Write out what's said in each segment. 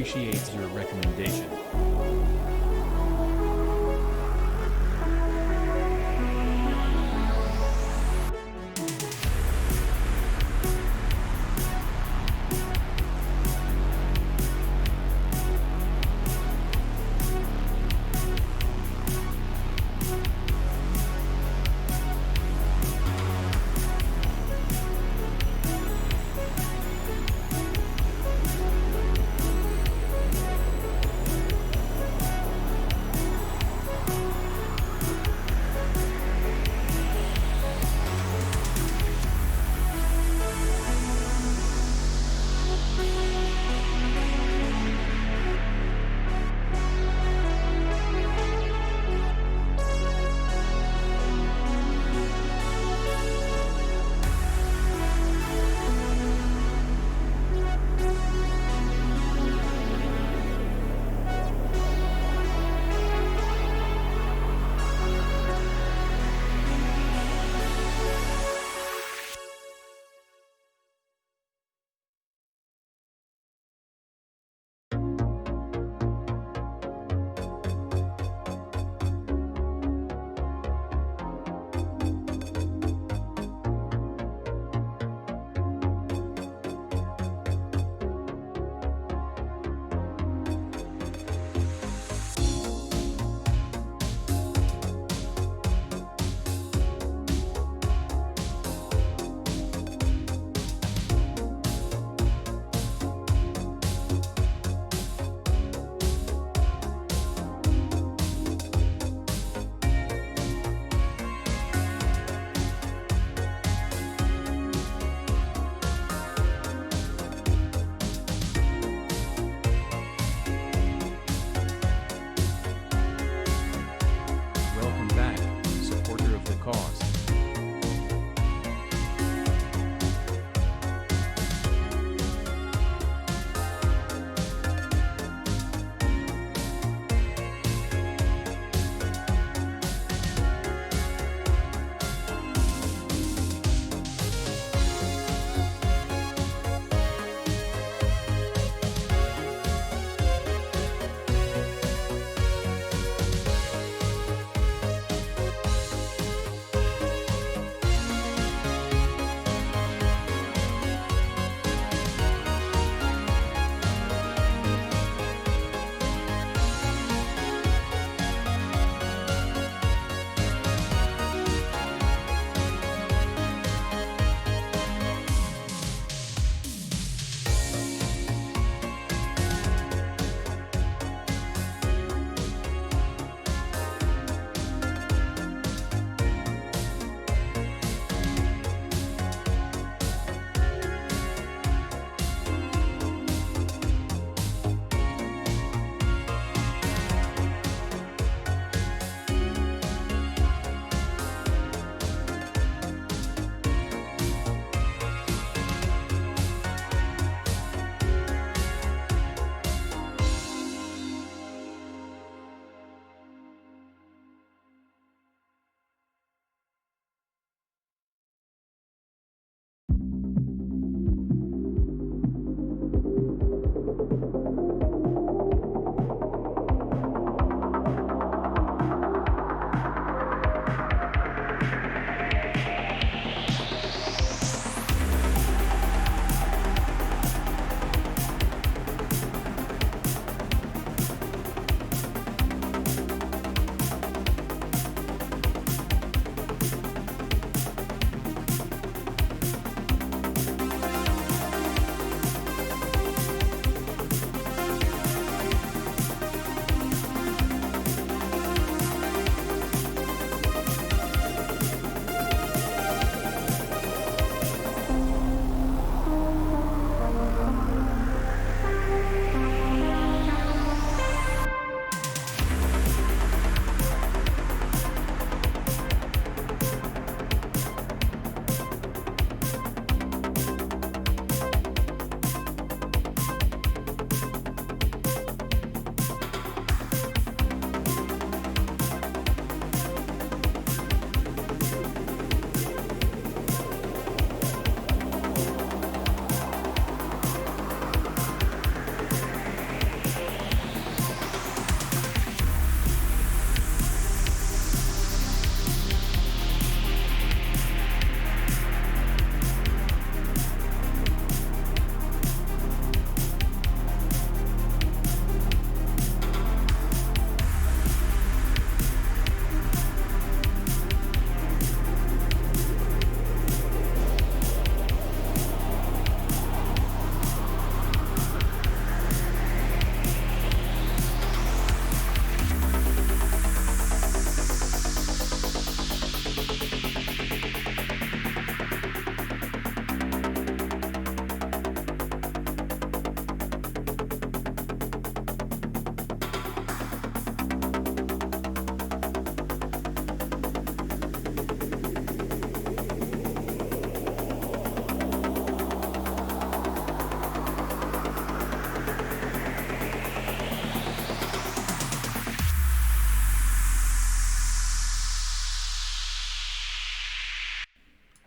appreciates your recommendation.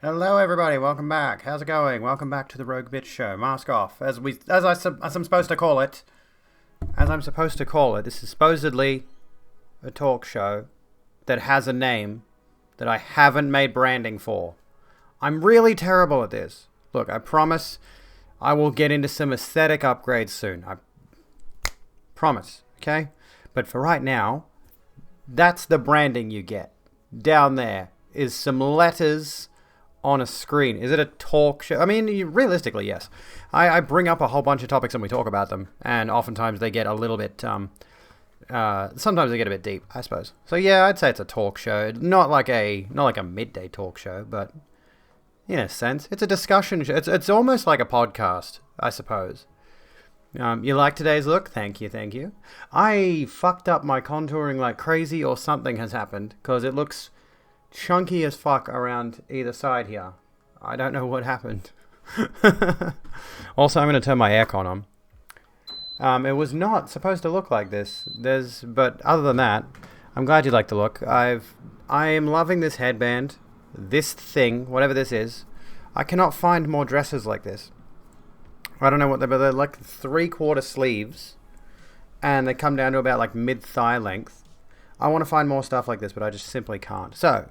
Hello, everybody. Welcome back. How's it going? Welcome back to the Rogue Bitch Show. Mask off, as I'm supposed to call it. As I'm supposed to call it. This is supposedly a talk show that has a name that I haven't made branding for. I'm really terrible at this. Look, I promise I will get into some aesthetic upgrades soon. I promise. Okay? But for right now, that's the branding you get. Down there is some letters on a screen. Is it a talk show? I mean, realistically, yes. I bring up a whole bunch of topics and we talk about them, and oftentimes they get a little bit, sometimes they get a bit deep, I suppose. So yeah, I'd say it's a talk show. Not like a midday talk show, but in a sense, it's a discussion show. It's almost like a podcast, I suppose. You like today's look? Thank you. I fucked up my contouring like crazy, or something has happened, because it looks chunky as fuck around either side here. I don't know what happened. Also, I'm going to turn my aircon on. It was not supposed to look like this. But other than that, I'm glad you like the look. I am loving this headband. This thing, whatever this is. I cannot find more dresses like this. I don't know what they're like 3/4 sleeves. And they come down to about like mid-thigh length. I want to find more stuff like this, but I just simply can't. So,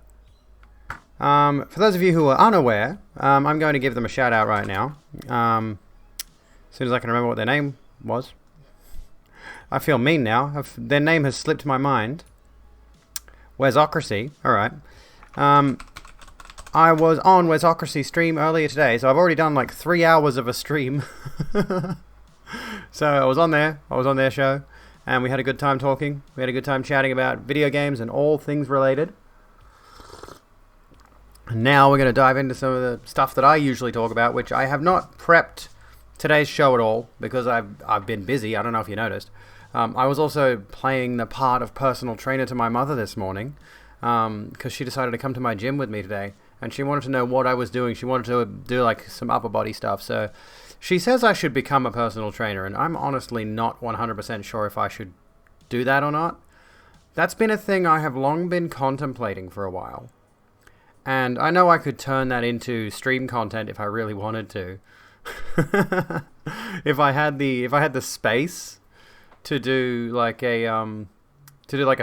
for those of you who are unaware, I'm going to give them a shout out right now. As soon as I can remember what their name was. I feel mean now. Their name has slipped my mind. Wesocracy. Alright. I was on Wesocracy stream earlier today, so I've already done like 3 hours of a stream. So I was on their show, and we had a good time talking. We had a good time chatting about video games and all things related. Now we're going to dive into some of the stuff that I usually talk about, which I have not prepped today's show at all because I've been busy. I don't know if you noticed. I was also playing the part of personal trainer to my mother this morning because she decided to come to my gym with me today, and she wanted to know what I was doing. She wanted to do like some upper body stuff. So she says I should become a personal trainer, and I'm honestly not 100% sure if I should do that or not. That's been a thing I have long been contemplating for a while. And I know I could turn that into stream content if I really wanted to. If I had the space to do like a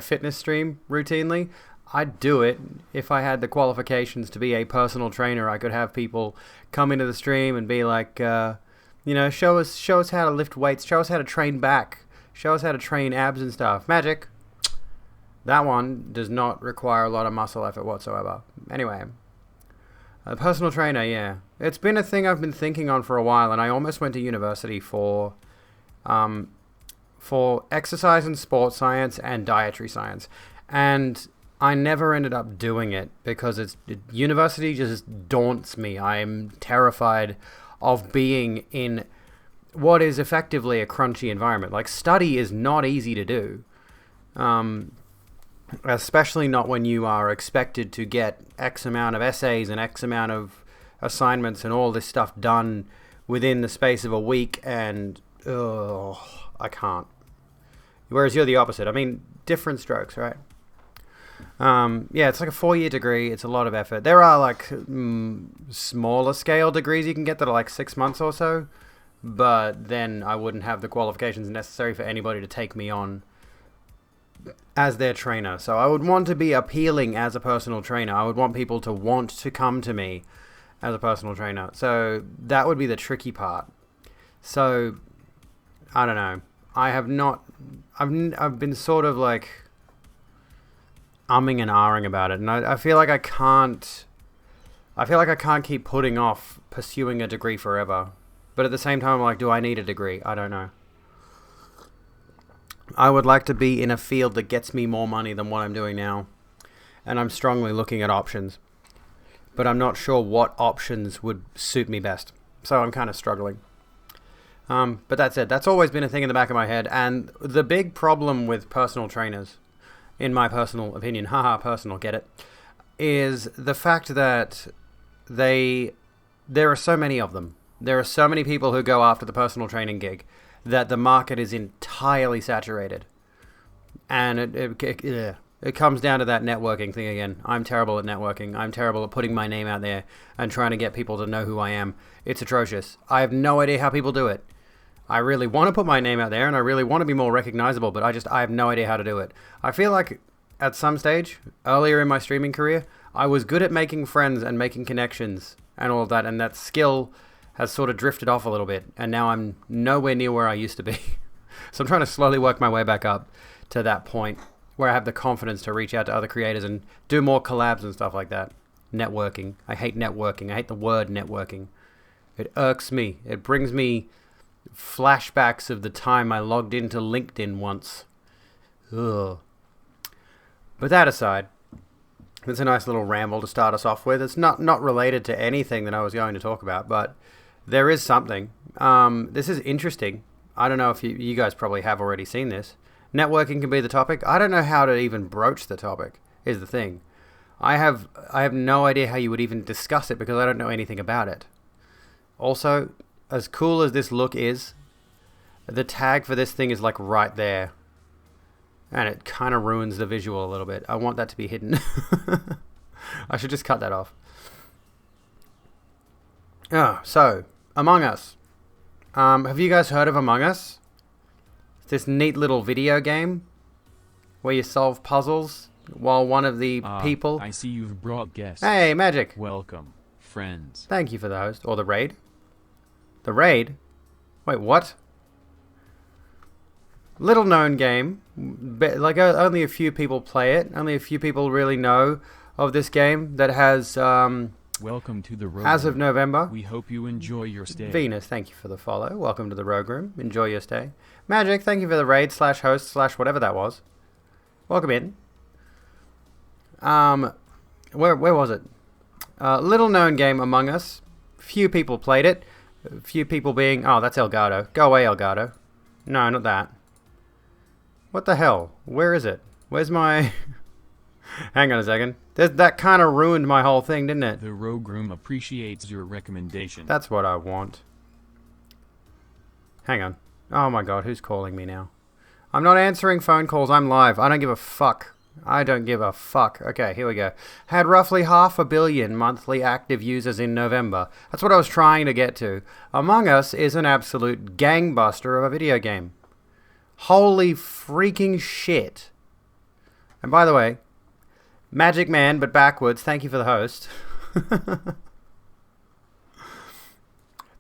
fitness stream routinely, I'd do it. If I had the qualifications to be a personal trainer, I could have people come into the stream and be like, show us how to lift weights, show us how to train back, show us how to train abs and stuff. Magic. That one does not require a lot of muscle effort whatsoever. Anyway, a personal trainer, yeah. It's been a thing I've been thinking on for a while, and I almost went to university for exercise and sports science and dietary science. And I never ended up doing it because university just daunts me. I'm terrified of being in what is effectively a crunchy environment. Like, study is not easy to do. Especially not when you are expected to get X amount of essays and X amount of assignments and all this stuff done within the space of a week, and I can't. Whereas you're the opposite. I mean, different strokes, right? Yeah, it's like a 4-year degree. It's a lot of effort. There are like smaller scale degrees you can get that are like 6 months or so, but then I wouldn't have the qualifications necessary for anybody to take me on as their trainer. So I would want to be appealing as a personal trainer. I would want people to want to come to me as a personal trainer. So that would be the tricky part. So I don't know. I've been sort of like umming and ahhing about it, and I feel like I can't keep putting off pursuing a degree forever. But at the same time, I'm like, do I need a degree? I don't know. I would like to be in a field that gets me more money than what I'm doing now. And I'm strongly looking at options. But I'm not sure what options would suit me best. So I'm kind of struggling. But that's it. That's always been a thing in the back of my head. And the big problem with personal trainers, in my personal opinion, personal, get it, is the fact that there are so many of them. There are so many people who go after the personal training gig that the market is entirely saturated. And It comes down to that networking thing again. I'm terrible at networking. I'm terrible at putting my name out there and trying to get people to know who I am. It's atrocious. I have no idea how people do it. I really want to put my name out there and I really want to be more recognizable, but I have no idea how to do it. I feel like at some stage, earlier in my streaming career, I was good at making friends and making connections and all of that, and that skill has sort of drifted off a little bit, and now I'm nowhere near where I used to be. So I'm trying to slowly work my way back up to that point where I have the confidence to reach out to other creators and do more collabs and stuff like that. Networking. I hate networking. I hate the word networking. It irks me. It brings me flashbacks of the time I logged into LinkedIn once. Ugh. But that aside, it's a nice little ramble to start us off with. It's not related to anything that I was going to talk about, but there is something. This is interesting. I don't know if you guys probably have already seen this. Networking can be the topic. I don't know how to even broach the topic, is the thing. I have no idea how you would even discuss it because I don't know anything about it. Also, as cool as this look is, the tag for this thing is like right there. And it kind of ruins the visual a little bit. I want that to be hidden. I should just cut that off. So, Among Us. Have you guys heard of Among Us? It's this neat little video game where you solve puzzles while one of the people... I see you've brought guests. Hey, Magic. Welcome, friends. Thank you for the host. Or the raid. The raid? Wait, what? Little known game, like only a few people play it. Only a few people really know of this game that has, welcome to the Rogue as of Room. November. We hope you enjoy your stay. Venus, thank you for the follow. Welcome to the Rogue Room. Enjoy your stay. Magic, thank you for the raid /host/ whatever that was. Welcome in. Where was it? Little known game, Among Us. Few people played it. Few people being, oh, that's Elgato. Go away, Elgato. No, not that. What the hell? Where is it? Where's my... Hang on a second. That kind of ruined my whole thing, didn't it? The Rogue Room appreciates your recommendation. That's what I want. Hang on. Oh my god, who's calling me now? I'm not answering phone calls, I'm live. I don't give a fuck. I don't give a fuck. Okay, here we go. Had roughly 500 million monthly active users in November. That's what I was trying to get to. Among Us is an absolute gangbuster of a video game. Holy freaking shit. And by the way, Magic Man, but backwards, thank you for the host.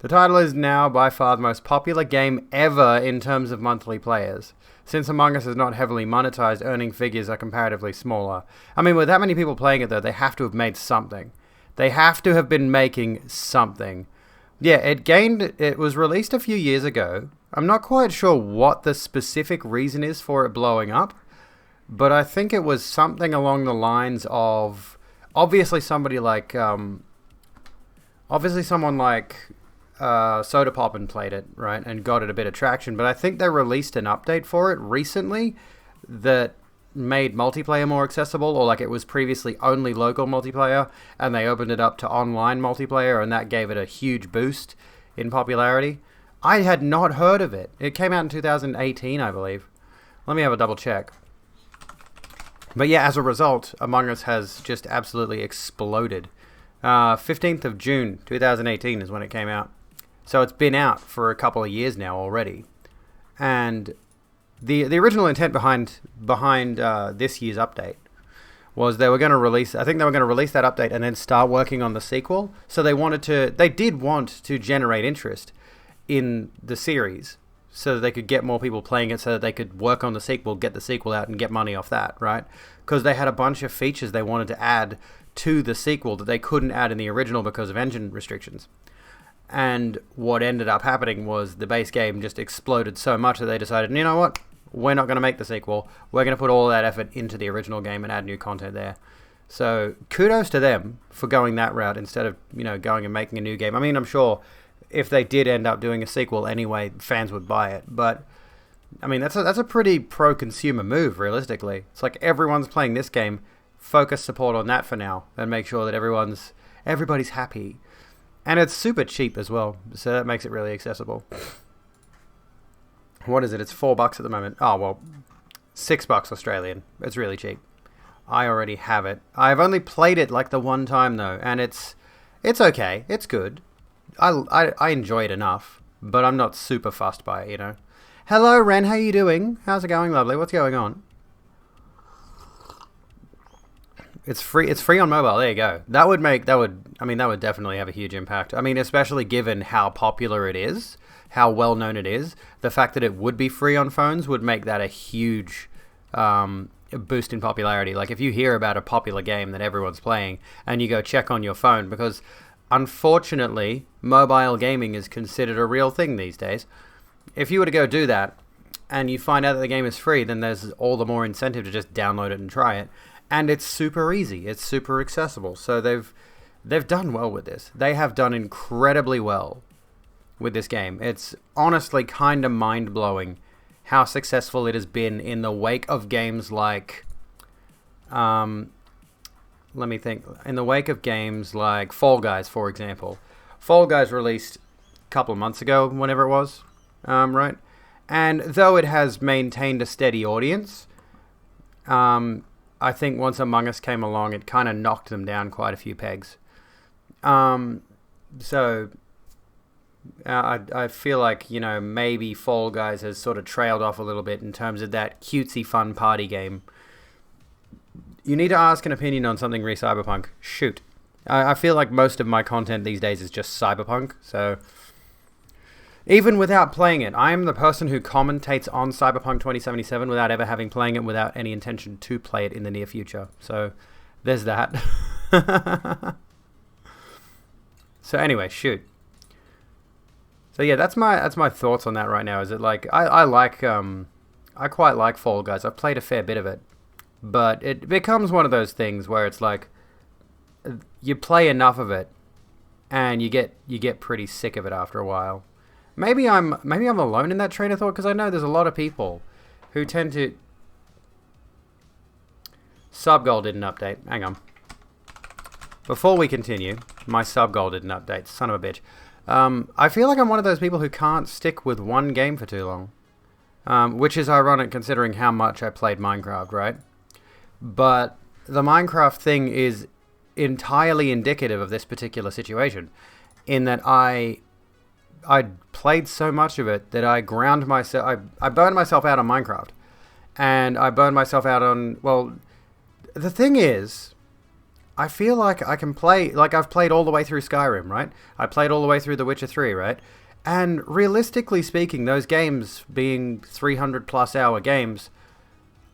The title is now by far the most popular game ever in terms of monthly players. Since Among Us is not heavily monetized, earning figures are comparatively smaller. I mean, with that many people playing it though, they have to have made something. They have to have been making something. Yeah, it was released a few years ago. I'm not quite sure what the specific reason is for it blowing up, but I think it was something along the lines of, obviously someone like Soda Poppin played it, right, and got it a bit of traction, but I think they released an update for it recently that made multiplayer more accessible, or like it was previously only local multiplayer, and they opened it up to online multiplayer, and that gave it a huge boost in popularity. I had not heard of it. It came out in 2018, I believe. Let me have a double check. But yeah, as a result, Among Us has just absolutely exploded. 15th of June, 2018 is when it came out. So it's been out for a couple of years now already. And the original intent behind this year's update was they were going to release, I think they were going to release that update and then start working on the sequel. So they did want to generate interest in the series so that they could get more people playing it, so that they could work on the sequel, get the sequel out and get money off that, right? Because they had a bunch of features they wanted to add to the sequel that they couldn't add in the original because of engine restrictions. And what ended up happening was the base game just exploded so much that they decided, you know what? We're not going to make the sequel. We're going to put all that effort into the original game and add new content there. So kudos to them for going that route instead of, going and making a new game. I mean, I'm sure if they did end up doing a sequel anyway, fans would buy it. But, I mean, that's a pretty pro-consumer move, realistically. It's like everyone's playing this game, focus support on that for now, and make sure that everybody's happy. And it's super cheap as well, so that makes it really accessible. What is it? It's $4 at the moment. Oh, well, $6 Australian. It's really cheap. I already have it. I've only played it like the one time though, and it's okay. It's good. I enjoy it enough, but I'm not super fussed by it, you know. Hello, Ren. How you doing? How's it going, lovely? What's going on? It's free. It's free on mobile. There you go. That would definitely have a huge impact. I mean, especially given how popular it is, how well known it is. The fact that it would be free on phones would make that a huge boost in popularity. Like if you hear about a popular game that everyone's playing and you go check on your phone, because unfortunately, mobile gaming is considered a real thing these days. If you were to go do that and you find out that the game is free, then there's all the more incentive to just download it and try it. And it's super easy. It's super accessible. So they've done well with this. They have done incredibly well with this game. It's honestly kind of mind-blowing how successful it has been in the wake of games like... let me think. In the wake of games like Fall Guys, for example. Fall Guys released a couple of months ago, whenever it was, right? And though it has maintained a steady audience... I think once Among Us came along, it kind of knocked them down quite a few pegs. I feel like, you know, maybe Fall Guys has sort of trailed off a little bit in terms of that cutesy fun party game. You need to ask an opinion on something re-Cyberpunk. Shoot. I feel like most of my content these days is just Cyberpunk, so... Even without playing it, I am the person who commentates on Cyberpunk 2077 without ever having playing it, without any intention to play it in the near future. So, there's that. So anyway, shoot. So yeah, that's my thoughts on that right now. Is it like I quite like Fall Guys. I've played a fair bit of it, but it becomes one of those things where it's like you play enough of it, and you get pretty sick of it after a while. Maybe I'm alone in that train of thought, because I know there's a lot of people who tend to... Subgoal didn't update. Hang on. Before we continue, my Subgoal didn't update. Son of a bitch. I feel like I'm one of those people who can't stick with one game for too long. Which is ironic considering how much I played Minecraft, right? But the Minecraft thing is entirely indicative of this particular situation, in that I played so much of it that I ground myself... I burned myself out on Minecraft. And I burned myself out on... Well, the thing is, I feel like I can play... Like, I've played all the way through Skyrim, right? I played all the way through The Witcher 3, right? And realistically speaking, those games being 300-plus hour games,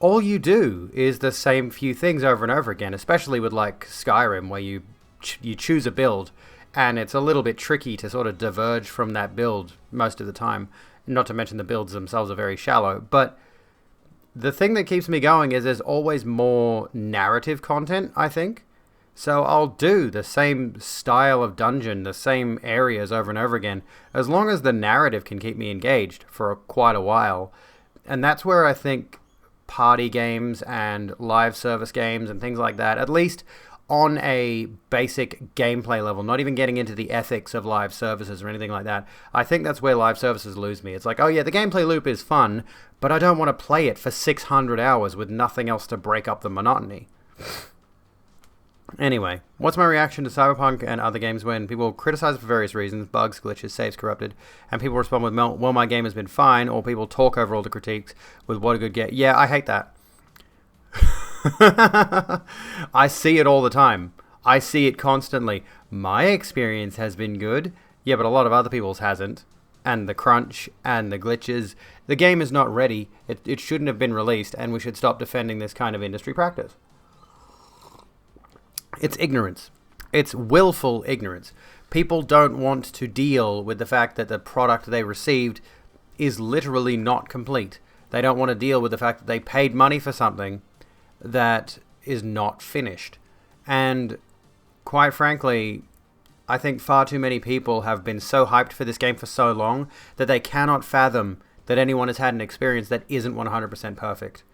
all you do is the same few things over and over again, especially with, like, Skyrim, where you choose a build... And it's a little bit tricky to sort of diverge from that build most of the time. Not to mention the builds themselves are very shallow. But the thing that keeps me going is there's always more narrative content, I think. So I'll do the same style of dungeon, the same areas over and over again, as long as the narrative can keep me engaged for quite a while. And that's where I think party games and live service games and things like that, at least... on a basic gameplay level, not even getting into the ethics of live services or anything like that. I think that's where live services lose me. It's like, oh yeah, the gameplay loop is fun, but I don't want to play it for 600 hours with nothing else to break up the monotony. Anyway, what's my reaction to Cyberpunk and other games when people criticize it for various reasons, bugs, glitches, saves corrupted, and people respond with, well, my game has been fine, or people talk over all the critiques with what a good game. Yeah, I hate that. I see it all the time. I see it constantly. My experience has been good. Yeah, but a lot of other people's hasn't. And the crunch and the glitches. The game is not ready. It shouldn't have been released, and we should stop defending this kind of industry practice. It's ignorance. It's willful ignorance. People don't want to deal with the fact that the product they received is literally not complete. They don't want to deal with the fact that they paid money for something that is not finished. And quite frankly, I think far too many people have been so hyped for this game for so long that they cannot fathom that anyone has had an experience that isn't 100% perfect.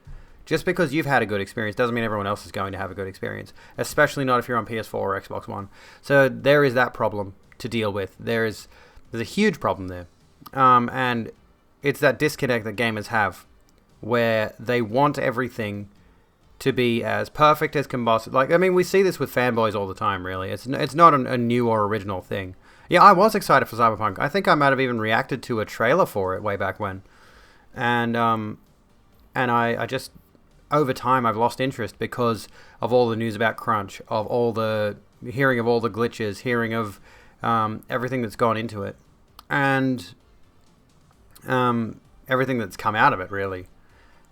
Just because you've had a good experience doesn't mean everyone else is going to have a good experience, especially not if you're on PS4 or Xbox One. So there is that problem to deal with. There's a huge problem there. And it's that disconnect that gamers have, where they want everything to be as perfect as can possibly. Like, I mean, we see this with fanboys all the time, really. It's not a new or original thing. Yeah, I was excited for Cyberpunk. I think I might have even reacted to a trailer for it way back when. And I just, over time, I've lost interest because of all the news about crunch, of all the hearing of all the glitches, hearing of everything that's gone into it, and everything that's come out of it, really.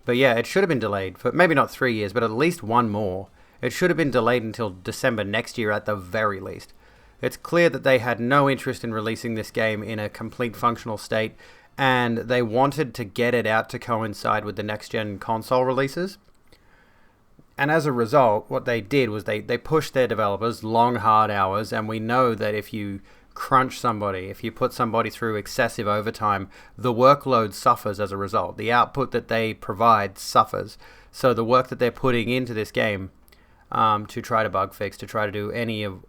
But yeah, it should have been delayed for maybe not 3 years, but at least one more. It should have been delayed until December next year at the very least. It's clear that they had no interest in releasing this game in a complete functional state, and they wanted to get it out to coincide with the next-gen console releases. And as a result, what they did was they pushed their developers long, hard hours, and we know that if you crunch somebody, if you put somebody through excessive overtime, the workload suffers as a result. The output that they provide suffers. So the work that they're putting into this game to try to bug fix, to try to do any of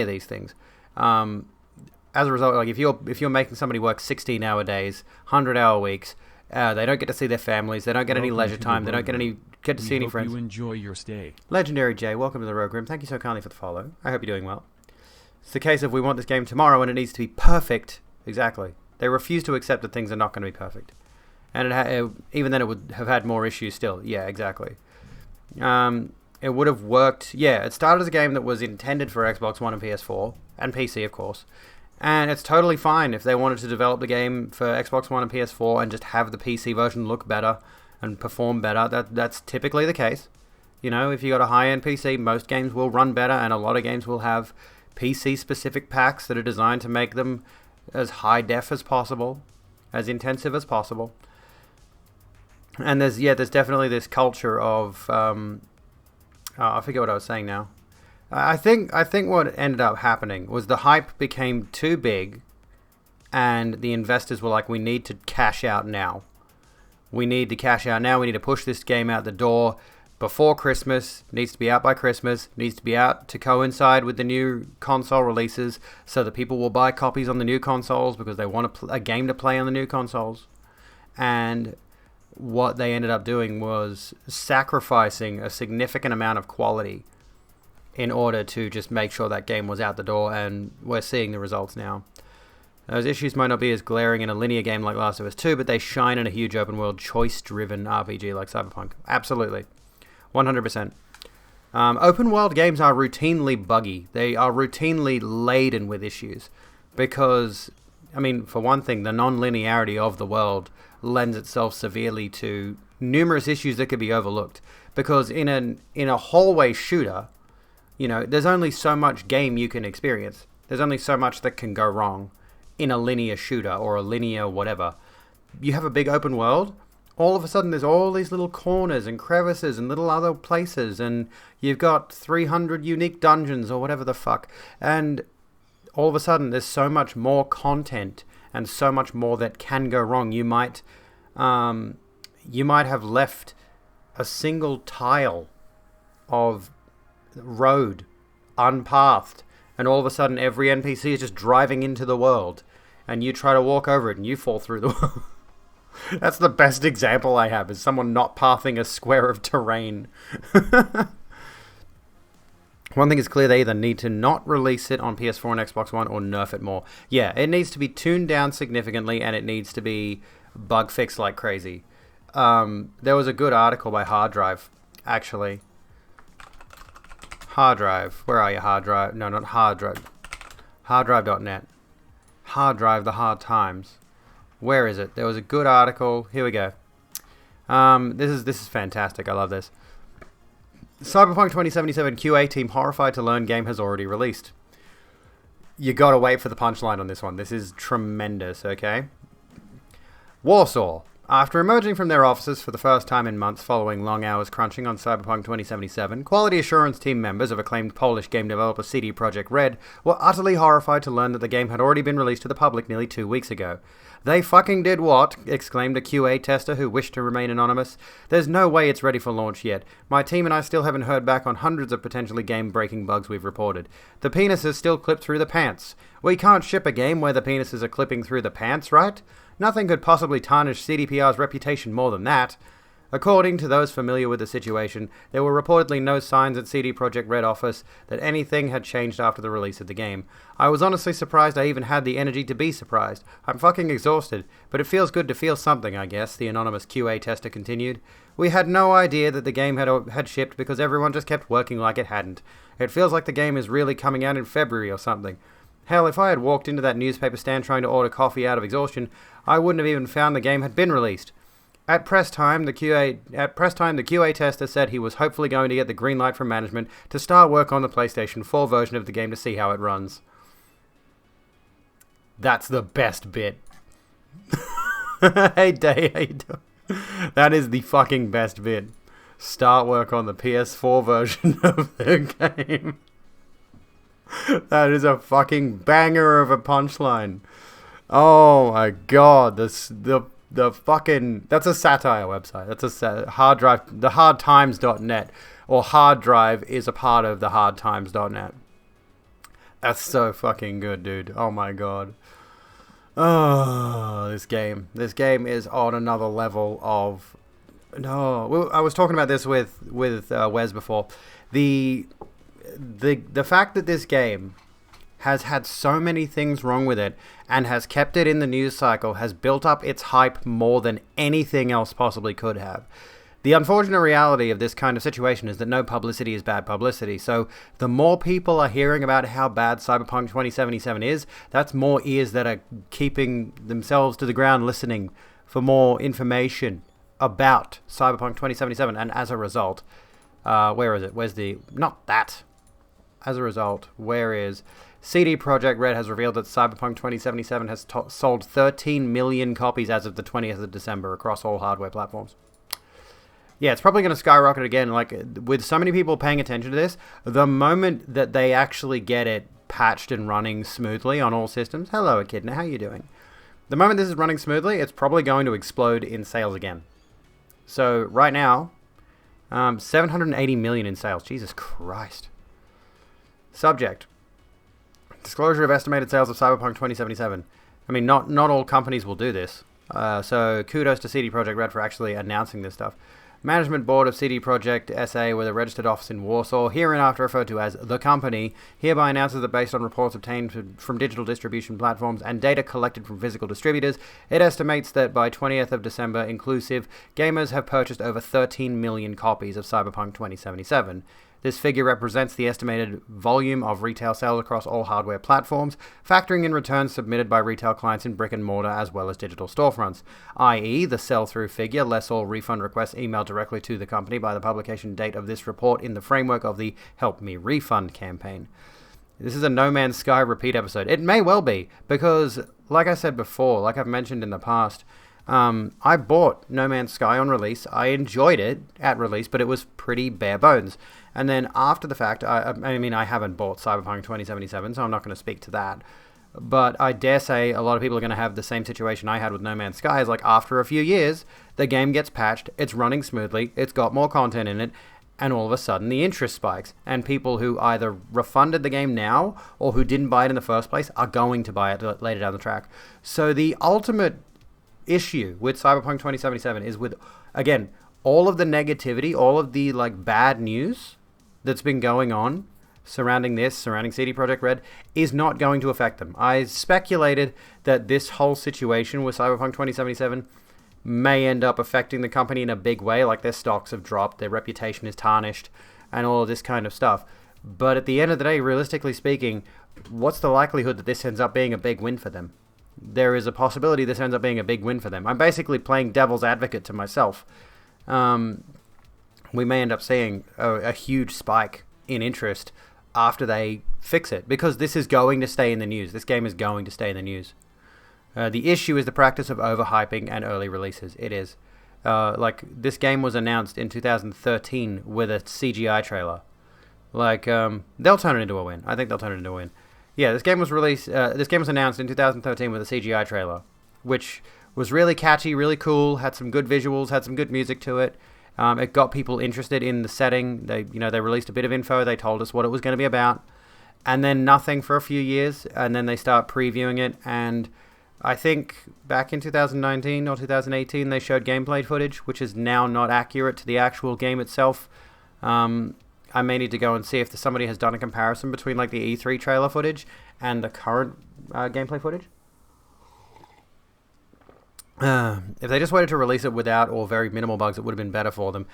these things, as a result, like if you're making somebody work 16-hour days, 100-hour weeks, they don't get to see their families, they don't get any leisure time, they don't get to see any friends. You enjoy your stay. Legendary Jay, welcome to the Rogue Room. Thank you so kindly for the follow. I hope you're doing well. It's the case of we want this game tomorrow and it needs to be perfect. Exactly. They refuse to accept that things are not going to be perfect. And even then it would have had more issues still. Yeah, exactly. It would have worked. Yeah, it started as a game that was intended for Xbox One and PS4 and PC, of course. And it's totally fine if they wanted to develop the game for Xbox One and PS4 and just have the PC version look better and perform better. That's typically the case. You know, if you got a high-end PC, most games will run better, and a lot of games will have PC-specific packs that are designed to make them as high-def as possible, as intensive as possible. And there's definitely this culture of I forget what I was saying now. I think what ended up happening was the hype became too big, and the investors were like, "We need to cash out now. We need to cash out now. We need to push this game out the door before Christmas. It needs to be out by Christmas. It needs to be out to coincide with the new console releases, so that people will buy copies on the new consoles because they want a game to play on the new consoles." And what they ended up doing was sacrificing a significant amount of quality in order to just make sure that game was out the door, and we're seeing the results now. Those issues might not be as glaring in a linear game like Last of Us 2, but they shine in a huge open-world, choice-driven RPG like Cyberpunk. Absolutely. 100%. Open-world games are routinely buggy. They are routinely laden with issues because, I mean, for one thing, the non-linearity of the world lends itself severely to numerous issues that could be overlooked. Because in a hallway shooter, you know, there's only so much game you can experience. There's only so much that can go wrong in a linear shooter or a linear whatever. You have a big open world, all of a sudden there's all these little corners and crevices and little other places, and you've got 300 unique dungeons or whatever the fuck. And all of a sudden there's so much more content and so much more that can go wrong. You might have left a single tile of road unpathed, and all of a sudden every NPC is just driving into the world, and you try to walk over it and you fall through the world. That's the best example I have, is someone not pathing a square of terrain. One thing is clear, they either need to not release it on PS4 and Xbox One or nerf it more. Yeah, it needs to be tuned down significantly, and it needs to be bug fixed like crazy. There was a good article by Hard Drive, actually. Hard Drive. Where are you, Hard Drive? No, not Hard Drive. Harddrive.net. Hard Drive, the Hard Times. Where is it? There was a good article. Here we go. This is fantastic. I love this. Cyberpunk 2077 QA team horrified to learn game has already released. You gotta wait for the punchline on this one. This is tremendous, okay? Warsaw. After emerging from their offices for the first time in months following long hours crunching on Cyberpunk 2077, quality assurance team members of acclaimed Polish game developer CD Projekt Red were utterly horrified to learn that the game had already been released to the public nearly 2 weeks ago. "They fucking did what?" exclaimed a QA tester who wished to remain anonymous. "There's no way it's ready for launch yet. My team and I still haven't heard back on hundreds of potentially game-breaking bugs we've reported. The penis is still clipped through the pants. We can't ship a game where the penises are clipping through the pants, right? Nothing could possibly tarnish CDPR's reputation more than that." According to those familiar with the situation, there were reportedly no signs at CD Projekt Red office that anything had changed after the release of the game. I was honestly surprised I even had the energy to be surprised. I'm fucking exhausted, but it feels good to feel something, I guess, the anonymous QA tester continued. We had no idea that the game had shipped because everyone just kept working like it hadn't. It feels like the game is really coming out in February or something. Hell, if I had walked into that newspaper stand trying to order coffee out of exhaustion, I wouldn't have even found the game had been released. At press time, the QA tester said he was hopefully going to get the green light from management to start work on the PlayStation 4 version of the game to see how it runs. That's the best bit. Hey, Day, how you doing? That is the fucking best bit. Start work on the PS4 version of the game. That is a fucking banger of a punchline. Oh my god, the fucking... That's a satire website. That's a hard drive... The hardtimes.net. Or hard drive is a part of the hardtimes.net. That's so fucking good, dude. Oh my god. Oh, this game. This game is on another level of... No, I was talking about this with Wes before. The fact that this game has had so many things wrong with it and has kept it in the news cycle has built up its hype more than anything else possibly could have. The unfortunate reality of this kind of situation is that no publicity is bad publicity. So the more people are hearing about how bad Cyberpunk 2077 is, that's more ears that are keeping themselves to the ground listening for more information about Cyberpunk 2077. And as a result, where is it? Where's the... Not that. As a result, where is... CD Projekt Red has revealed that Cyberpunk 2077 has sold 13 million copies as of the 20th of December across all hardware platforms. Yeah, it's probably going to skyrocket again. Like, with so many people paying attention to this, the moment that they actually get it patched and running smoothly on all systems... Hello, Echidna, how you doing? The moment this is running smoothly, it's probably going to explode in sales again. So, right now, 780 million in sales. Jesus Christ. Subject. Disclosure of estimated sales of Cyberpunk 2077. I mean, not all companies will do this. So kudos to CD Projekt Red for actually announcing this stuff. Management Board of CD Projekt SA with a registered office in Warsaw, hereinafter referred to as The Company, hereby announces that based on reports obtained from digital distribution platforms and data collected from physical distributors, it estimates that by 20th of December inclusive, gamers have purchased over 13 million copies of Cyberpunk 2077. This figure represents the estimated volume of retail sales across all hardware platforms, factoring in returns submitted by retail clients in brick and mortar as well as digital storefronts, i.e. the sell-through figure, less all refund requests emailed directly to the company by the publication date of this report in the framework of the Help Me Refund campaign. This is a No Man's Sky repeat episode. It may well be, because, like I said before, like I've mentioned in the past, I bought No Man's Sky on release. I enjoyed it at release, but it was pretty bare bones. And then after the fact, I mean, I haven't bought Cyberpunk 2077, so I'm not going to speak to that. But I dare say a lot of people are going to have the same situation I had with No Man's Sky. Is like after a few years, the game gets patched, it's running smoothly, it's got more content in it, and all of a sudden the interest spikes. And people who either refunded the game now or who didn't buy it in the first place are going to buy it later down the track. So the ultimate issue with Cyberpunk 2077 is with, again, all of the negativity, all of the like bad news that's been going on surrounding CD Projekt Red is not going to affect them. I speculated that this whole situation with Cyberpunk 2077 may end up affecting the company in a big way, like their stocks have dropped, their reputation is tarnished, and all of this kind of stuff. But at the end of the day, realistically speaking, what's the likelihood that this ends up being a big win for them? There is a possibility this ends up being a big win for them. I'm basically playing devil's advocate to myself. We may end up seeing a huge spike in interest after they fix it, because this is going to stay in the news. This game is going to stay in the news. The issue is the practice of overhyping and early releases. It is. Like, this game was announced in 2013 with a CGI trailer. Like, they'll turn it into a win. I think they'll turn it into a win. Yeah, this game was announced in 2013 with a CGI trailer, which was really catchy, really cool, had some good visuals, had some good music to it. It got people interested in the setting. They released a bit of info. They told us what it was going to be about, and then nothing for a few years. And then they start previewing it, and I think back in 2019 or 2018 they showed gameplay footage, which is now not accurate to the actual game itself. I may need to go and see if somebody has done a comparison between like the E3 trailer footage and the current gameplay footage. If they just waited to release it without or very minimal bugs, it would have been better for them.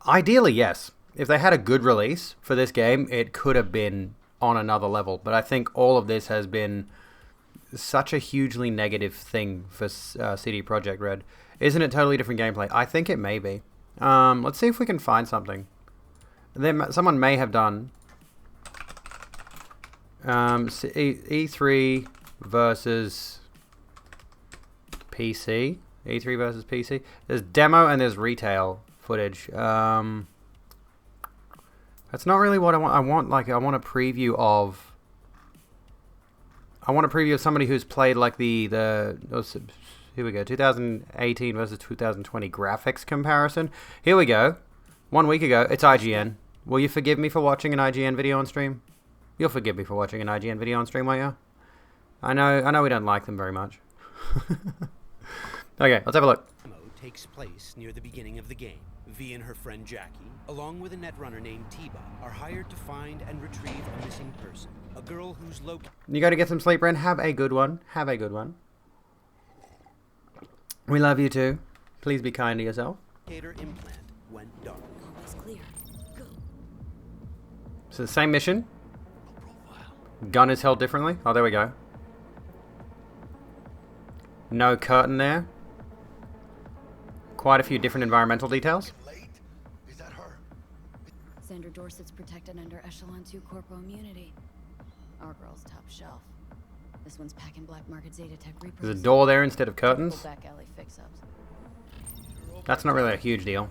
Ideally, yes. If they had a good release for this game, it could have been on another level. But I think all of this has been such a hugely negative thing for CD Projekt Red. Isn't it totally different gameplay? I think it may be. Let's see if we can find something. Someone may have done E3 versus PC. E3 versus PC. There's demo and there's retail footage. That's not really what I want. I want a preview of. I want a preview of somebody who's played like here we go. 2018 versus 2020 graphics comparison. Here we go. 1 week ago. It's IGN. Will you forgive me for watching an IGN video on stream? You'll forgive me for watching an IGN video on stream, won't you? I know we don't like them very much. Okay, let's have a look. Demo takes place near the beginning of the game. V and her friend Jackie, along with a netrunner named Tiba, are hired to find and retrieve a missing person. A girl who's located. You got to get some sleep, Ren. Have a good one. Have a good one. We love you too. Please be kind to yourself. Implant went dark. Almost clear. Go. So the same mission. Gun is held differently. Oh, there we go. No curtain there. Quite a few different environmental details. Is that her? Sandra Dorsett's protected under Echelon 2 Corpo immunity. Our girl's top shelf. This one's packing black market Zetatech repros. There's a door there instead of curtains. Back alley fix-ups. That's not really a huge deal.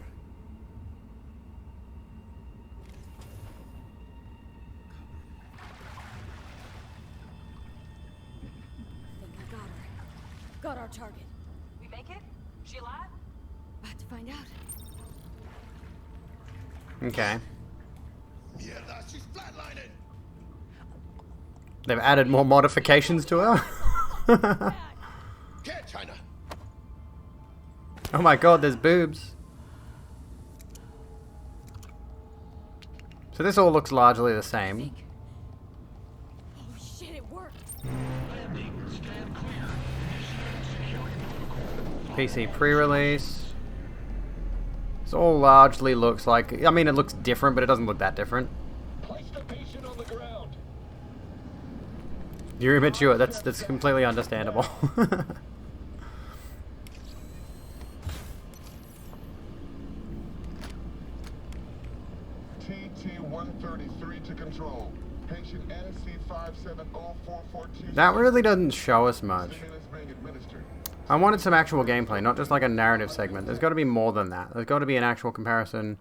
Think I got her. Got our target. We make it? She alive? About to find out. Okay. Mierda, she's flatlining. They've added more modifications to her. Get China. Oh my god, there's boobs. So this all looks largely the same. Think. Oh shit, it worked. PC pre-release. This all largely looks like... I mean, it looks different, but it doesn't look that different. Place the patient on the ground. You're immature. That's completely understandable. TT-133 to control. Patient NC570442. That really doesn't show us much. Stimulus being administered. I wanted some actual gameplay, not just like a narrative segment. There's got to be more than that. There's got to be an actual comparison.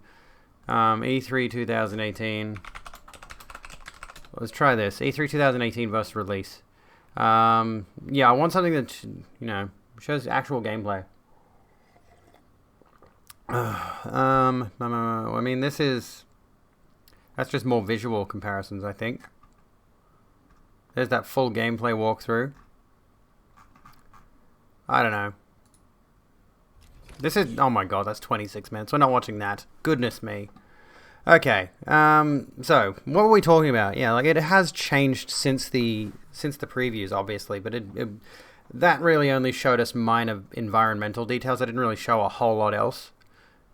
E3 2018. Let's try this. E3 2018 versus release. Yeah, I want something that, you know, shows actual gameplay. I mean, this is... That's just more visual comparisons, I think. There's that full gameplay walkthrough. I don't know. This is... Oh my god, that's 26 minutes. We're not watching that. Goodness me. Okay. So, what were we talking about? Yeah, like, it has changed since the previews, obviously, but that really only showed us minor environmental details. It didn't really show a whole lot else.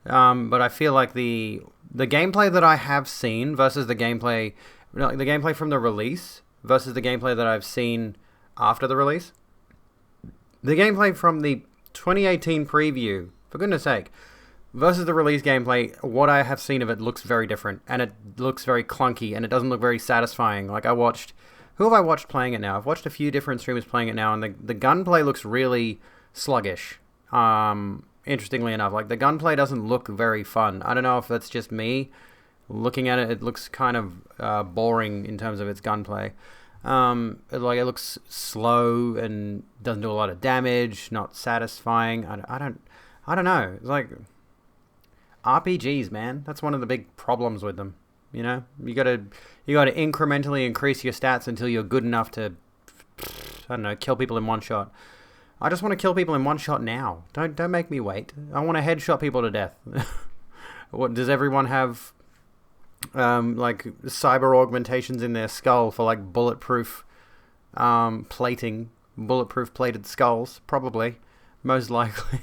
But I feel like the gameplay that I have seen versus the gameplay from the release versus the gameplay that I've seen after the release, the gameplay from the 2018 preview, for goodness sake, versus the release gameplay, what I have seen of it looks very different, and it looks very clunky, and it doesn't look very satisfying. Like, who have I watched playing it now? I've watched a few different streamers playing it now, and the gunplay looks really sluggish. Interestingly enough, like, the gunplay doesn't look very fun. I don't know if that's just me looking at it. It looks kind of boring in terms of its gunplay. It looks slow and doesn't do a lot of damage, not satisfying. I don't know. It's like RPGs, man. That's one of the big problems with them. You know, you gotta incrementally increase your stats until you're good enough to, I don't know, kill people in one shot. I just want to kill people in one shot now. Don't make me wait. I want to headshot people to death. What does everyone have? Like cyber augmentations in their skull for like bulletproof plating, bulletproof plated skulls? Probably, most likely.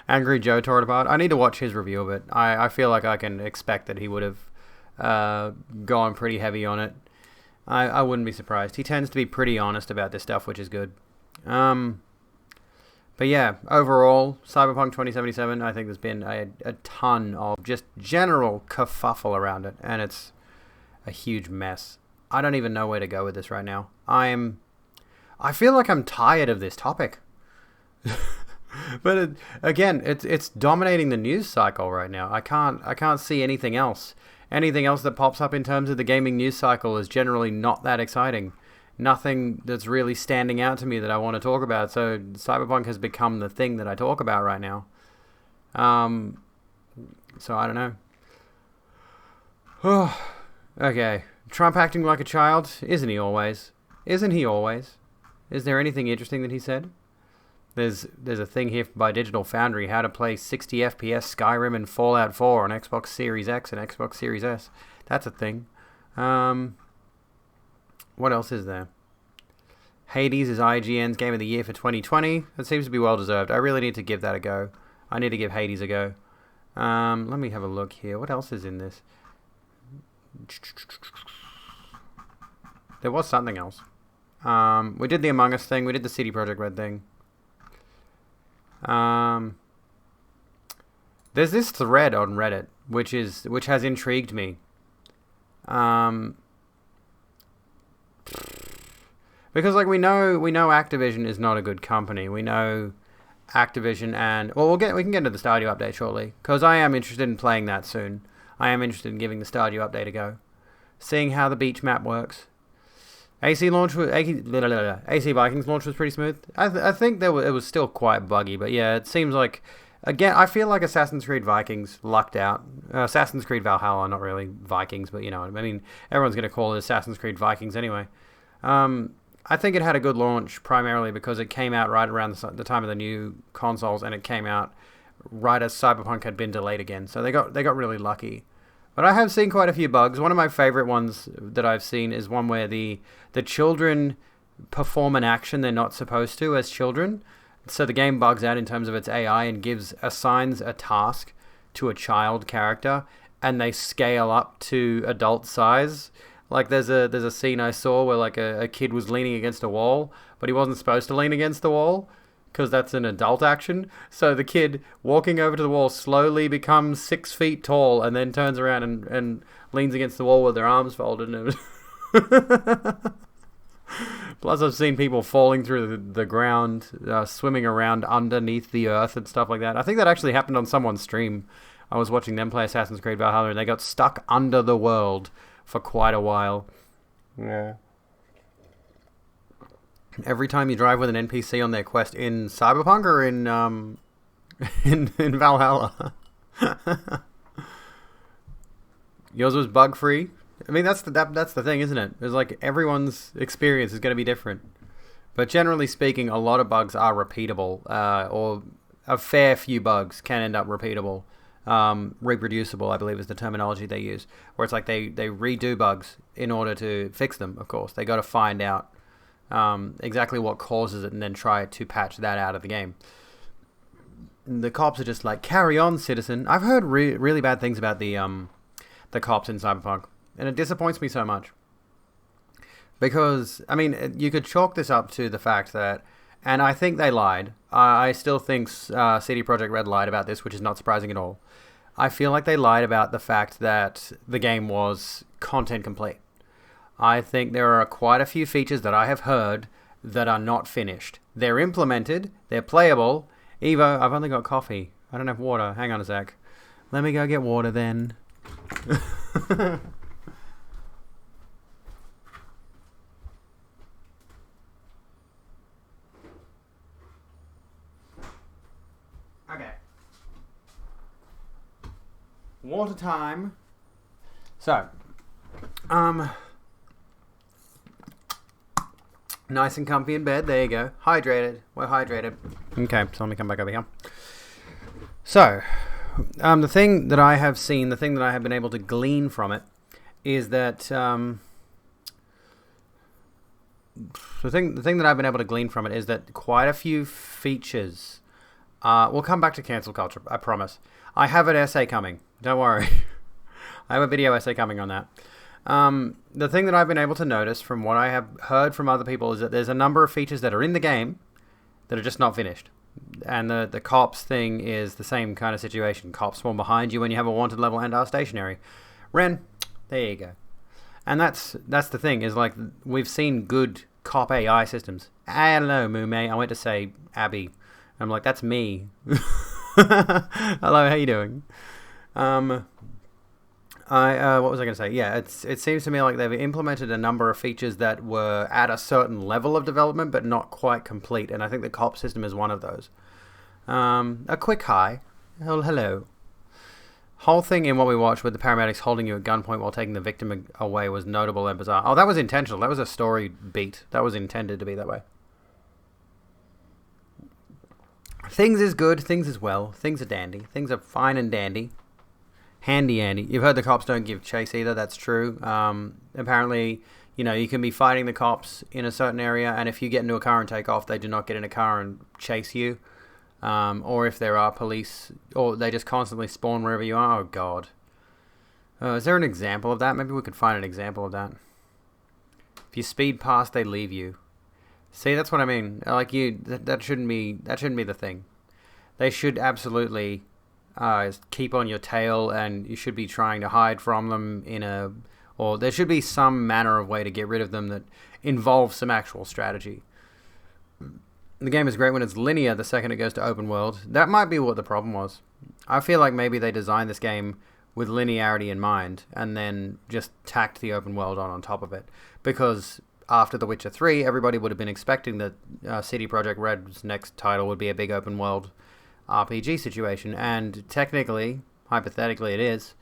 Angry Joe tore it apart. I need to watch his review of it. I feel like I can expect that he would have gone pretty heavy on it. I wouldn't be surprised. He tends to be pretty honest about this stuff, which is good. But yeah, overall, Cyberpunk 2077, I think there's been a ton of just general kerfuffle around it, and it's a huge mess. I don't even know where to go with this right now. I feel like I'm tired of this topic. But again, it's dominating the news cycle right now. I can't see anything else. Anything else that pops up in terms of the gaming news cycle is generally not that exciting. Nothing that's really standing out to me that I want to talk about. So Cyberpunk has become the thing that I talk about right now. So I don't know. Okay. Trump acting like a child? Isn't he always? Isn't he always? Is there anything interesting that he said? There's a thing here by Digital Foundry, how to play 60 FPS Skyrim and Fallout 4 on Xbox Series X and Xbox Series S. That's a thing. What else is there? Hades is IGN's Game of the Year for 2020. That seems to be well deserved. I really need to give that a go. I need to give Hades a go. Let me have a look here. What else is in this? There was something else. We did the Among Us thing. We did the CD Projekt Red thing. There's this thread on Reddit which has intrigued me. Because like we know Activision is not a good company. We know Activision and we can get into the Stardew update shortly, because I am interested in playing that soon. I am interested in giving the Stardew update a go, seeing how the beach map works. AC Vikings launch was pretty smooth. I think it was still quite buggy, but yeah, it seems like, again, I feel like Assassin's Creed Vikings lucked out. Assassin's Creed Valhalla, not really Vikings, but you know, I mean, everyone's going to call it Assassin's Creed Vikings anyway. I think it had a good launch primarily because it came out right around the time of the new consoles, and it came out right as Cyberpunk had been delayed again. So they got really lucky. But I have seen quite a few bugs. One of my favorite ones that I've seen is one where the children perform an action they're not supposed to as children. So the game bugs out in terms of its AI and assigns a task to a child character, and they scale up to adult size. Like there's a scene I saw where like a kid was leaning against a wall, but he wasn't supposed to lean against the wall because that's an adult action. So the kid walking over to the wall slowly becomes 6 feet tall and then turns around and leans against the wall with their arms folded. And plus I've seen people falling through the ground, swimming around underneath the earth and stuff like that. I think that actually happened on someone's stream. I was watching them play Assassin's Creed Valhalla and they got stuck under the world for quite a while. Yeah. Every time you drive with an NPC on their quest in Cyberpunk or in in Valhalla. Yours was bug free. I mean that's the thing, isn't it? It's like everyone's experience is going to be different. But generally speaking, a lot of bugs are repeatable, or a fair few bugs can end up repeatable. Reproducible, I believe, is the terminology they use, where it's like they redo bugs in order to fix them. Of course, they got to find out exactly what causes it and then try to patch that out of the game. The cops are just like, carry on, citizen. I've heard really bad things about the cops in Cyberpunk, and it disappoints me so much. Because, I mean, you could chalk this up to the fact that, and I think they lied. I still think CD Projekt Red lied about this, which is not surprising at all. I feel like they lied about the fact that the game was content complete. I think there are quite a few features that I have heard that are not finished. They're implemented, they're playable. Evo, I've only got coffee. I don't have water. Hang on a sec. Let me go get water then. Okay. Water time. So, Nice and comfy in bed. There you go. Hydrated. We're hydrated. Okay, so let me come back over here. So, the thing that I have seen, the thing that I have been able to glean from it, is that the thing that I've been able to glean from it is that quite a few features. We'll come back to cancel culture. I promise. I have an essay coming. Don't worry. I have a video essay coming on that. The thing that I've been able to notice from what I have heard from other people is that there's a number of features that are in the game that are just not finished. And the cops thing is the same kind of situation. Cops spawn behind you when you have a wanted level and are stationary. Ren, there you go. And that's the thing, is like, we've seen good cop AI systems. Hello, Mume. I went to say Abby. I'm like, that's me. Hello, how you doing? What was I going to say? Yeah, it seems to me like they've implemented a number of features that were at a certain level of development, but not quite complete. And I think the cop system is one of those. A quick hi. Oh, hello. Whole thing in what we watched with the paramedics holding you at gunpoint while taking the victim away was notable and bizarre. Oh, that was intentional. That was a story beat. That was intended to be that way. Things is good. Things is well. Things are dandy. Things are fine and dandy. Handy Andy. You've heard the cops don't give chase either. That's true. Apparently, you can be fighting the cops in a certain area, and if you get into a car and take off, they do not get in a car and chase you. Or if there are police, or they just constantly spawn wherever you are. Oh, God. Is there an example of that? Maybe we could find an example of that. If you speed past, they leave you. See, that's what I mean. Like, that shouldn't be the thing. They should absolutely keep on your tail, and you should be trying to hide from them or there should be some manner of way to get rid of them that involves some actual strategy. The game is great when it's linear the second it goes to open world. That might be what the problem was. I feel like maybe they designed this game with linearity in mind and then just tacked the open world on top of it. Because after The Witcher 3, everybody would have been expecting that CD Projekt Red's next title would be a big open world RPG situation, and technically, hypothetically, it is.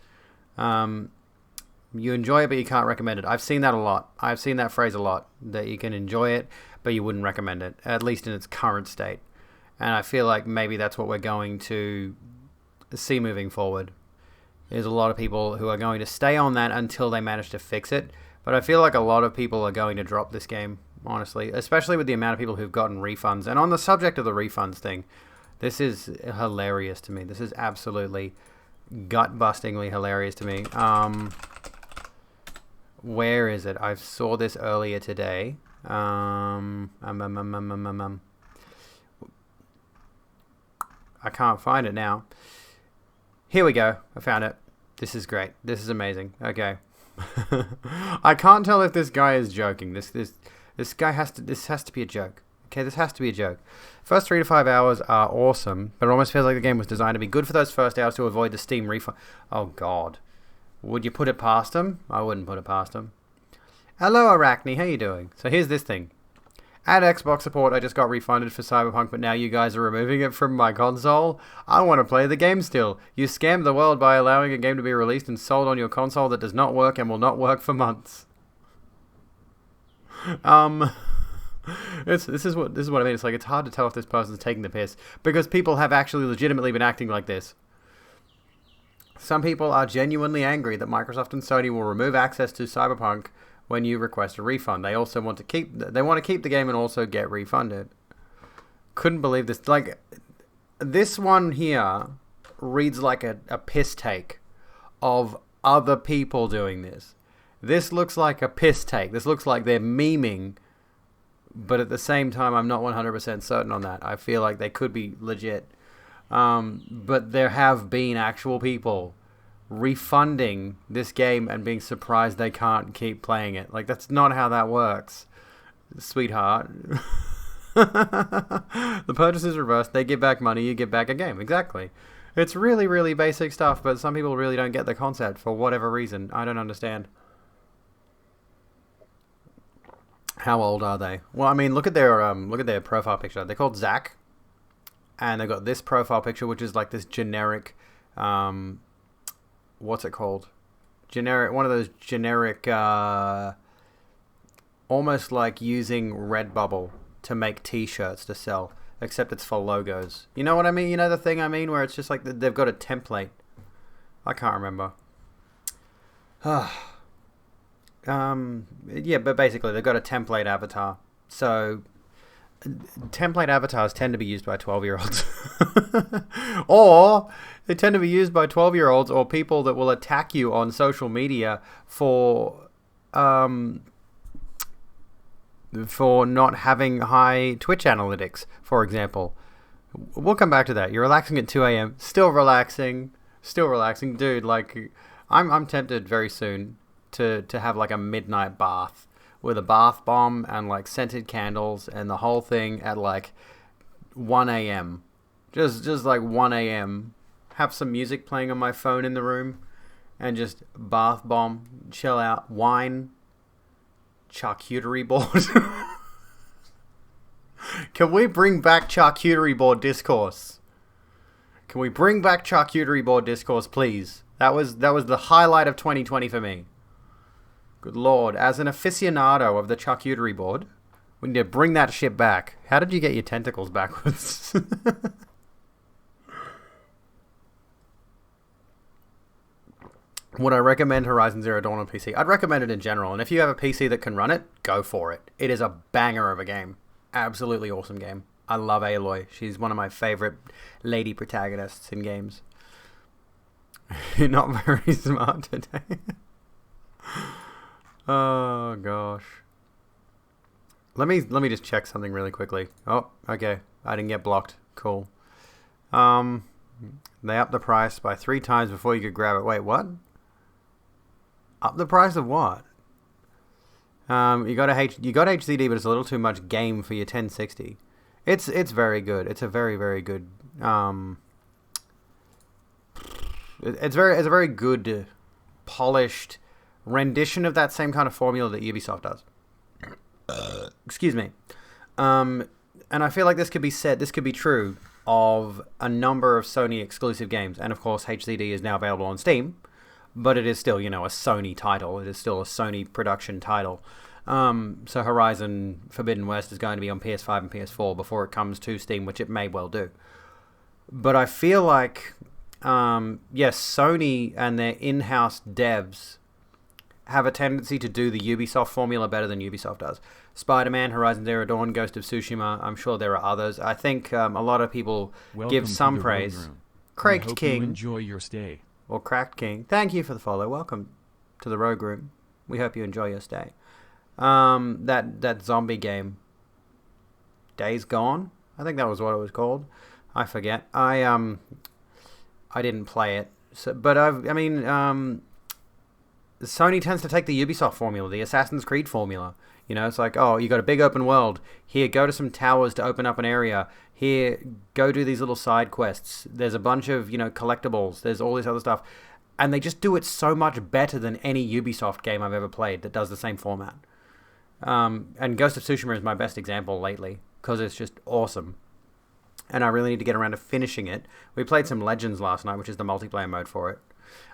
You enjoy it, but you can't recommend it. I've seen that a lot. I've seen that phrase a lot, that you can enjoy it, but you wouldn't recommend it, at least in its current state. And I feel like maybe that's what we're going to see moving forward. There's a lot of people who are going to stay on that until they manage to fix it, but I feel like a lot of people are going to drop this game, honestly, especially with the amount of people who've gotten refunds. And on the subject of the refunds thing, this is hilarious to me. This is absolutely gut-bustingly hilarious to me. Where is it? I saw this earlier today. I can't find it now. Here we go. I found it. This is great. This is amazing. Okay. I can't tell if this guy is joking. This guy has to be a joke. Okay, this has to be a joke. First 3 to 5 hours are awesome, but it almost feels like the game was designed to be good for those first hours to avoid the Steam refund. Oh, God. Would you put it past him? I wouldn't put it past him. Hello, Arachne. How you doing? So here's this thing. Add Xbox support. I just got refunded for Cyberpunk, but now you guys are removing it from my console? I want to play the game still. You scammed the world by allowing a game to be released and sold on your console that does not work and will not work for months. This is what I mean. It's like, it's hard to tell if this person's taking the piss, because people have actually legitimately been acting like this. Some people are genuinely angry that Microsoft and Sony will remove access to Cyberpunk when you request a refund. They also want to keep the game and also get refunded. Couldn't believe this. Like, this one here reads like a piss take of other people doing this. This looks like a piss take. This looks like they're memeing. But at the same time, I'm not 100% certain on that. I feel like they could be legit. But there have been actual people refunding this game and being surprised they can't keep playing it. Like, that's not how that works, sweetheart. The purchase is reversed. They give back money, you give back a game. Exactly. It's really, really basic stuff, but some people really don't get the concept for whatever reason. I don't understand. How old are they? Well, I mean, look at their profile picture. They're called Zach, and they've got this profile picture, which is like this generic, what's it called? Generic, one of those generic almost like using Redbubble to make T-shirts to sell, except it's for logos. You know what I mean? You know the thing I mean, where it's just like they've got a template. I can't remember. Yeah, but basically they've got a template avatar. So template avatars tend to be used by 12-year-olds. Or they tend to be used by 12-year-olds or people that will attack you on social media for not having high Twitch analytics, for example. We'll come back to that. You're relaxing at 2 a.m. Still relaxing. Dude, like, I'm tempted very soon to have like a midnight bath with a bath bomb and like scented candles and the whole thing at like 1 a.m. Just like 1 a.m. Have some music playing on my phone in the room and just bath bomb, chill out, wine, charcuterie board. Can we bring back charcuterie board discourse? Can we bring back charcuterie board discourse, please? That was the highlight of 2020 for me. Good lord. As an aficionado of the charcuterie board, we need to bring that shit back. How did you get your tentacles backwards? Would I recommend Horizon Zero Dawn on PC? I'd recommend it in general, and if you have a PC that can run it, go for it. It is a banger of a game. Absolutely awesome game. I love Aloy. She's one of my favorite lady protagonists in games. You're not very smart today. Oh gosh. Let me just check something really quickly. Oh, okay. I didn't get blocked. Cool. They upped the price by 3 times before you could grab it. Wait, what? Up the price of what? You got HDD, but it's a little too much game for your 1060. It's very good. It's a very, very good. It's a very good, polished rendition of that same kind of formula that Ubisoft does. Excuse me. And I feel like this could be true of a number of Sony exclusive games. And of course, HDD is now available on Steam, but it is still, a Sony title. It is still a Sony production title. So Horizon Forbidden West is going to be on PS5 and PS4 before it comes to Steam, which it may well do. But I feel like, yes, Sony and their in-house devs have a tendency to do the Ubisoft formula better than Ubisoft does. Spider-Man, Horizon Zero Dawn, Ghost of Tsushima, I'm sure there are others. I think a lot of people give some praise. Cracked King. You enjoy your stay. Or Cracked King. Thank you for the follow. Welcome to the Rogue Room. We hope you enjoy your stay. That zombie game, Days Gone, I think that was what it was called. I forget. I didn't play it, but Sony tends to take the Ubisoft formula, the Assassin's Creed formula. It's like, oh, you got a big open world. Here, go to some towers to open up an area. Here, go do these little side quests. There's a bunch of, collectibles. There's all this other stuff. And they just do it so much better than any Ubisoft game I've ever played that does the same format. And Ghost of Tsushima is my best example lately, because it's just awesome. And I really need to get around to finishing it. We played some Legends last night, which is the multiplayer mode for it.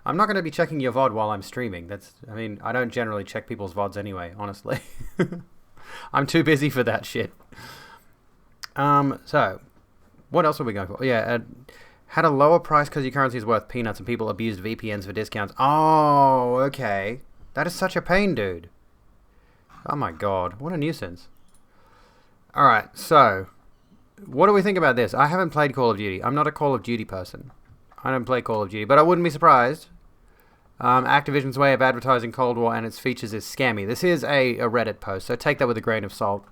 I'm not going to be checking your VOD while I'm streaming. I don't generally check people's VODs anyway, honestly. I'm too busy for that shit. So, what else are we going for? Yeah, had a lower price because your currency is worth peanuts and people abused VPNs for discounts. Oh, okay. That is such a pain, dude. Oh my god, what a nuisance. Alright, so, what do we think about this? I haven't played Call of Duty. I'm not a Call of Duty person. I don't play Call of Duty, but I wouldn't be surprised. Activision's way of advertising Cold War and its features is scammy. This is a Reddit post, so take that with a grain of salt.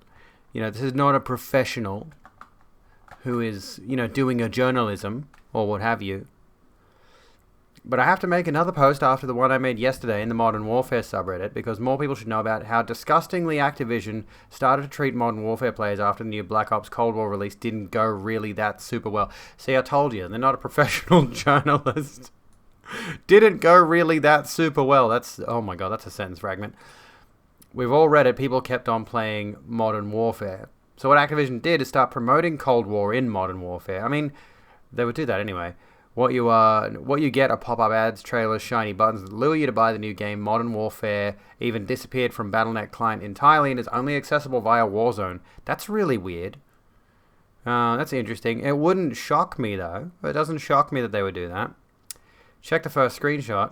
This is not a professional who is, doing a journalism or what have you. But I have to make another post after the one I made yesterday in the Modern Warfare subreddit, because more people should know about how disgustingly Activision started to treat Modern Warfare players after the new Black Ops Cold War release didn't go really that super well. See, I told you, they're not a professional journalist. Didn't go really that super well. Oh my god, that's a sentence fragment. We've all read it, people kept on playing Modern Warfare. So what Activision did is start promoting Cold War in Modern Warfare. I mean, they would do that anyway. What you get are pop-up ads, trailers, shiny buttons that lure you to buy the new game. Modern Warfare even disappeared from Battle.net client entirely and is only accessible via Warzone. That's really weird. That's interesting. It wouldn't shock me, though. It doesn't shock me that they would do that. Check the first screenshot.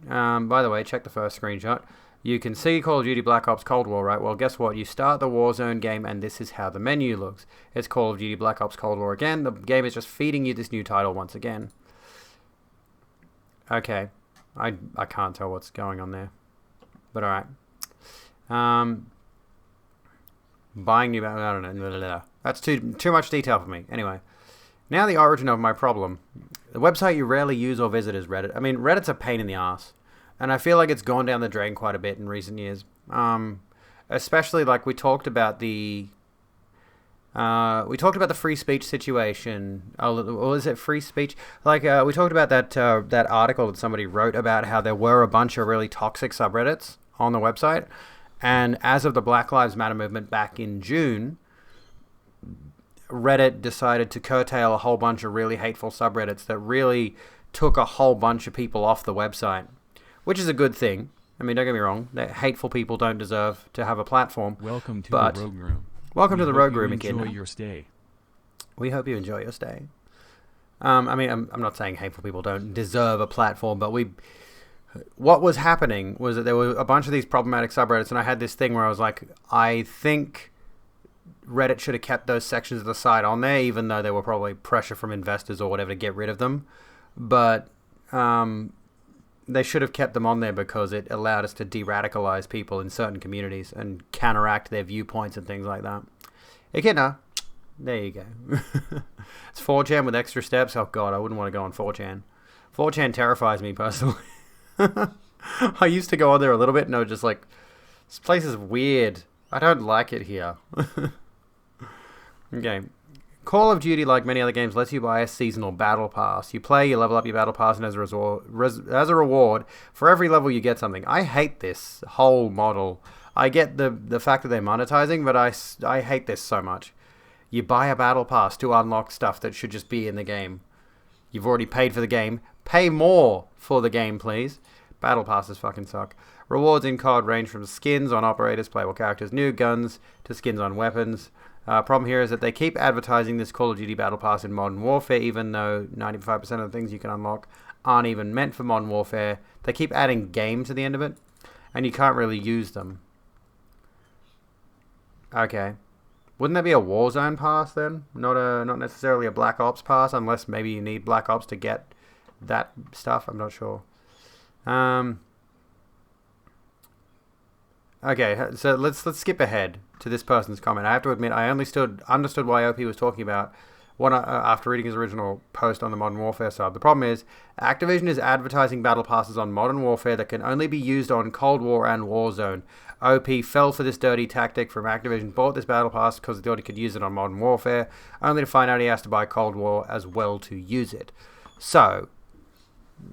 By the way, check the first screenshot. You can see Call of Duty Black Ops Cold War, right? Well, guess what? You start the Warzone game, and this is how the menu looks. It's Call of Duty Black Ops Cold War again. The game is just feeding you this new title once again. Okay. I can't tell what's going on there. But alright. Buying new... I don't know. Blah, blah, blah. That's too much detail for me. Anyway. Now the origin of my problem. The website you rarely use or visit is Reddit. I mean, Reddit's a pain in the ass. And I feel like it's gone down the drain quite a bit in recent years. Especially like we talked about the free speech situation. Or is it free speech? Like we talked about that article that somebody wrote about how there were a bunch of really toxic subreddits on the website. And as of the Black Lives Matter movement back in June, Reddit decided to curtail a whole bunch of really hateful subreddits that really took a whole bunch of people off the website. Which is a good thing. I mean, don't get me wrong. Hateful people don't deserve to have a platform. Welcome to the Rogue Room. Welcome to the Rogue Room, Room again. Enjoy your stay. We hope you enjoy your stay. I mean, I'm not saying hateful people don't deserve a platform, but what was happening was that there were a bunch of these problematic subreddits, and I had this thing where I was like, I think Reddit should have kept those sections of the site on there, even though there were probably pressure from investors or whatever to get rid of them. But they should have kept them on there because it allowed us to de-radicalize people in certain communities and counteract their viewpoints and things like that. Echidna, there you go. It's 4chan with extra steps. Oh god, I wouldn't want to go on 4chan. 4chan terrifies me personally. I used to go on there a little bit and I was just like, this place is weird. I don't like it here. Okay. Call of Duty, like many other games, lets you buy a seasonal battle pass. You play, you level up your battle pass, and as a reward, for every level you get something. I hate this whole model. I get the fact that they're monetizing, but I hate this so much. You buy a battle pass to unlock stuff that should just be in the game. You've already paid for the game. Pay more for the game, please. Battle passes fucking suck. Rewards in COD range from skins on operators, playable characters, new guns, to skins on weapons. Problem here is that they keep advertising this Call of Duty Battle Pass in Modern Warfare, even though 95% of the things you can unlock aren't even meant for Modern Warfare. They keep adding game to the end of it, and you can't really use them. Okay. Wouldn't that be a Warzone pass then? Not necessarily a Black Ops pass, unless maybe you need Black Ops to get that stuff. I'm not sure. Okay, so let's skip ahead to this person's comment. I have to admit, I only understood why OP was talking about after reading his original post on the Modern Warfare side. The problem is, Activision is advertising battle passes on Modern Warfare that can only be used on Cold War and Warzone. OP fell for this dirty tactic from Activision, bought this battle pass because he thought he could use it on Modern Warfare, only to find out he has to buy Cold War as well to use it. So,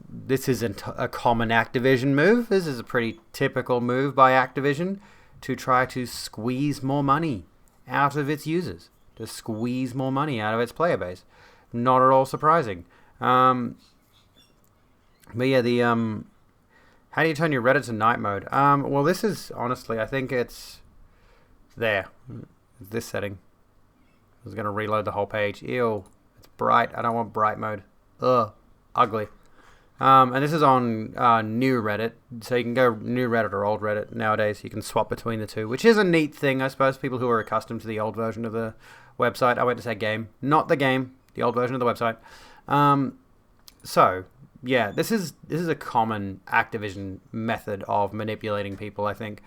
this isn't a common Activision move. This is a pretty typical move by Activision to try to squeeze more money out of its users, to squeeze more money out of its player base. Not at all surprising. But yeah, how do you turn your Reddit to night mode? Well, this is, honestly, I think it's there. It's this setting. I was going to reload the whole page. Ew, it's bright. I don't want bright mode. Ugh, ugly. And this is on new Reddit, so you can go new Reddit or old Reddit nowadays. You can swap between the two, which is a neat thing, I suppose. People who are accustomed to the old version of the website. I went to say game, not the game, the old version of the website. So yeah, this is a common Activision method of manipulating people. I think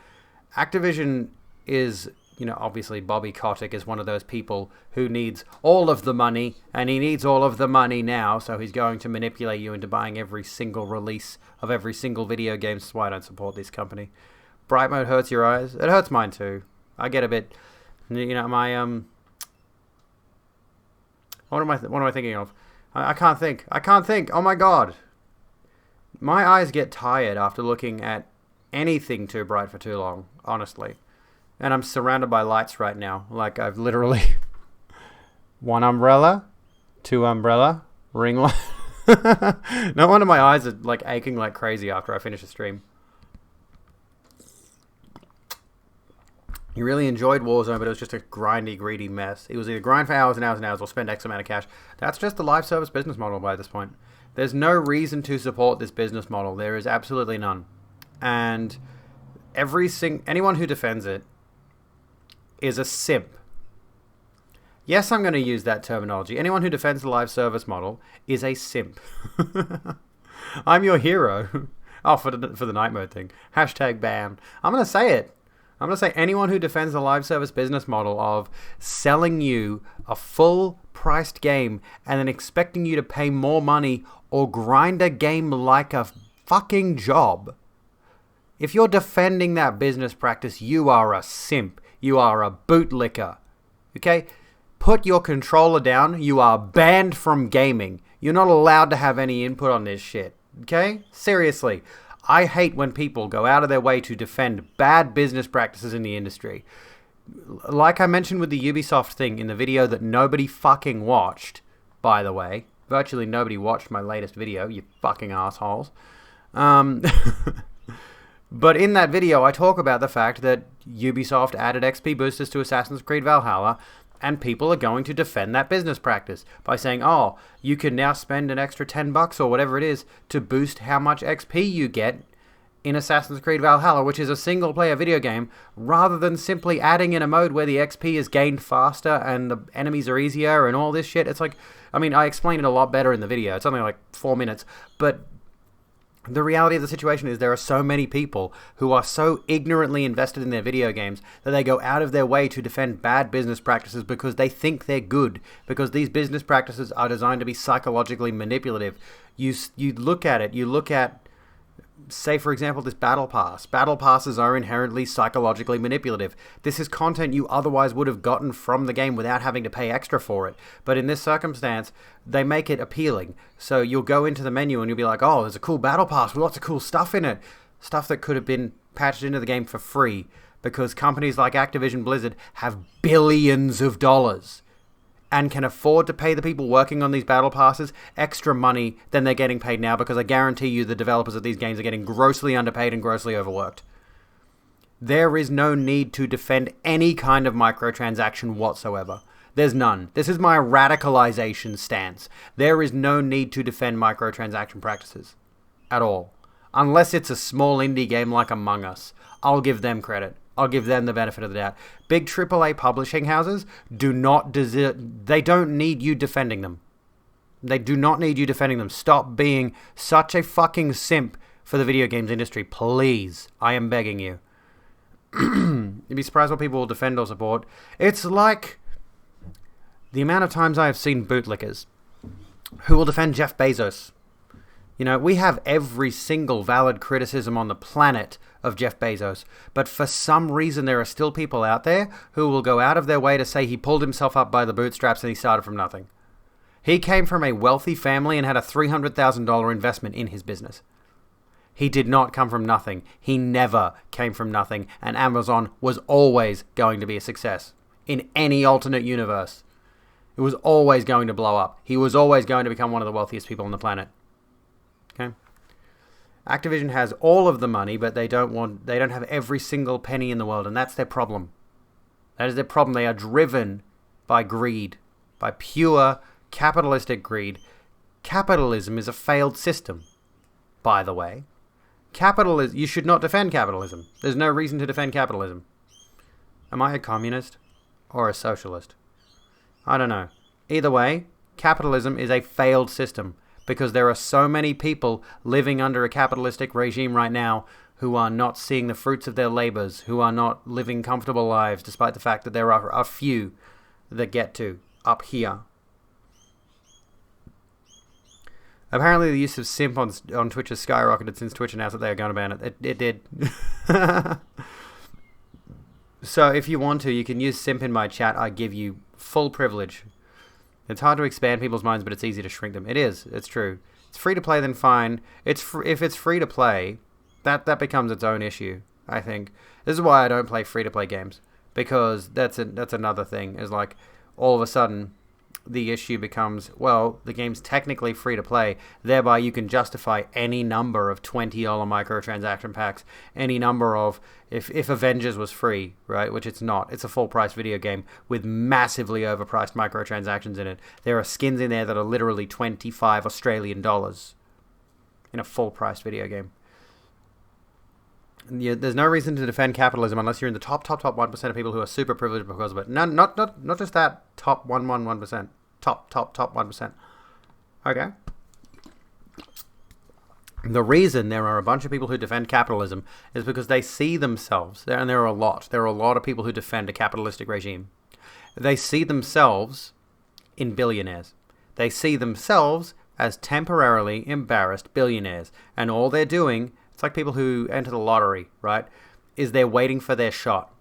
Activision is, obviously Bobby Kotick is one of those people who needs all of the money, and he needs all of the money now, so he's going to manipulate you into buying every single release of every single video game. That's why I don't support this company. Bright mode hurts your eyes. It hurts mine too. I get a bit, my, what am I thinking of? I can't think. Oh my god. My eyes get tired after looking at anything too bright for too long, honestly. And I'm surrounded by lights right now. Like, I've literally... one umbrella, two umbrella, ring light. No wonder my eyes are like aching like crazy after I finish a stream. You really enjoyed Warzone, but it was just a grindy, greedy mess. It was either grind for hours and hours and hours or spend X amount of cash. That's just the live service business model by this point. There's no reason to support this business model. There is absolutely none. And anyone who defends it is a simp. Yes, I'm going to use that terminology. Anyone who defends the live service model is a simp. I'm your hero. Oh, for the night mode thing. Hashtag ban. I'm going to say it. I'm going to say anyone who defends the live service business model of selling you a full-priced game and then expecting you to pay more money or grind a game like a fucking job. If you're defending that business practice, you are a simp. You are a bootlicker. Okay? Put your controller down. You are banned from gaming. You're not allowed to have any input on this shit. Okay? Seriously. I hate when people go out of their way to defend bad business practices in the industry. Like I mentioned with the Ubisoft thing in the video that nobody fucking watched, by the way. Virtually nobody watched my latest video, you fucking assholes. But in that video, I talk about the fact that Ubisoft added XP boosters to Assassin's Creed Valhalla, and people are going to defend that business practice by saying, oh, you can now spend an extra $10 or whatever it is to boost how much XP you get in Assassin's Creed Valhalla, which is a single-player video game, rather than simply adding in a mode where the XP is gained faster and the enemies are easier and all this shit. It's like, I mean, I explained it a lot better in the video. It's only like 4 minutes, but the reality of the situation is there are so many people who are so ignorantly invested in their video games that they go out of their way to defend bad business practices because they think they're good, because these business practices are designed to be psychologically manipulative. You look at it, you look at, say for example, this Battle Pass. Battle Passes are inherently psychologically manipulative. This is content you otherwise would have gotten from the game without having to pay extra for it. But in this circumstance, they make it appealing. So you'll go into the menu and you'll be like, oh, there's a cool Battle Pass with lots of cool stuff in it. Stuff that could have been patched into the game for free. Because companies like Activision Blizzard have billions of dollars and can afford to pay the people working on these battle passes extra money than they're getting paid now, because I guarantee you the developers of these games are getting grossly underpaid and grossly overworked. There is no need to defend any kind of microtransaction whatsoever. There's none. This is my radicalization stance. There is no need to defend microtransaction practices at all. Unless it's a small indie game like Among Us. I'll give them credit. I'll give them the benefit of the doubt. Big AAA publishing houses they don't need you defending them. They do not need you defending them. Stop being such a fucking simp for the video games industry. Please. I am begging you. You'd be surprised what people will defend or support. It's like the amount of times I have seen bootlickers who will defend Jeff Bezos. You know, we have every single valid criticism on the planet of Jeff Bezos, but for some reason there are still people out there who will go out of their way to say he pulled himself up by the bootstraps and he started from nothing. He came from a wealthy family and had a $300,000 investment in his business. He did not come from nothing. He never came from nothing, and Amazon was always going to be a success in any alternate universe. It was always going to blow up. He was always going to become one of the wealthiest people on the planet. Okay? Activision has all of the money, but they don't have every single penny in the world, and that's their problem. That is their problem. They are driven by greed, by pure capitalistic greed. Capitalism is a failed system, by the way. You should not defend capitalism. There's no reason to defend capitalism. Am I a communist or a socialist? I don't know. Either way, capitalism is a failed system, because there are so many people living under a capitalistic regime right now who are not seeing the fruits of their labors, who are not living comfortable lives, despite the fact that there are a few that get to up here. Apparently the use of simp on Twitch has skyrocketed since Twitch announced that they are going to ban it. It did. So if you want to, you can use simp in my chat. I give you full privilege. It's hard to expand people's minds, but it's easy to shrink them. It is. It's true. It's free to play, then fine. If it's free to play, that becomes its own issue, I think. This is why I don't play free to play games, because that's another thing. Is like all of a sudden, the issue becomes, well, the game's technically free to play, thereby you can justify any number of $20 microtransaction packs, any number of, if Avengers was free, right, which it's not, it's a full price video game with massively overpriced microtransactions in it. There are skins in there that are literally 25 Australian dollars in a full price video game. There's no reason to defend capitalism unless you're in the top 1% of people who are super privileged because of it. No, not just that top 1%. Top 1%. Okay. The reason there are a bunch of people who defend capitalism is because they see themselves, and there are a lot of people who defend a capitalistic regime. They see themselves in billionaires. They see themselves as temporarily embarrassed billionaires, and all they're doing, it's like people who enter the lottery, right? Is they're waiting for their shot.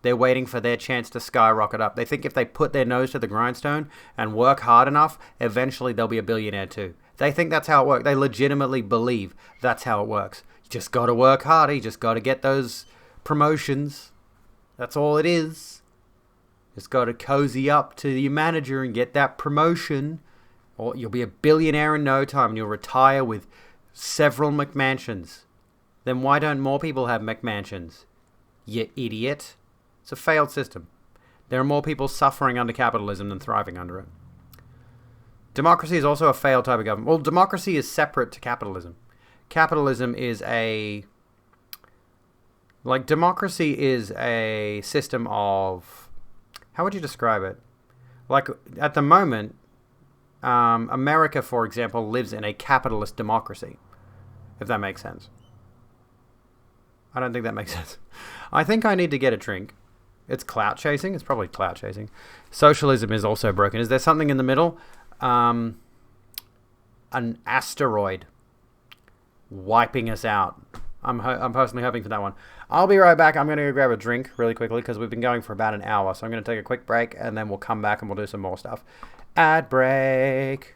They're waiting for their chance to skyrocket up. They think if they put their nose to the grindstone and work hard enough, eventually they'll be a billionaire too. They think that's how it works. They legitimately believe that's how it works. You just got to work harder. You just got to get those promotions. That's all it is. Just got to cozy up to your manager and get that promotion. Or you'll be a billionaire in no time and you'll retire with several McMansions. Then why don't more people have McMansions? You idiot. It's a failed system. There are more people suffering under capitalism than thriving under it. Democracy is also a failed type of government. Well, democracy is separate to capitalism. Capitalism is democracy is a system of, how would you describe it? Like, at the moment, America, for example, lives in a capitalist democracy, if that makes sense. I don't think that makes sense. I think I need to get a drink. It's clout chasing. It's probably clout chasing. Socialism is also broken. Is there something in the middle? An asteroid wiping us out. I'm personally hoping for that one. I'll be right back. I'm going to go grab a drink really quickly because we've been going for about an hour. So I'm going to take a quick break and then we'll come back and we'll do some more stuff. Ad break.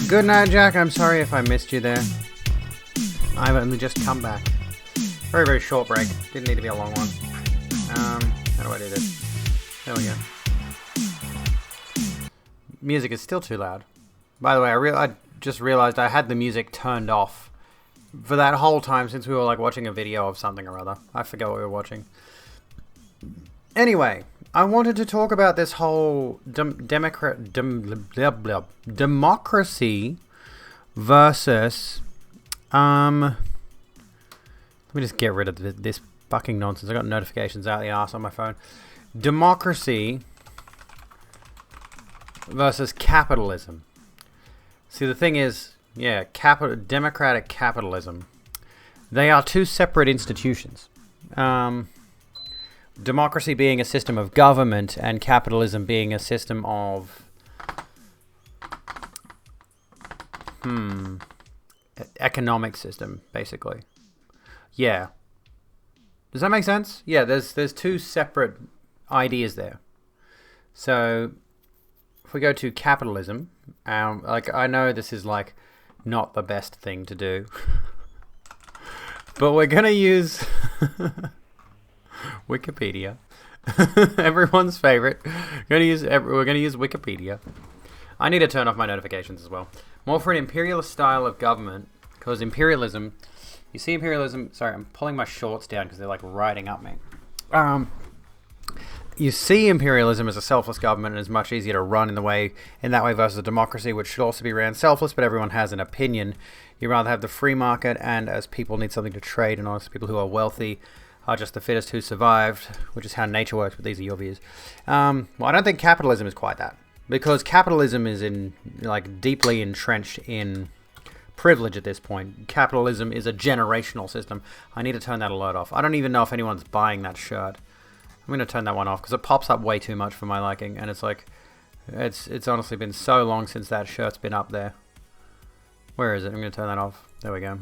Good night, Jack. I'm sorry if I missed you there. I've only just come back. Very, very short break. Didn't need to be a long one. How do I do this? There we go. Music is still too loud. By the way, I just realized I had the music turned off for that whole time since we were like watching a video of something or other. I forget what we were watching. Anyway, I wanted to talk about this whole democracy versus let me just get rid of this fucking nonsense. I got notifications out the arse on my phone. Democracy versus capitalism. See, the thing is, yeah, democratic capitalism. They are two separate institutions. Democracy being a system of government and capitalism being a system of economic system, basically. Yeah. Does that make sense? Yeah, there's two separate ideas there. So if we go to capitalism, like I know this is like not the best thing to do, but we're gonna use Wikipedia. Everyone's favorite. We're gonna use Wikipedia. I need to turn off my notifications as well. More for an imperialist style of government, because imperialism. You see imperialism. Sorry, I'm pulling my shorts down because they're like riding up me. You see imperialism as a selfless government and is much easier to run in that way versus a democracy, which should also be ran selfless, but everyone has an opinion. You rather have the free market, and as people need something to trade, and honestly, people who are wealthy are just the fittest who survived, which is how nature works, but these are your views. Well, I don't think capitalism is quite that, because capitalism is deeply entrenched in privilege at this point. Capitalism is a generational system. I need to turn that alert off. I don't even know if anyone's buying that shirt. I'm going to turn that one off because it pops up way too much for my liking, and it's like it's honestly been so long since that shirt's been up there. Where is it? I'm going to turn that off. There we go.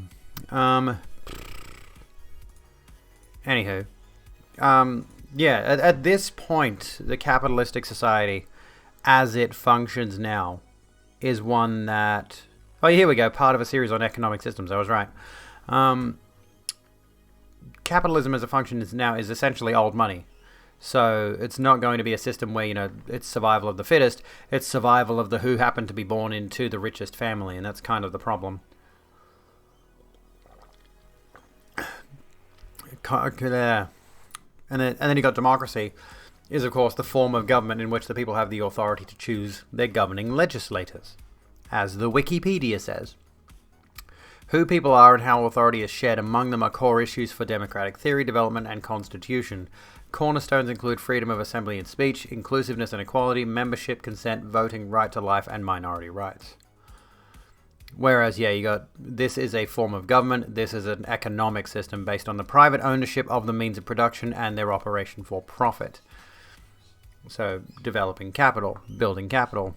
Anywho, yeah, at this point, the capitalistic society as it functions now is one that... Oh, here we go. Part of a series on economic systems. I was right. Capitalism as a function is essentially old money. So it's not going to be a system where, it's survival of the fittest. It's survival of the who happen to be born into the richest family, and that's kind of the problem. And then you got democracy, is of course the form of government in which the people have the authority to choose their governing legislators. As the Wikipedia says, who people are and how authority is shared among them are core issues for democratic theory, development, and constitution. Cornerstones include freedom of assembly and speech, inclusiveness and equality, membership, consent, voting, right to life, and minority rights. Whereas, yeah, this is a form of government, this is an economic system based on the private ownership of the means of production and their operation for profit. So, developing capital, building capital.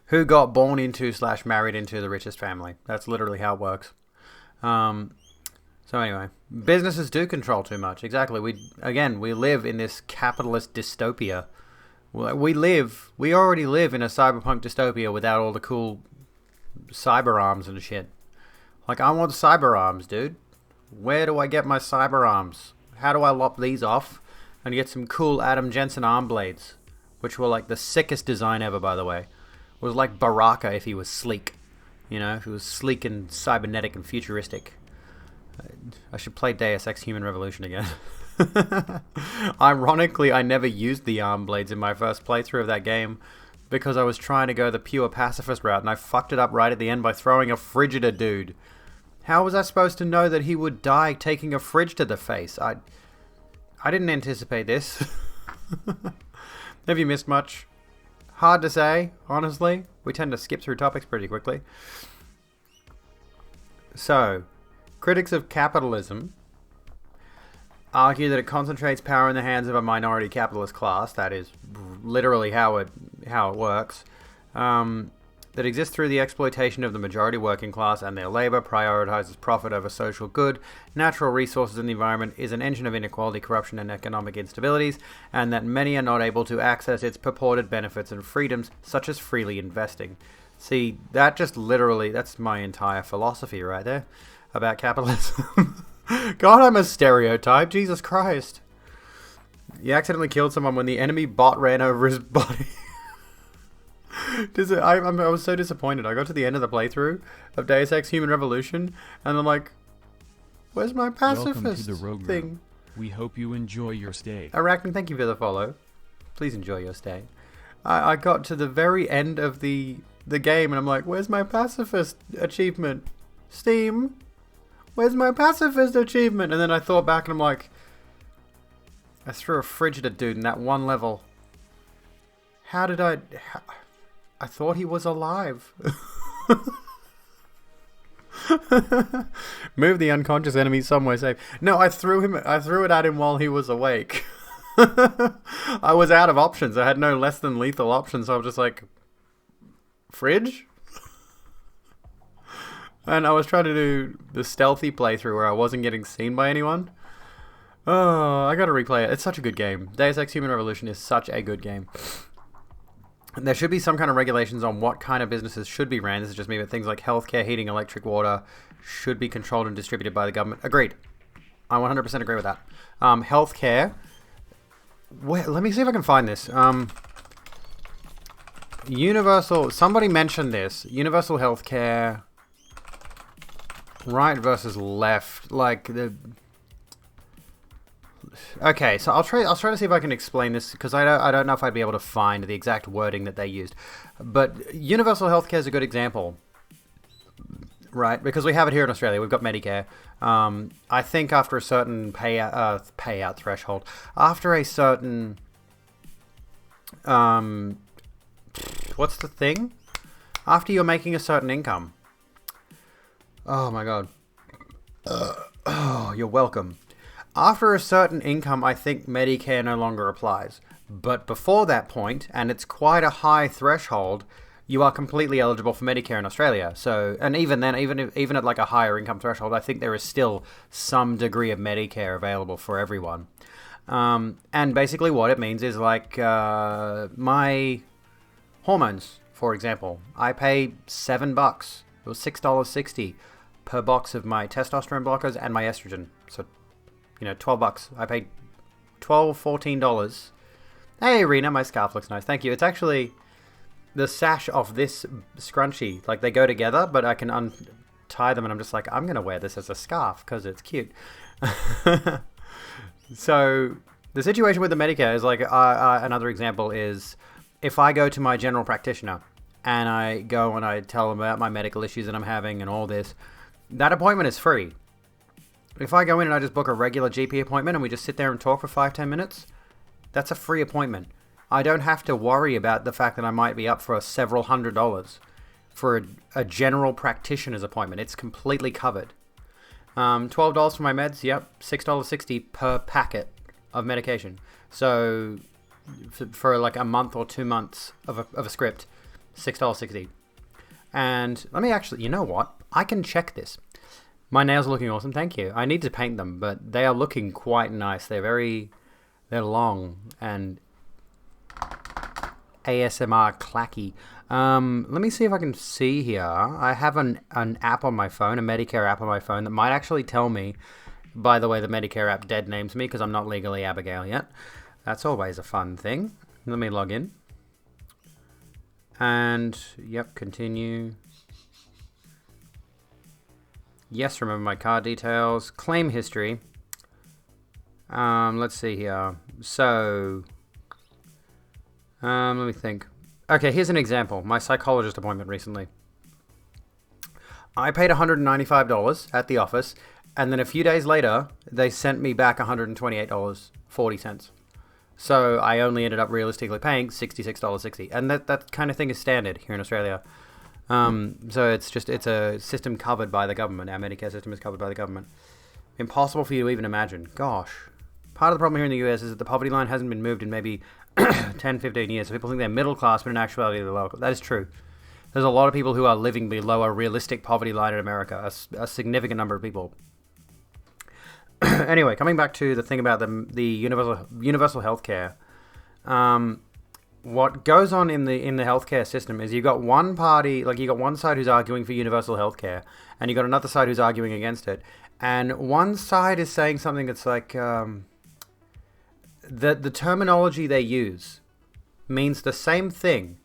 Who got born into / married into the richest family. That's literally how it works. So anyway, businesses do control too much. Exactly. We live in this capitalist dystopia. We already live in a cyberpunk dystopia without all the cool cyber arms and shit. Like, I want cyber arms, dude. Where do I get my cyber arms? How do I lop these off and get some cool Adam Jensen arm blades? Which were like the sickest design ever, by the way. It was like Baraka if he was sleek. If he was sleek and cybernetic and futuristic. I should play Deus Ex Human Revolution again. Ironically, I never used the arm blades in my first playthrough of that game because I was trying to go the pure pacifist route, and I fucked it up right at the end by throwing a fridge at a dude. How was I supposed to know that he would die taking a fridge to the face? I didn't anticipate this. Have you missed much? Hard to say, honestly. We tend to skip through topics pretty quickly. So, critics of capitalism argue that it concentrates power in the hands of a minority capitalist class. That is literally how it works. That exists through the exploitation of the majority working class and their labor, prioritizes profit over social good, natural resources in the environment, is an engine of inequality, corruption, and economic instabilities, and that many are not able to access its purported benefits and freedoms, such as freely investing. See, that just literally, that's my entire philosophy right there about capitalism. God, I'm a stereotype. Jesus Christ. You accidentally killed someone when the enemy bot ran over his body. I was so disappointed. I got to the end of the playthrough of Deus Ex Human Revolution, and I'm like, where's my pacifist Welcome to the Rogue thing? Room. We hope you enjoy your stay. Arachne, thank you for the follow. Please enjoy your stay. I got to the very end of the game, and I'm like, where's my pacifist achievement? Steam, where's my pacifist achievement? And then I thought back, and I'm like, I threw a fridge at a dude in that one level. How did I thought he was alive. Move the unconscious enemy somewhere safe. No, I threw it at him while he was awake. I was out of options. I had no less than lethal options, so I was just like, fridge? And I was trying to do the stealthy playthrough where I wasn't getting seen by anyone. Oh, I gotta replay it. It's such a good game. Deus Ex Human Revolution is such a good game. There should be some kind of regulations on what kind of businesses should be ran. This is just me, but things like healthcare, heating, electric, water should be controlled and distributed by the government. Agreed. I 100% agree with that. Healthcare. Let me see if I can find this. Universal. Somebody mentioned this. Universal healthcare. Right versus left. Like the. Okay, so I'll try to see if I can explain this, because I don't know if I'd be able to find the exact wording that they used. But universal healthcare is a good example, right? Because we have it here in Australia. We've got Medicare. I think after a certain payout threshold, after a certain what's the thing? After you're making a certain income. Oh my god. Oh, you're welcome. After a certain income, I think Medicare no longer applies. But before that point, and it's quite a high threshold, you are completely eligible for Medicare in Australia. So, and even then, even at like a higher income threshold, I think there is still some degree of Medicare available for everyone. And basically what it means is like my hormones, for example. I pay $7. It was $6.60 per box of my testosterone blockers and my estrogen. So, $12. I paid $12, $14. Hey, Rena, my scarf looks nice. Thank you. It's actually the sash of this scrunchie. Like, they go together, but I can untie them, and I'm just like, I'm going to wear this as a scarf because it's cute. So, the situation with the Medicare is like, another example is if I go to my general practitioner and I go and I tell them about my medical issues that I'm having and all this, that appointment is free. If I go in and I just book a regular GP appointment and we just sit there and talk for 5-10 minutes, that's a free appointment. I don't have to worry about the fact that I might be up for several $100s for a general practitioner's appointment. It's completely covered. $12 for my meds, yep. $6.60 per packet of medication. So for like a month or 2 months of a script, $6.60. And let me actually, you know what? I can check this. My nails are looking awesome, thank you. I need to paint them, but they are looking quite nice. They're long and ASMR clacky. Let me see if I can see here. I have an app on my phone, a Medicare app on my phone that might actually tell me. By the way, the Medicare app dead names me because I'm not legally Abigail yet. That's always a fun thing. Let me log in. And, yep, continue. Yes, remember my card details. Claim history. Let's see here. So, let me think. Okay, here's an example. My psychologist appointment recently. I paid $195 at the office, and then a few days later, they sent me back $128.40. So I only ended up realistically paying $66.60, and that kind of thing is standard here in Australia. So it's a system covered by the government. Our Medicare system is covered by the government. Impossible for you to even imagine. Gosh. Part of the problem here in the US is that the poverty line hasn't been moved in maybe 10, 15 years. So people think they're middle class, but in actuality they're low. That is true. There's a lot of people who are living below a realistic poverty line in America. A significant number of people. Anyway, coming back to the thing about the universal health care. what goes on in the healthcare system is you got one party, like you got one side who's arguing for universal healthcare, and you got another side who's arguing against it. And one side is saying something that's like the terminology they use means the same thing,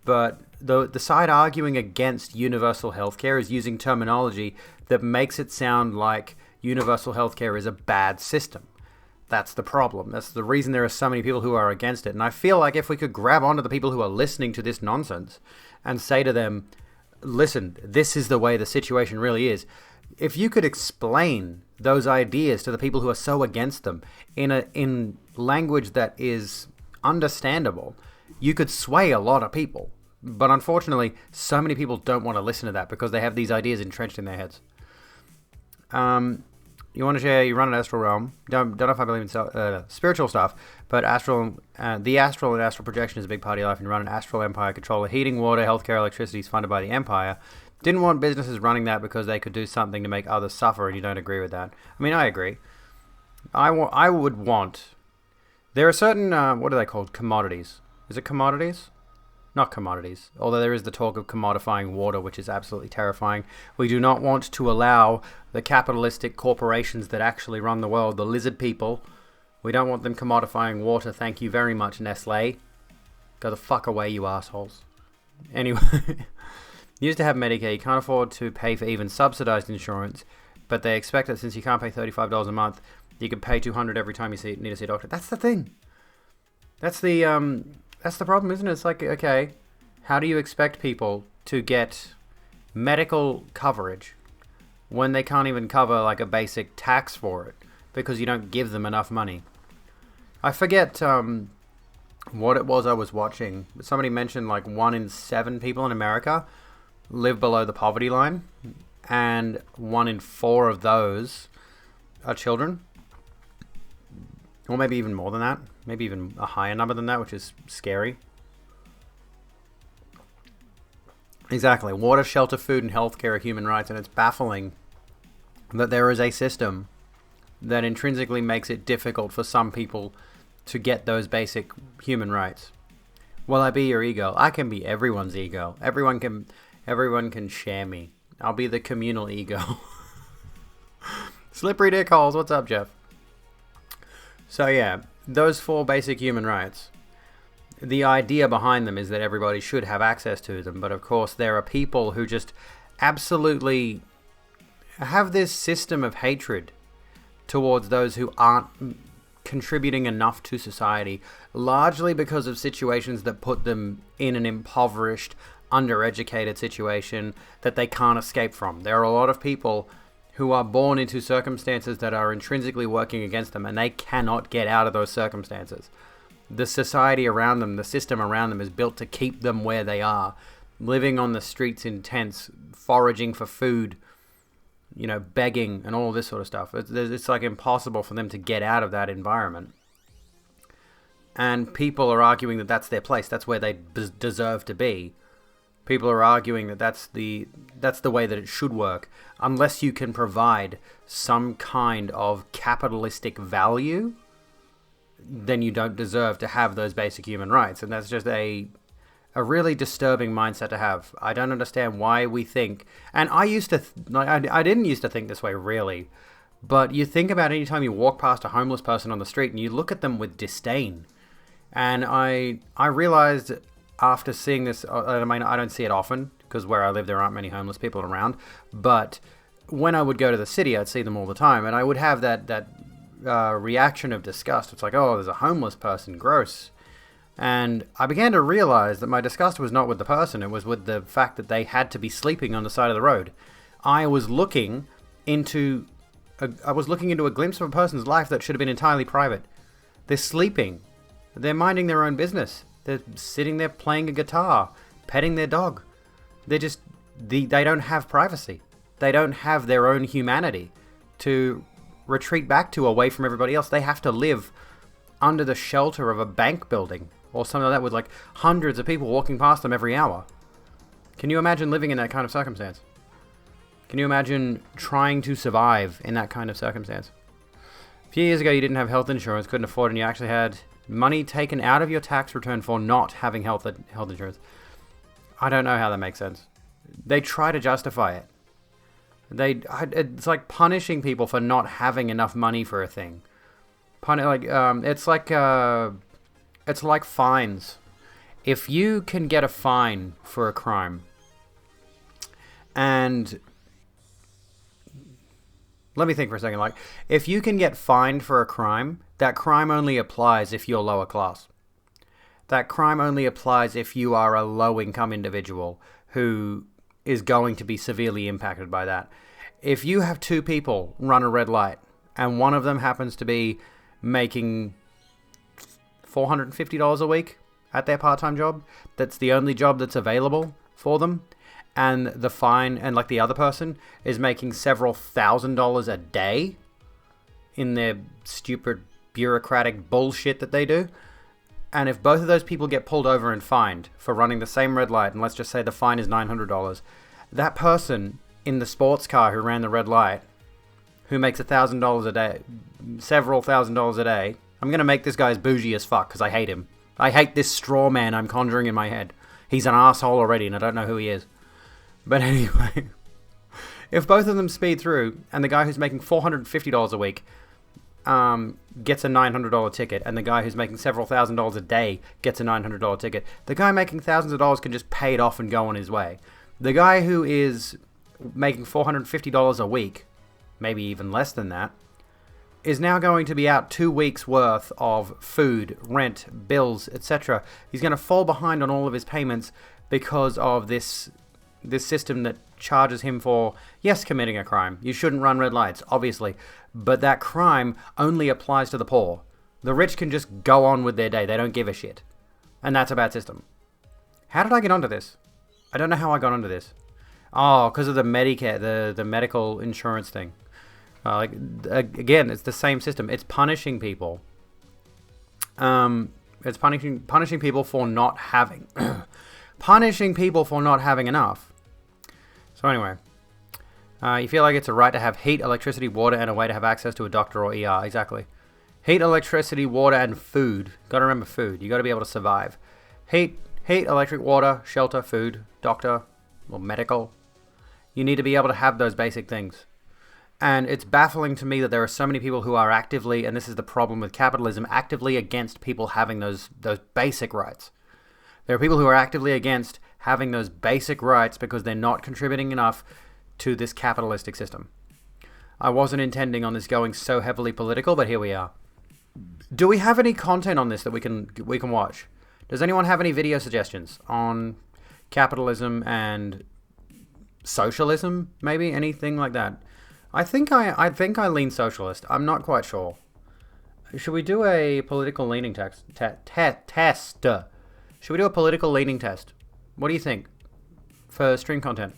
but the side arguing against universal healthcare is using terminology that makes it sound like universal healthcare is a bad system. That's the problem. That's the reason there are so many people who are against it. And I feel like if we could grab onto the people who are listening to this nonsense and say to them, listen, this is the way the situation really is. If you could explain those ideas to the people who are so against them in language that is understandable, you could sway a lot of people. But unfortunately, so many people don't want to listen to that because they have these ideas entrenched in their heads. You want to share, you run an astral realm. Don't know if I believe in spiritual stuff, but the astral and astral projection is a big part of your life, and you run an astral empire, control the heating, water, healthcare, electricity is funded by the empire. Didn't want businesses running that because they could do something to make others suffer, and you don't agree with that. I mean, I agree. I would want... There are certain, what are they called? Commodities. Is it commodities? Not commodities, although there is the talk of commodifying water, which is absolutely terrifying. We do not want to allow the capitalistic corporations that actually run the world, the lizard people, we don't want them commodifying water. Thank you very much, Nestle. Go the fuck away, you assholes. Anyway, you used to have Medicare. You can't afford to pay for even subsidized insurance, but they expect that since you can't pay $35 a month, you can pay $200 every time you need to see a doctor. That's the thing. That's the problem, isn't it? It's like, okay, how do you expect people to get medical coverage when they can't even cover like a basic tax for it because you don't give them enough money? I forget what it was I was watching. Somebody mentioned like 1 in 7 people in America live below the poverty line, and 1 in 4 of those are children. Or maybe even more than that. Maybe even a higher number than that, which is scary. Exactly. Water, shelter, food, and healthcare are human rights, and it's baffling that there is a system that intrinsically makes it difficult for some people to get those basic human rights. Will I be your ego? I can be everyone's ego. Everyone can share me. I'll be the communal ego. Slippery dick holes. What's up, Jeff? So yeah, those 4 basic human rights, the idea behind them is that everybody should have access to them. But of course, there are people who just absolutely have this system of hatred towards those who aren't contributing enough to society, largely because of situations that put them in an impoverished, undereducated situation that they can't escape from. There are a lot of people who are born into circumstances that are intrinsically working against them, and they cannot get out of those circumstances. The society around them, the system around them is built to keep them where they are, living on the streets in tents, foraging for food, you know, begging and all this sort of stuff. It's like impossible for them to get out of that environment. And people are arguing that that's their place, that's where they deserve to be. People are arguing that that's the way that it should work. Unless you can provide some kind of capitalistic value, then you don't deserve to have those basic human rights. And that's just a really disturbing mindset to have. I don't understand why we think, and I used to, I didn't used to think this way really, but you think about any time you walk past a homeless person on the street and you look at them with disdain. And I realized after seeing this, I mean, I don't see it often because where I live there aren't many homeless people around, but when I would go to the city, I'd see them all the time, and I would have that reaction of disgust. It's like, oh, there's a homeless person, gross. And I began to realize that my disgust was not with the person, it was with the fact that they had to be sleeping on the side of the road. I was looking into a glimpse of a person's life that should have been entirely private. They're sleeping. They're minding their own business. They're sitting there playing a guitar, petting their dog. They don't have privacy. They don't have their own humanity to retreat back to away from everybody else. They have to live under the shelter of a bank building or something like that with like hundreds of people walking past them every hour. Can you imagine living in that kind of circumstance? Can you imagine trying to survive in that kind of circumstance? A few years ago, you didn't have health insurance, couldn't afford it, and you actually had Money taken out of your tax return for not having health insurance. I don't know how that makes sense. They try to justify it. It's like punishing people for not having enough money for a thing. It's like fines. If you can get a fine for a crime, and let me think for a second. Like, if you can get fined for a crime, that crime only applies if you're lower class. That crime only applies if you are a low-income individual who is going to be severely impacted by that. If you have two people run a red light, and one of them happens to be making $450 a week at their part-time job, that's the only job that's available for them, and the fine, and like the other person is making several $1,000s a day in their stupid bureaucratic bullshit that they do, and if both of those people get pulled over and fined for running the same red light, and let's just say the fine is $900, that person in the sports car who ran the red light, who makes $1,000 a day, several $1,000s a day, I'm going to make this guy as bougie as fuck because I hate him. I hate this straw man I'm conjuring in my head. He's an asshole already and I don't know who he is. But anyway, if both of them speed through and the guy who's making $450 a week gets a $900 ticket, and the guy who's making several $1,000s a day gets a $900 ticket, the guy making thousands of dollars can just pay it off and go on his way. The guy who is making $450 a week, maybe even less than that, is now going to be out 2 weeks worth of food, rent, bills, etc. He's going to fall behind on all of his payments because of this system that charges him for, yes, committing a crime. You shouldn't run red lights, obviously, but that crime only applies to the poor. The rich can just go on with their day. They don't give a shit. And that's a bad system. How did I get onto this? I don't know how I got onto this. Oh, because of the Medicare, the medical insurance thing. Again, it's the same system. It's punishing people. It's punishing people for not having, punishing people for not having enough. So anyway, you feel like it's a right to have heat, electricity, water, and a way to have access to a doctor or ER. Exactly. Heat, electricity, water, and food. Got to remember food. You got to be able to survive. Heat, electric, water, shelter, food, doctor, or medical. You need to be able to have those basic things. And it's baffling to me that there are so many people who are actively, and this is the problem with capitalism, actively against people having those basic rights. There are people who are actively against having those basic rights because they're not contributing enough to this capitalistic system. I wasn't intending on this going so heavily political, but here we are. Do we have any content on this that we can watch? Does anyone have any video suggestions on capitalism and socialism? Maybe anything like that. I think I lean socialist. I'm not quite sure. Should we do a political leaning test? Should we do a political leaning test? What do you think for stream content?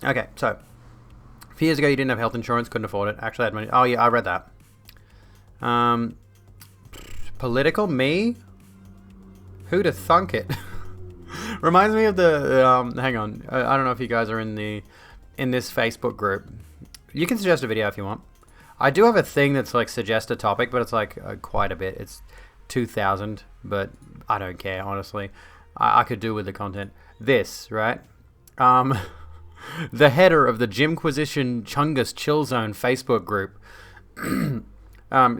Okay, so a few years ago you didn't have health insurance, couldn't afford it. Actually, I had money. Oh yeah, I read that. Political me? Who'd have thunk it? Reminds me of the hang on. I don't know if you guys are in this Facebook group. You can suggest a video if you want. I do have a thing that's like suggest a topic, but it's like quite a bit. It's 2,000, but I don't care, honestly. I could do with the content. This, right? The header of the Jimquisition Chungus Chill Zone Facebook group.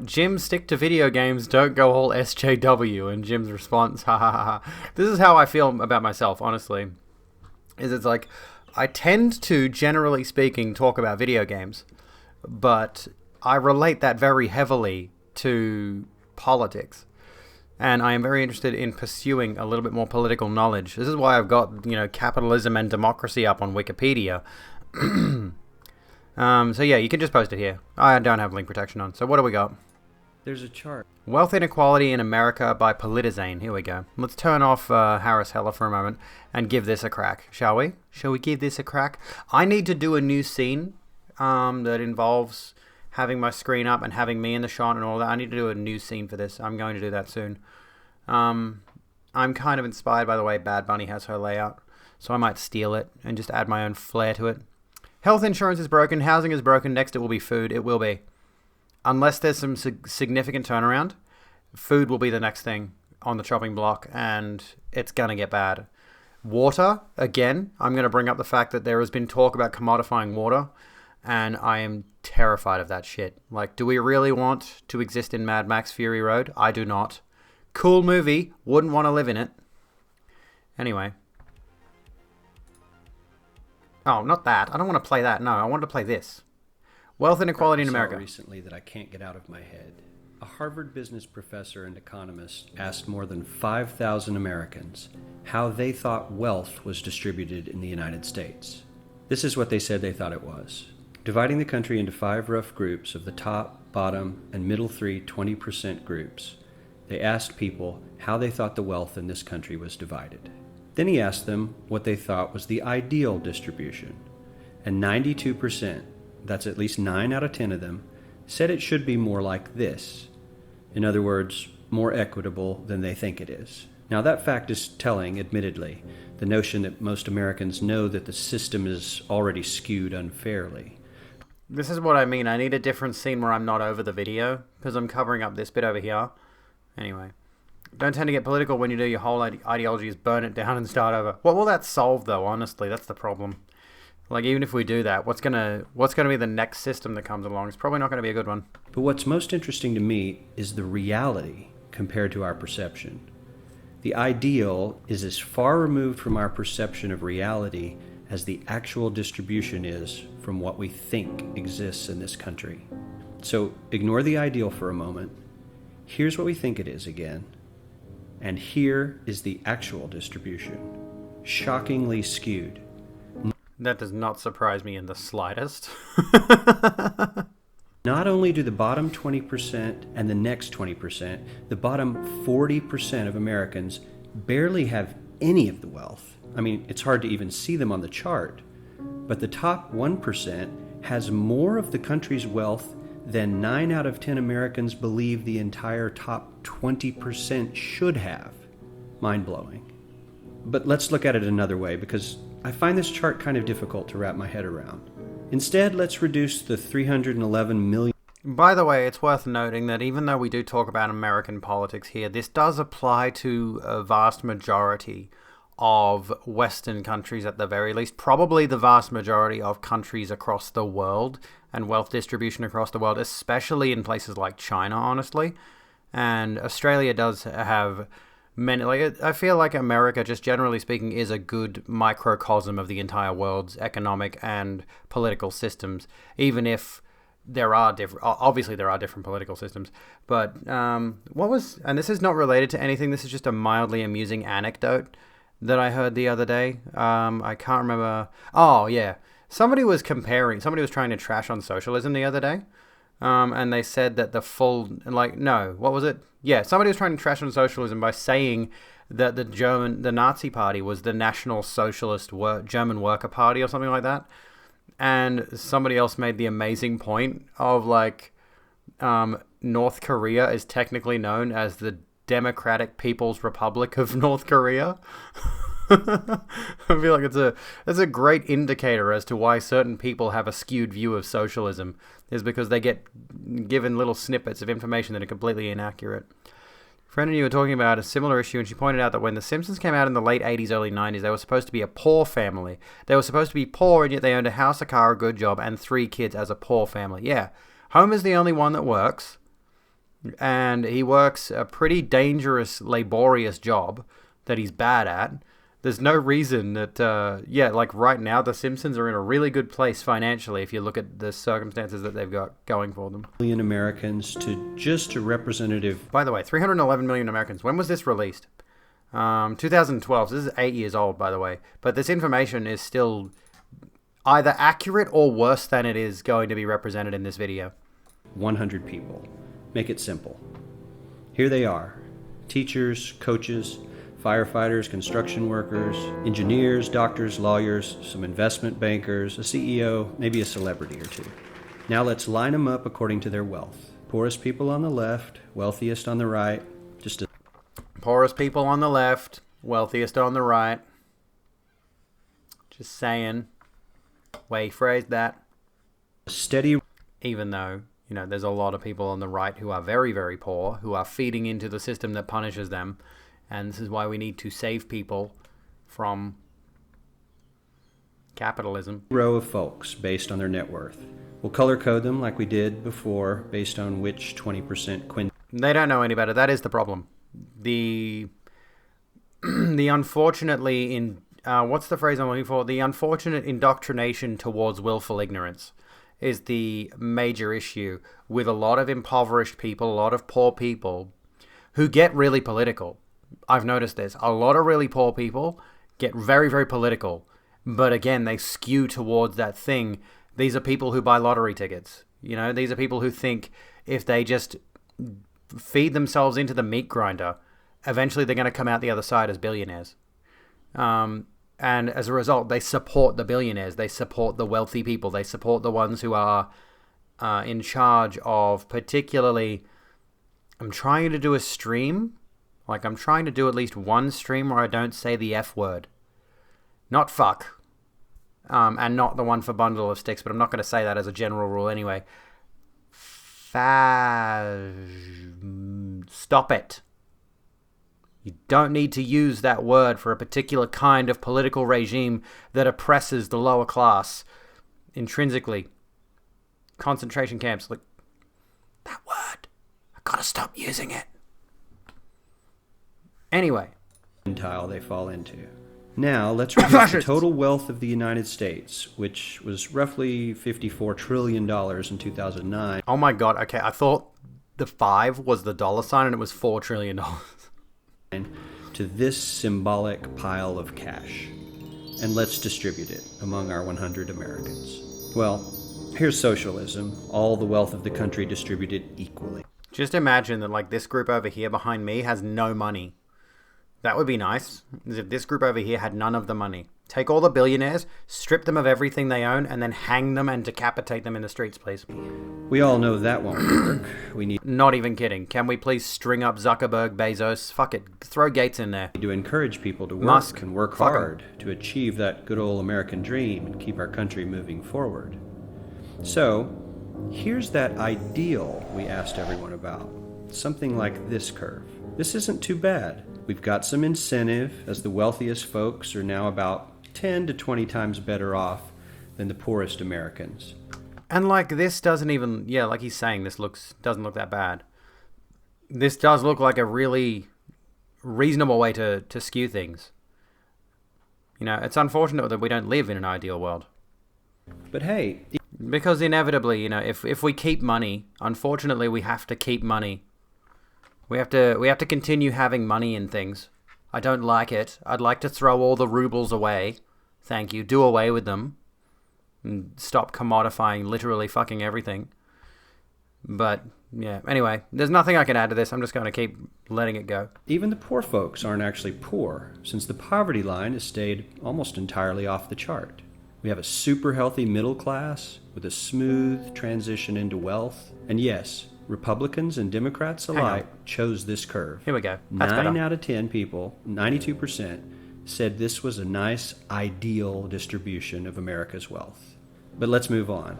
Jim, stick to video games, don't go all SJW. And Jim's response, ha ha ha. This is how I feel about myself, honestly. It's like, I tend to, generally speaking, talk about video games, but I relate that very heavily to politics. And I am very interested in pursuing a little bit more political knowledge. This is why I've got, capitalism and democracy up on Wikipedia. So yeah, you can just post it here. I don't have link protection on. So what do we got? There's a chart. Wealth Inequality in America by Politizane. Here we go. Let's turn off Harris Heller for a moment and give this a crack, shall we? Shall we give this a crack? I need to do a new scene that involves having my screen up and having me in the shot and all that. I need to do a new scene for this. I'm going to do that soon. I'm kind of inspired by the way Bad Bunny has her layout, so I might steal it and just add my own flair to it. Health insurance is broken. Housing is broken. Next it will be food. It will be. unless there's some significant turnaround, food will be the next thing on the chopping block, and it's going to get bad. Water, again, I'm going to bring up the fact that there has been talk about commodifying water, and I am terrified of that shit. Like, do we really want to exist in Mad Max Fury Road? I do not. Cool movie, wouldn't want to live in it. Anyway. Oh, not that. I don't want to play that. No, I want to play this. Wealth inequality in America. Recently that I can't get out of my head. A Harvard business professor and economist asked more than 5,000 Americans how they thought wealth was distributed in the United States. This is what they said they thought it was. Dividing the country into 5 rough groups of the top, bottom, and middle 3 20% groups, they asked people how they thought the wealth in this country was divided. Then he asked them what they thought was the ideal distribution. And 92%, that's at least 9 out of 10 of them, said it should be more like this. In other words, more equitable than they think it is. Now that fact is telling, admittedly, the notion that most Americans know that the system is already skewed unfairly. This is what I mean. I need a different scene where I'm not over the video, because I'm covering up this bit over here. Anyway. Don't tend to get political when you do your whole ideology is burn it down and start over. What will that solve, though, honestly? That's the problem. Like, even if we do that, what's gonna be the next system that comes along? It's probably not going to be a good one. But what's most interesting to me is the reality compared to our perception. The ideal is as far removed from our perception of reality as the actual distribution is from what we think exists in this country. So ignore the ideal for a moment. Here's what we think it is again. And here is the actual distribution. Shockingly skewed. That does not surprise me in the slightest. Not only do the bottom 20% and the next 20%, the bottom 40% of Americans barely have any of the wealth. I mean, it's hard to even see them on the chart. But the top 1% has more of the country's wealth than 9 out of 10 Americans believe the entire top 20% should have. Mind-blowing. But let's look at it another way, because I find this chart kind of difficult to wrap my head around. Instead, let's reduce the 311 million... By the way, it's worth noting that even though we do talk about American politics here, this does apply to a vast majority of Western countries at the very least. Probably the vast majority of countries across the world and wealth distribution across the world, especially in places like China, honestly. And Australia does have many... Like, I feel like America, just generally speaking, is a good microcosm of the entire world's economic and political systems, even if there are obviously there are different political systems. But and this is not related to anything, this is just a mildly amusing anecdote that I heard the other day. I can't remember. Oh, yeah. Somebody was trying to trash on socialism the other day. And they said that what was it? Yeah, somebody was trying to trash on socialism by saying that the Nazi Party was the National Socialist German Worker Party or something like that. And somebody else made the amazing point of North Korea is technically known as the Democratic People's Republic of North Korea. I feel like it's a great indicator as to why certain people have a skewed view of socialism, is because they get given little snippets of information that are completely inaccurate. A friend and you were talking about a similar issue, and she pointed out that when The Simpsons came out in the late 80s, early 90s, they were supposed to be a poor family. They were supposed to be poor, and yet they owned a house, a car, a good job, and 3 kids as a poor family. Yeah, Homer's the only one that works, and he works a pretty dangerous, laborious job that he's bad at. There's no reason that, right now, The Simpsons are in a really good place financially if you look at the circumstances that they've got going for them. Million Americans to just a representative... By the way, 311 million Americans. When was this released? 2012. So this is 8 years old, by the way. But this information is still either accurate or worse than it is going to be represented in this video. 100 people. Make it simple. Here they are. Teachers, coaches, firefighters, construction workers, engineers, doctors, lawyers, some investment bankers, a CEO, maybe a celebrity or two. Now let's line them up according to their wealth. Poorest people on the left, wealthiest on the right. Poorest people on the left, wealthiest on the right. Just saying. Way phrased that. Steady. Even though, You know, there's a lot of people on the right who are very, very poor, who are feeding into the system that punishes them. And this is why we need to save people from capitalism. Row of folks based on their net worth. We'll color code them like we did before based on which 20% quintile. They don't know any better. That is the problem. The unfortunately what's the phrase I'm looking for? The unfortunate indoctrination towards willful ignorance is the major issue with a lot of impoverished people, a lot of poor people who get really political. I've noticed this. A lot of really poor people get very, very political. But again, they skew towards that thing. These are people who buy lottery tickets. You know, these are people who think if they just feed themselves into the meat grinder, eventually they're going to come out the other side as billionaires. And as a result, they support the billionaires. They support the wealthy people. They support the ones who are in charge of particularly... I'm trying to do a stream. Like, I'm trying to do at least one stream where I don't say the F word. Not fuck. And not the one for bundle of sticks, but I'm not going to say that as a general rule anyway. Stop it. You don't need to use that word for a particular kind of political regime that oppresses the lower class intrinsically. Concentration camps. Like, that word. I gotta stop using it. Anyway. Quintile they fall into. Now, let's review the total wealth of the United States, which was roughly $54 trillion in 2009. Oh my god, okay, I thought the 5 was the dollar sign and it was $4 trillion. To this symbolic pile of cash. And let's distribute it among our 100 Americans. Well, here's socialism, all the wealth of the country distributed equally. Just imagine that, like, this group over here behind me has no money. That would be nice, is if this group over here had none of the money. Take all the billionaires, strip them of everything they own, and then hang them and decapitate them in the streets, please. We all know that won't work. We need Not even kidding. Can we please string up Zuckerberg, Bezos? Fuck it. Throw Gates in there. to encourage people to work Musk. and work Fuck 'em. hard to achieve that good old American dream and keep our country moving forward. So, here's that ideal we asked everyone about. Something like this curve. This isn't too bad. We've got some incentive, as the wealthiest folks are now about 10 to 20 times better off than the poorest Americans. And, like, this doesn't even... Yeah, like he's saying, this doesn't look that bad. This does look like a really reasonable way to skew things. You know, it's unfortunate that we don't live in an ideal world. But hey, Because inevitably, you know, if we keep money, unfortunately we have to keep money. We have to continue having money in things. I don't like it. I'd like to throw all the rubles away. Thank you. Do away with them. And stop commodifying literally fucking everything. But, yeah. Anyway, there's nothing I can add to this. I'm just going to keep letting it go. even the poor folks aren't actually poor, since the poverty line has stayed almost entirely off the chart. We have a super healthy middle class with a smooth transition into wealth. And yes, Republicans and Democrats alike chose this curve. Here we go. That's 9 better. out of 10 people, 92%, said this was a nice, ideal distribution of America's wealth. But let's move on.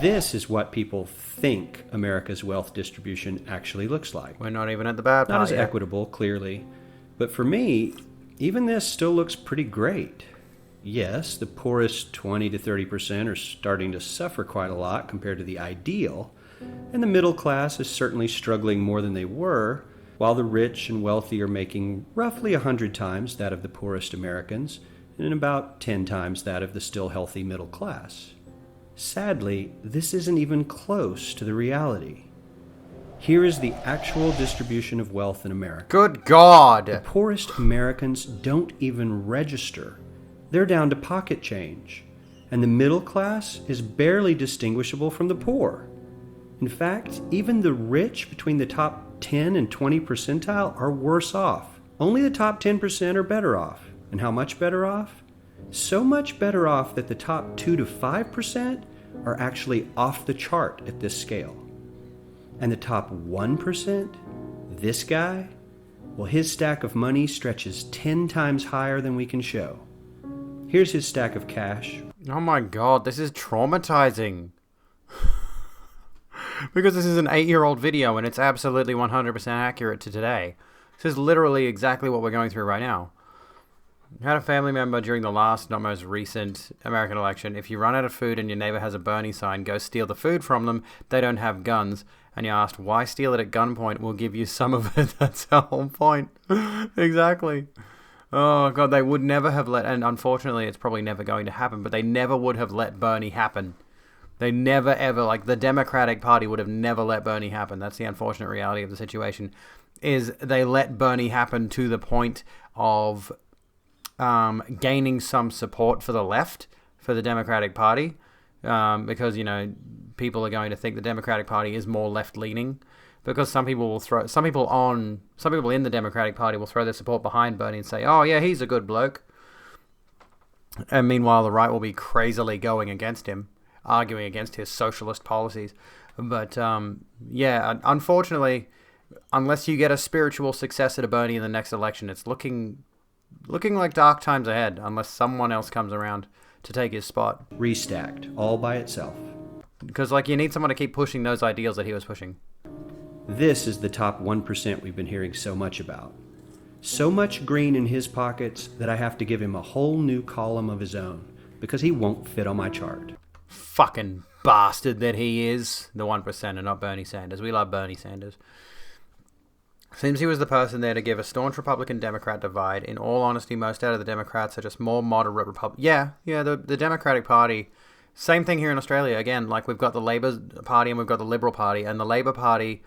This is what people think America's wealth distribution actually looks like. We're not even at the bad part Not as yet. equitable, clearly. But for me, even this still looks pretty great. Yes, the poorest 20 to 30% are starting to suffer quite a lot compared to the ideal, and the middle class is certainly struggling more than they were, while the rich and wealthy are making roughly 100 times that of the poorest Americans, and about 10 times that of the still healthy middle class. Sadly, this isn't even close to the reality. Here is the actual distribution of wealth in America. Good The God! poorest Americans don't even register. They're down to pocket change. And the middle class is barely distinguishable from the poor. In fact, even the rich between the top 10 and 20 percentile are worse off. Only the top 10% are better off. And how much better off? So much better off that the top 2 to 5% are actually off the chart at this scale. And the top 1%, this guy, well, his stack of money stretches 10 times higher than we can show. Here's his stack of cash. Oh my God, this is traumatizing. Because this is an 8-year-old video and it's absolutely 100% accurate to today. This is literally exactly what we're going through right now. I had a family member during the last, not most recent American election. If you run out of food and your neighbor has a Bernie sign, go steal the food from them. They don't have guns. And you asked, why steal it at gunpoint? We'll give you some of it. That's the whole point. Exactly. Oh, God, they would never have let, and unfortunately it's probably never going to happen, but they never would have let Bernie happen. They never, ever, like the Democratic Party would have never let Bernie happen. That's the unfortunate reality of the situation, is they let Bernie happen to the point of gaining some support for the left, for the Democratic Party, because, you know, people are going to think the Democratic Party is more left-leaning, because some people in the Democratic Party will throw their support behind Bernie and say, oh yeah, he's a good bloke. And meanwhile, the right will be crazily going against him, arguing against his socialist policies. But yeah, unfortunately, unless you get a spiritual successor to Bernie in the next election, it's looking like dark times ahead, unless someone else comes around to take his spot. Restacked, all by itself. Because, like, you need someone to keep pushing those ideals that he was pushing. This is the top 1% we've been hearing so much about. So much green in his pockets that I have to give him a whole new column of his own, because he won't fit on my chart. Fucking bastard that he is. The 1% and not Bernie Sanders. We love Bernie Sanders. Seems he was the person there to give a staunch Republican-Democrat divide. In all honesty, most out of the Democrats are just more moderate Republicans. Yeah, the Democratic Party, same thing here in Australia. Again, like, we've got the Labour Party and we've got the Liberal Party, and the Labour Party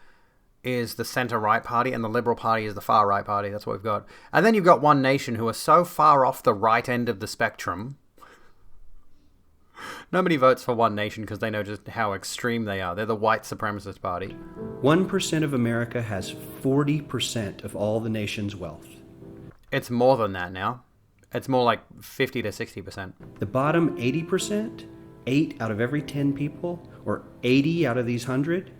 is the centre-right party and the Liberal Party is the far-right party. That's what we've got. And then you've got One Nation, who are so far off the right end of the spectrum. Nobody votes for One Nation because they know just how extreme they are. They're the white supremacist party. 1% of America has 40% of all the nation's wealth. It's more than that now. It's more like 50 to 60%. The bottom 80%, 8 out of every 10 people, or 80 out of these 100,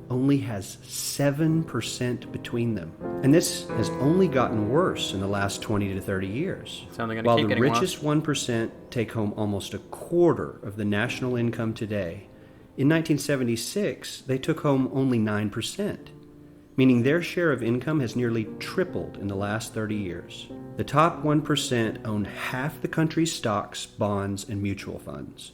only has 7% between them. And this has only gotten worse in the last 20 to 30 years. It's only going to While keep the getting richest worse. 1% take home almost a quarter of the national income today, in 1976, they took home only 9%, meaning their share of income has nearly tripled in the last 30 years. The top 1% own half the country's stocks, bonds, and mutual funds.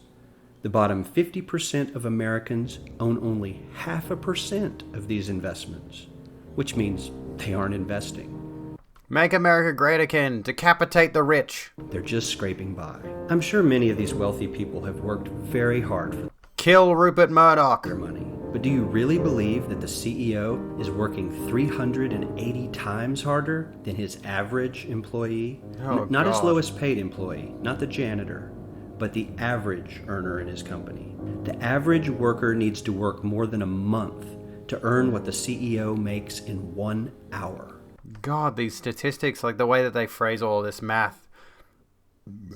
The bottom 50% of Americans own only 0.5% of these investments, which means they aren't investing. Make America great again. Decapitate the rich. They're just scraping by. I'm sure many of these wealthy people have worked very hard for Kill Rupert Murdoch. their money. But do you really believe that the CEO is working 380 times harder than his average employee? Oh, Not his God. lowest paid employee, not the janitor, but the average earner in his company. The average worker needs to work more than a month to earn what the CEO makes in 1 hour. God, these statistics, like the way that they phrase all this math,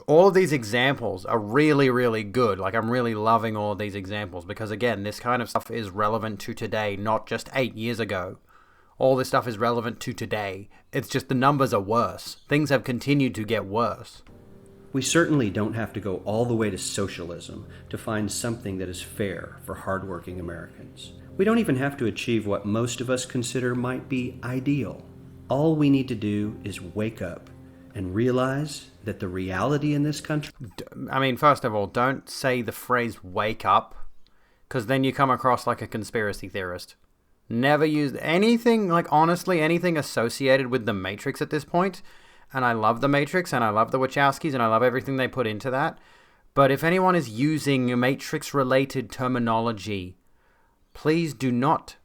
all of these examples are really, really good. Like, I'm really loving all of these examples because, again, this kind of stuff is relevant to today, not just 8 years ago. All this stuff is relevant to today. It's just the numbers are worse. Things have continued to get worse. We certainly don't have to go all the way to socialism to find something that is fair for hardworking Americans. We don't even have to achieve what most of us consider might be ideal. All we need to do is wake up and realize that the reality in this country... I mean, first of all, don't say the phrase wake up, because then you come across like a conspiracy theorist. Never use anything, like, honestly, anything associated with the Matrix at this point. And I love the Matrix, and I love the Wachowskis, and I love everything they put into that. But if anyone is using Matrix-related terminology, please do not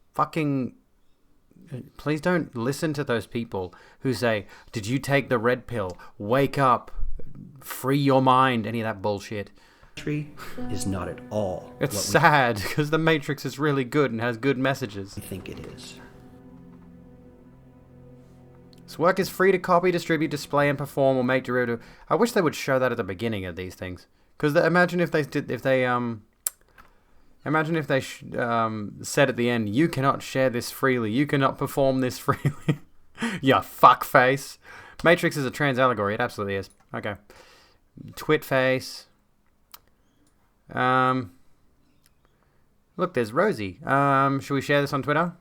please don't listen to those people who say, did you take the red pill? Wake up. Free your mind. Any of that bullshit. is not at all It's what sad, because the Matrix is really good and has good messages. we think it is. This work is free to copy, distribute, display, and perform or make derivative. I wish they would show that at the beginning of these things. Because imagine if they said at the end, you cannot share this freely, you cannot perform this freely. Ya fuckface. Matrix is a trans allegory, it absolutely is. Okay. Twitface. Look, there's Rosie. Should we share this on Twitter?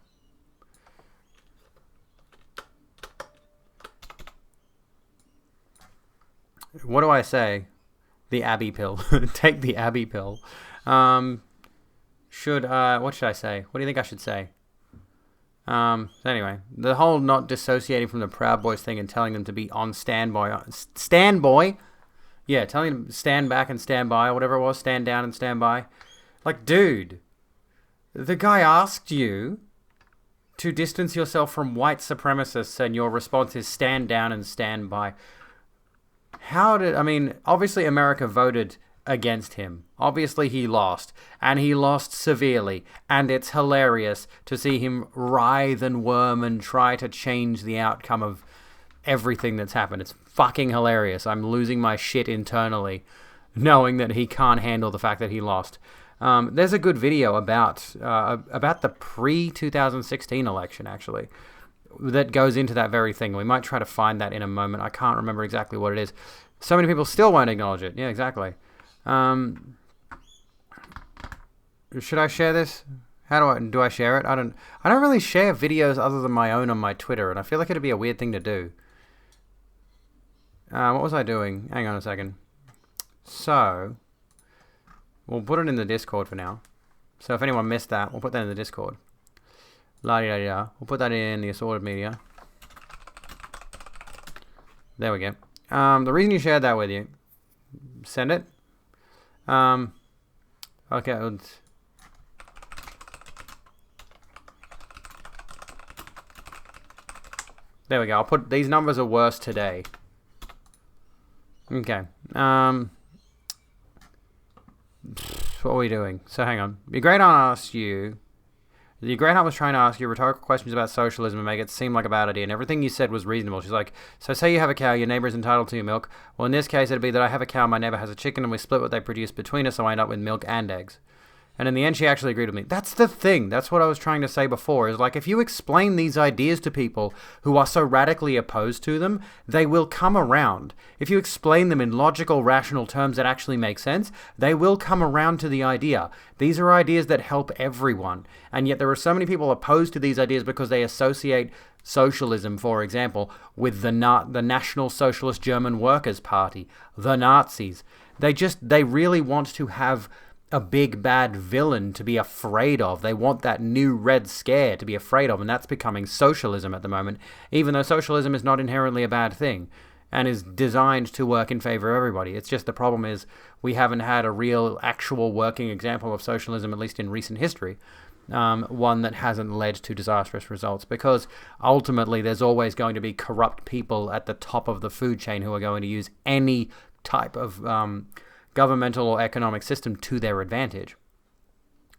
What do I say? The Abby pill. Take the Abby pill. What should I say? What do you think I should say? Anyway, the whole not dissociating from the Proud Boys thing and telling them to be on standby. Standby? Yeah, telling them to stand back and stand by, or whatever it was, stand down and stand by. Like, dude, the guy asked you to distance yourself from white supremacists and your response is stand down and stand by. Obviously America voted against him. Obviously he lost, and he lost severely, and it's hilarious to see him writhe and worm and try to change the outcome of everything that's happened. It's fucking hilarious. I'm losing my shit internally knowing that he can't handle the fact that he lost. There's a good video about the pre-2016 election, actually, that goes into that very thing. We might try to find that in a moment. I can't remember exactly what it is. So many people still won't acknowledge it. Yeah, exactly. Should I share this? How do I share it? I don't really share videos other than my own on my Twitter, and I feel like it'd be a weird thing to do. What was I doing? Hang on a second. So, we'll put it in the Discord for now. So if anyone missed that, we'll put that in the Discord. La-di-da-di-da. We'll put that in the assorted media. There we go. The reason you shared that with you, send it. Okay. There we go. I'll put these numbers are worse today. Okay. What are we doing? So hang on. Your great aunt asked you. Your great aunt was trying to ask you rhetorical questions about socialism and make it seem like a bad idea, and everything you said was reasonable. She's like, so say you have a cow, your neighbor is entitled to your milk. Well, in this case, it'd be that I have a cow, my neighbor has a chicken, and we split what they produce between us, so I end up with milk and eggs. And in the end, she actually agreed with me. That's the thing. That's what I was trying to say before, is like, if you explain these ideas to people who are so radically opposed to them, they will come around. If you explain them in logical, rational terms that actually make sense, they will come around to the idea. These are ideas that help everyone. And yet there are so many people opposed to these ideas because they associate socialism, for example, with the National Socialist German Workers' Party, the Nazis. They really want to have a big bad villain to be afraid of. They want that new Red Scare to be afraid of, and that's becoming socialism at the moment, even though socialism is not inherently a bad thing and is designed to work in favor of everybody. It's just the problem is we haven't had a real actual working example of socialism, at least in recent history, one that hasn't led to disastrous results, because ultimately there's always going to be corrupt people at the top of the food chain who are going to use any type of governmental or economic system to their advantage.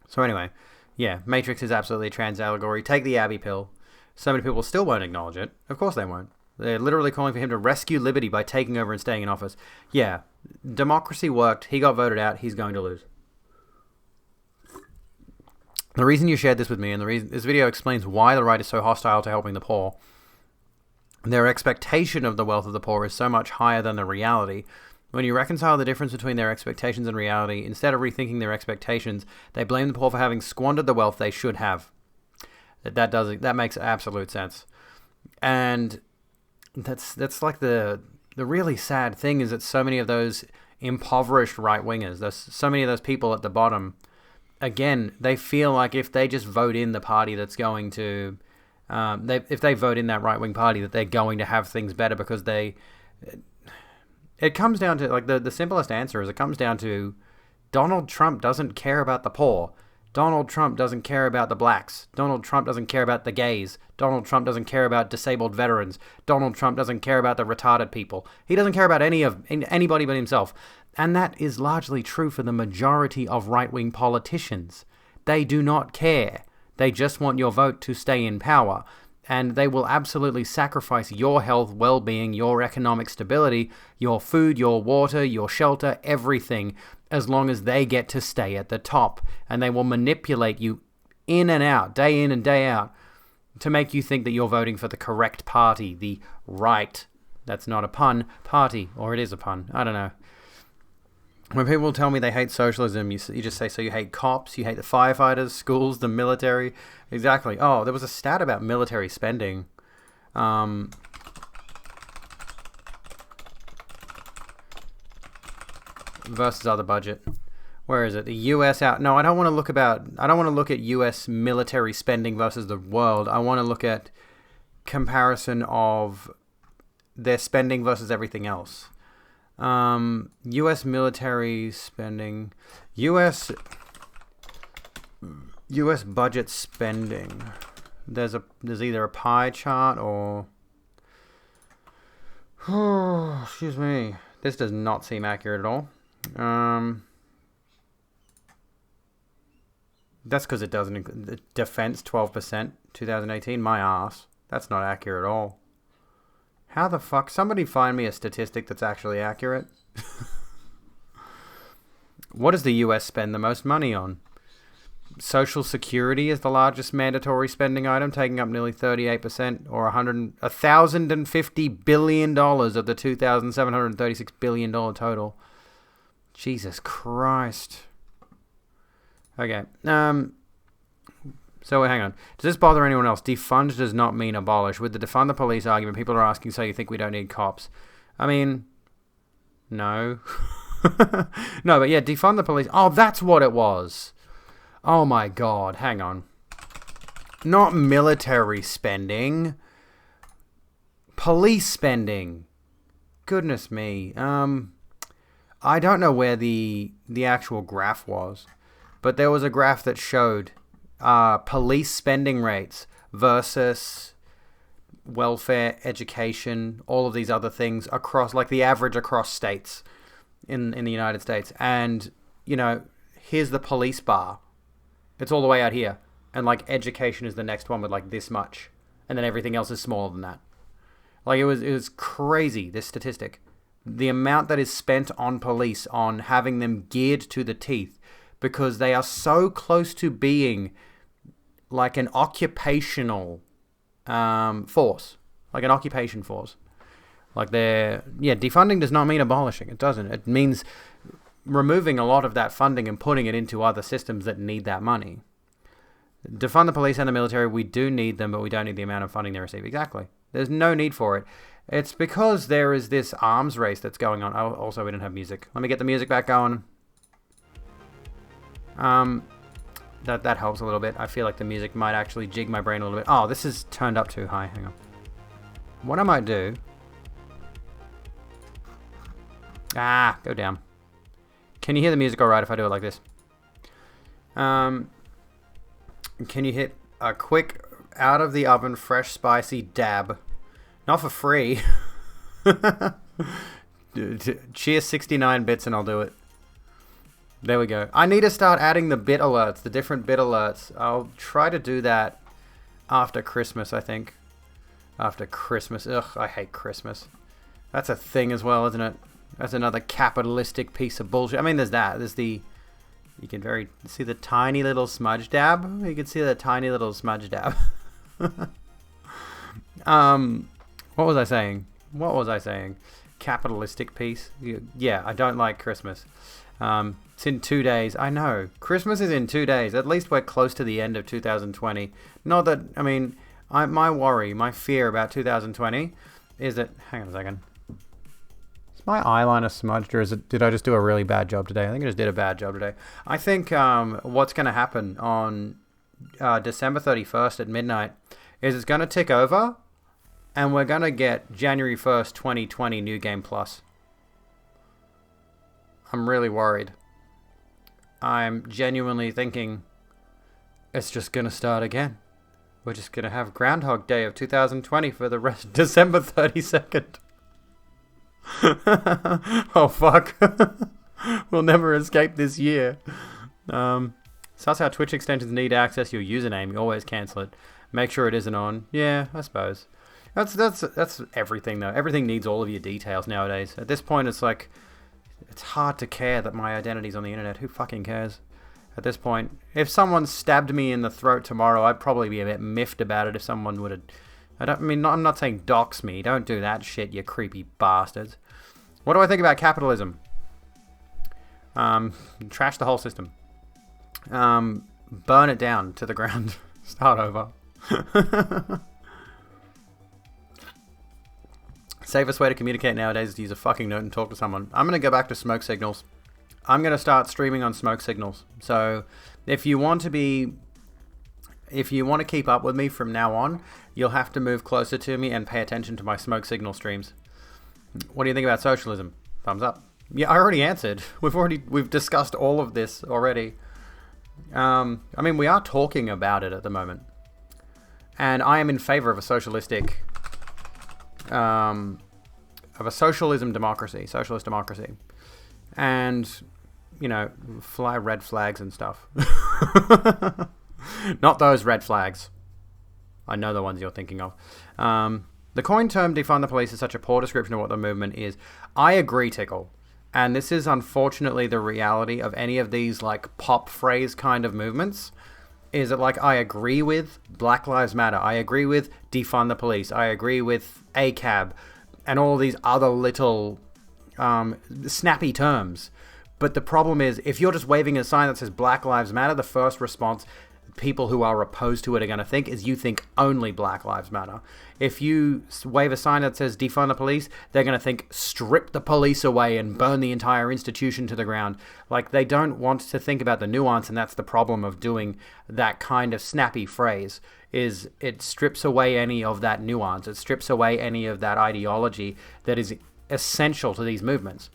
So anyway, yeah, Matrix is absolutely a trans allegory. Take the Abby pill. So many people still won't acknowledge it. Of course they won't. They're literally calling for him to rescue liberty by taking over and staying in office. Yeah, democracy worked. He got voted out. He's going to lose. The reason you shared this with me, and the reason this video explains why the right is so hostile to helping the poor. Their expectation of the wealth of the poor is so much higher than the reality. When you reconcile the difference between their expectations and reality, instead of rethinking their expectations, they blame the poor for having squandered the wealth they should have. That makes absolute sense. And that's like the really sad thing is that so many of those impoverished right-wingers, so many of those people at the bottom, again, they feel like if they just vote in the party that's going to, if they vote in that right-wing party, that they're going to have things better because it comes down to, like, the simplest answer is it comes down to Donald Trump doesn't care about the poor. Donald Trump doesn't care about the blacks. Donald Trump doesn't care about the gays. Donald Trump doesn't care about disabled veterans. Donald Trump doesn't care about the retarded people. He doesn't care about anybody but himself. And that is largely true for the majority of right-wing politicians. They do not care. They just want your vote to stay in power. And they will absolutely sacrifice your health, well-being, your economic stability, your food, your water, your shelter, everything, as long as they get to stay at the top. And they will manipulate you in and out, day in and day out, to make you think that you're voting for the correct party, the right, that's not a pun, party, or it is a pun, I don't know. When people tell me they hate socialism, you just say, so you hate cops, you hate the firefighters, schools, the military. Exactly. Oh, there was a stat about military spending. Versus other budget. Where is it? The US out. No, I don't want to look at US military spending versus the world. I want to look at comparison of their spending versus everything else. US military spending, US budget spending. There's either a pie chart or excuse me. This does not seem accurate at all. That's because it doesn't include defense 12%, 2018. My ass. That's not accurate at all. How the fuck? Somebody find me a statistic that's actually accurate. What does the US spend the most money on? Social Security is the largest mandatory spending item, taking up nearly 38%, or $1,050 billion of the $2,736 billion total. Jesus Christ. Okay. So hang on. Does this bother anyone else? Defund does not mean abolish. With the defund the police argument, people are asking, so you think we don't need cops? I mean, no. No, but yeah, defund the police. Oh, that's what it was. Oh my god, hang on. Not military spending. Police spending. Goodness me. I don't know where the actual graph was, but there was a graph that showed police spending rates versus welfare, education, all of these other things across, like the average across states in the United States. And, you know, here's the police bar. It's all the way out here. And, like, education is the next one with, like, this much. And then everything else is smaller than that. Like, it was crazy, this statistic. The amount that is spent on police, on having them geared to the teeth, because they are so close to being like an occupational force. Like an occupation force. Like defunding does not mean abolishing. It doesn't. It means removing a lot of that funding and putting it into other systems that need that money. Defund the police and the military, we do need them, but we don't need the amount of funding they receive. Exactly. There's no need for it. It's because there is this arms race that's going on. Oh, also, we don't have music. Let me get the music back going. That helps a little bit. I feel like the music might actually jig my brain a little bit. Oh, this is turned up too high. Hang on. What I might do... go down. Can you hear the music alright if I do it like this? Can you hit a quick, out of the oven, fresh, spicy dab? Not for free. Cheers 69 bits and I'll do it. There we go. I need to start adding the bit alerts, the different bit alerts. I'll try to do that after Christmas, I think. After Christmas. Ugh, I hate Christmas. That's a thing as well, isn't it? That's another capitalistic piece of bullshit. I mean, there's that. There's the... You can see the tiny little smudge dab? You can see the tiny little smudge dab. What was I saying? Capitalistic piece? Yeah, I don't like Christmas. It's in 2 days. I know. Christmas is in 2 days. At least we're close to the end of 2020. Not that, I mean, my fear about 2020 is that... Hang on a second. Is my eyeliner smudged, or did I just do a really bad job today? I think I just did a bad job today. I think what's going to happen on December 31st at midnight is it's going to tick over, and we're going to get January 1st, 2020 New Game Plus. I'm really worried. I'm genuinely thinking it's just going to start again. We're just going to have Groundhog Day of 2020 for the rest December 32nd. Oh, fuck. We'll never escape this year. So that's how Twitch extensions need to access your username. You always cancel it. Make sure it isn't on. Yeah, I suppose. That's everything, though. Everything needs all of your details nowadays. At this point, it's like... It's hard to care that my identity's on the internet. Who fucking cares? At this point, if someone stabbed me in the throat tomorrow, I'd probably be a bit miffed about it if someone would have... I'm not saying dox me. Don't do that shit, you creepy bastards. What do I think about capitalism? Trash the whole system. Burn it down to the ground. Start over. Safest way to communicate nowadays is to use a fucking note and talk to someone. I'm going to go back to smoke signals. I'm going to start streaming on smoke signals. So if you want to keep up with me from now on, you'll have to move closer to me and pay attention to my smoke signal streams. What do you think about socialism? Thumbs up. Yeah, I already answered. We've discussed all of this already. I mean, we are talking about it at the moment. And I am in favor of a socialist democracy. And, you know, fly red flags and stuff. Not those red flags. I know the ones you're thinking of. The coined term defund the police is such a poor description of what the movement is. I agree, Tickle. And this is unfortunately the reality of any of these like pop phrase kind of movements. Is that like I agree with Black Lives Matter. I agree with defund the police. I agree with ACAB and all these other little snappy terms. But the problem is if you're just waving a sign that says Black Lives Matter, the first response people who are opposed to it are going to think is you think only Black Lives Matter. If you wave a sign that says defund the police, they're going to think strip the police away and burn the entire institution to the ground. Like they don't want to think about the nuance, and that's the problem of doing that kind of snappy phrase is it strips away any of that nuance. It strips away any of that ideology that is essential to these movements.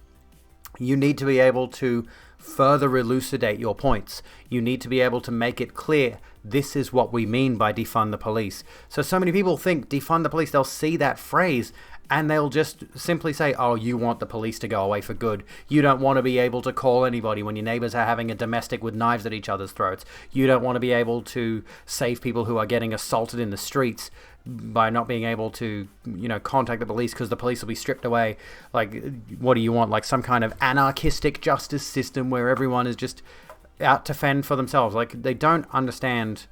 You need to be able to further elucidate your points. You need to be able to make it clear this is what we mean by defund the police. So many people think defund the police, they'll see that phrase and they'll just simply say, oh, you want the police to go away for good. You don't want to be able to call anybody when your neighbors are having a domestic with knives at each other's throats. You don't want to be able to save people who are getting assaulted in the streets by not being able to, you know, contact the police because the police will be stripped away. Like, what do you want? Like some kind of anarchistic justice system where everyone is just out to fend for themselves. Like, they don't understand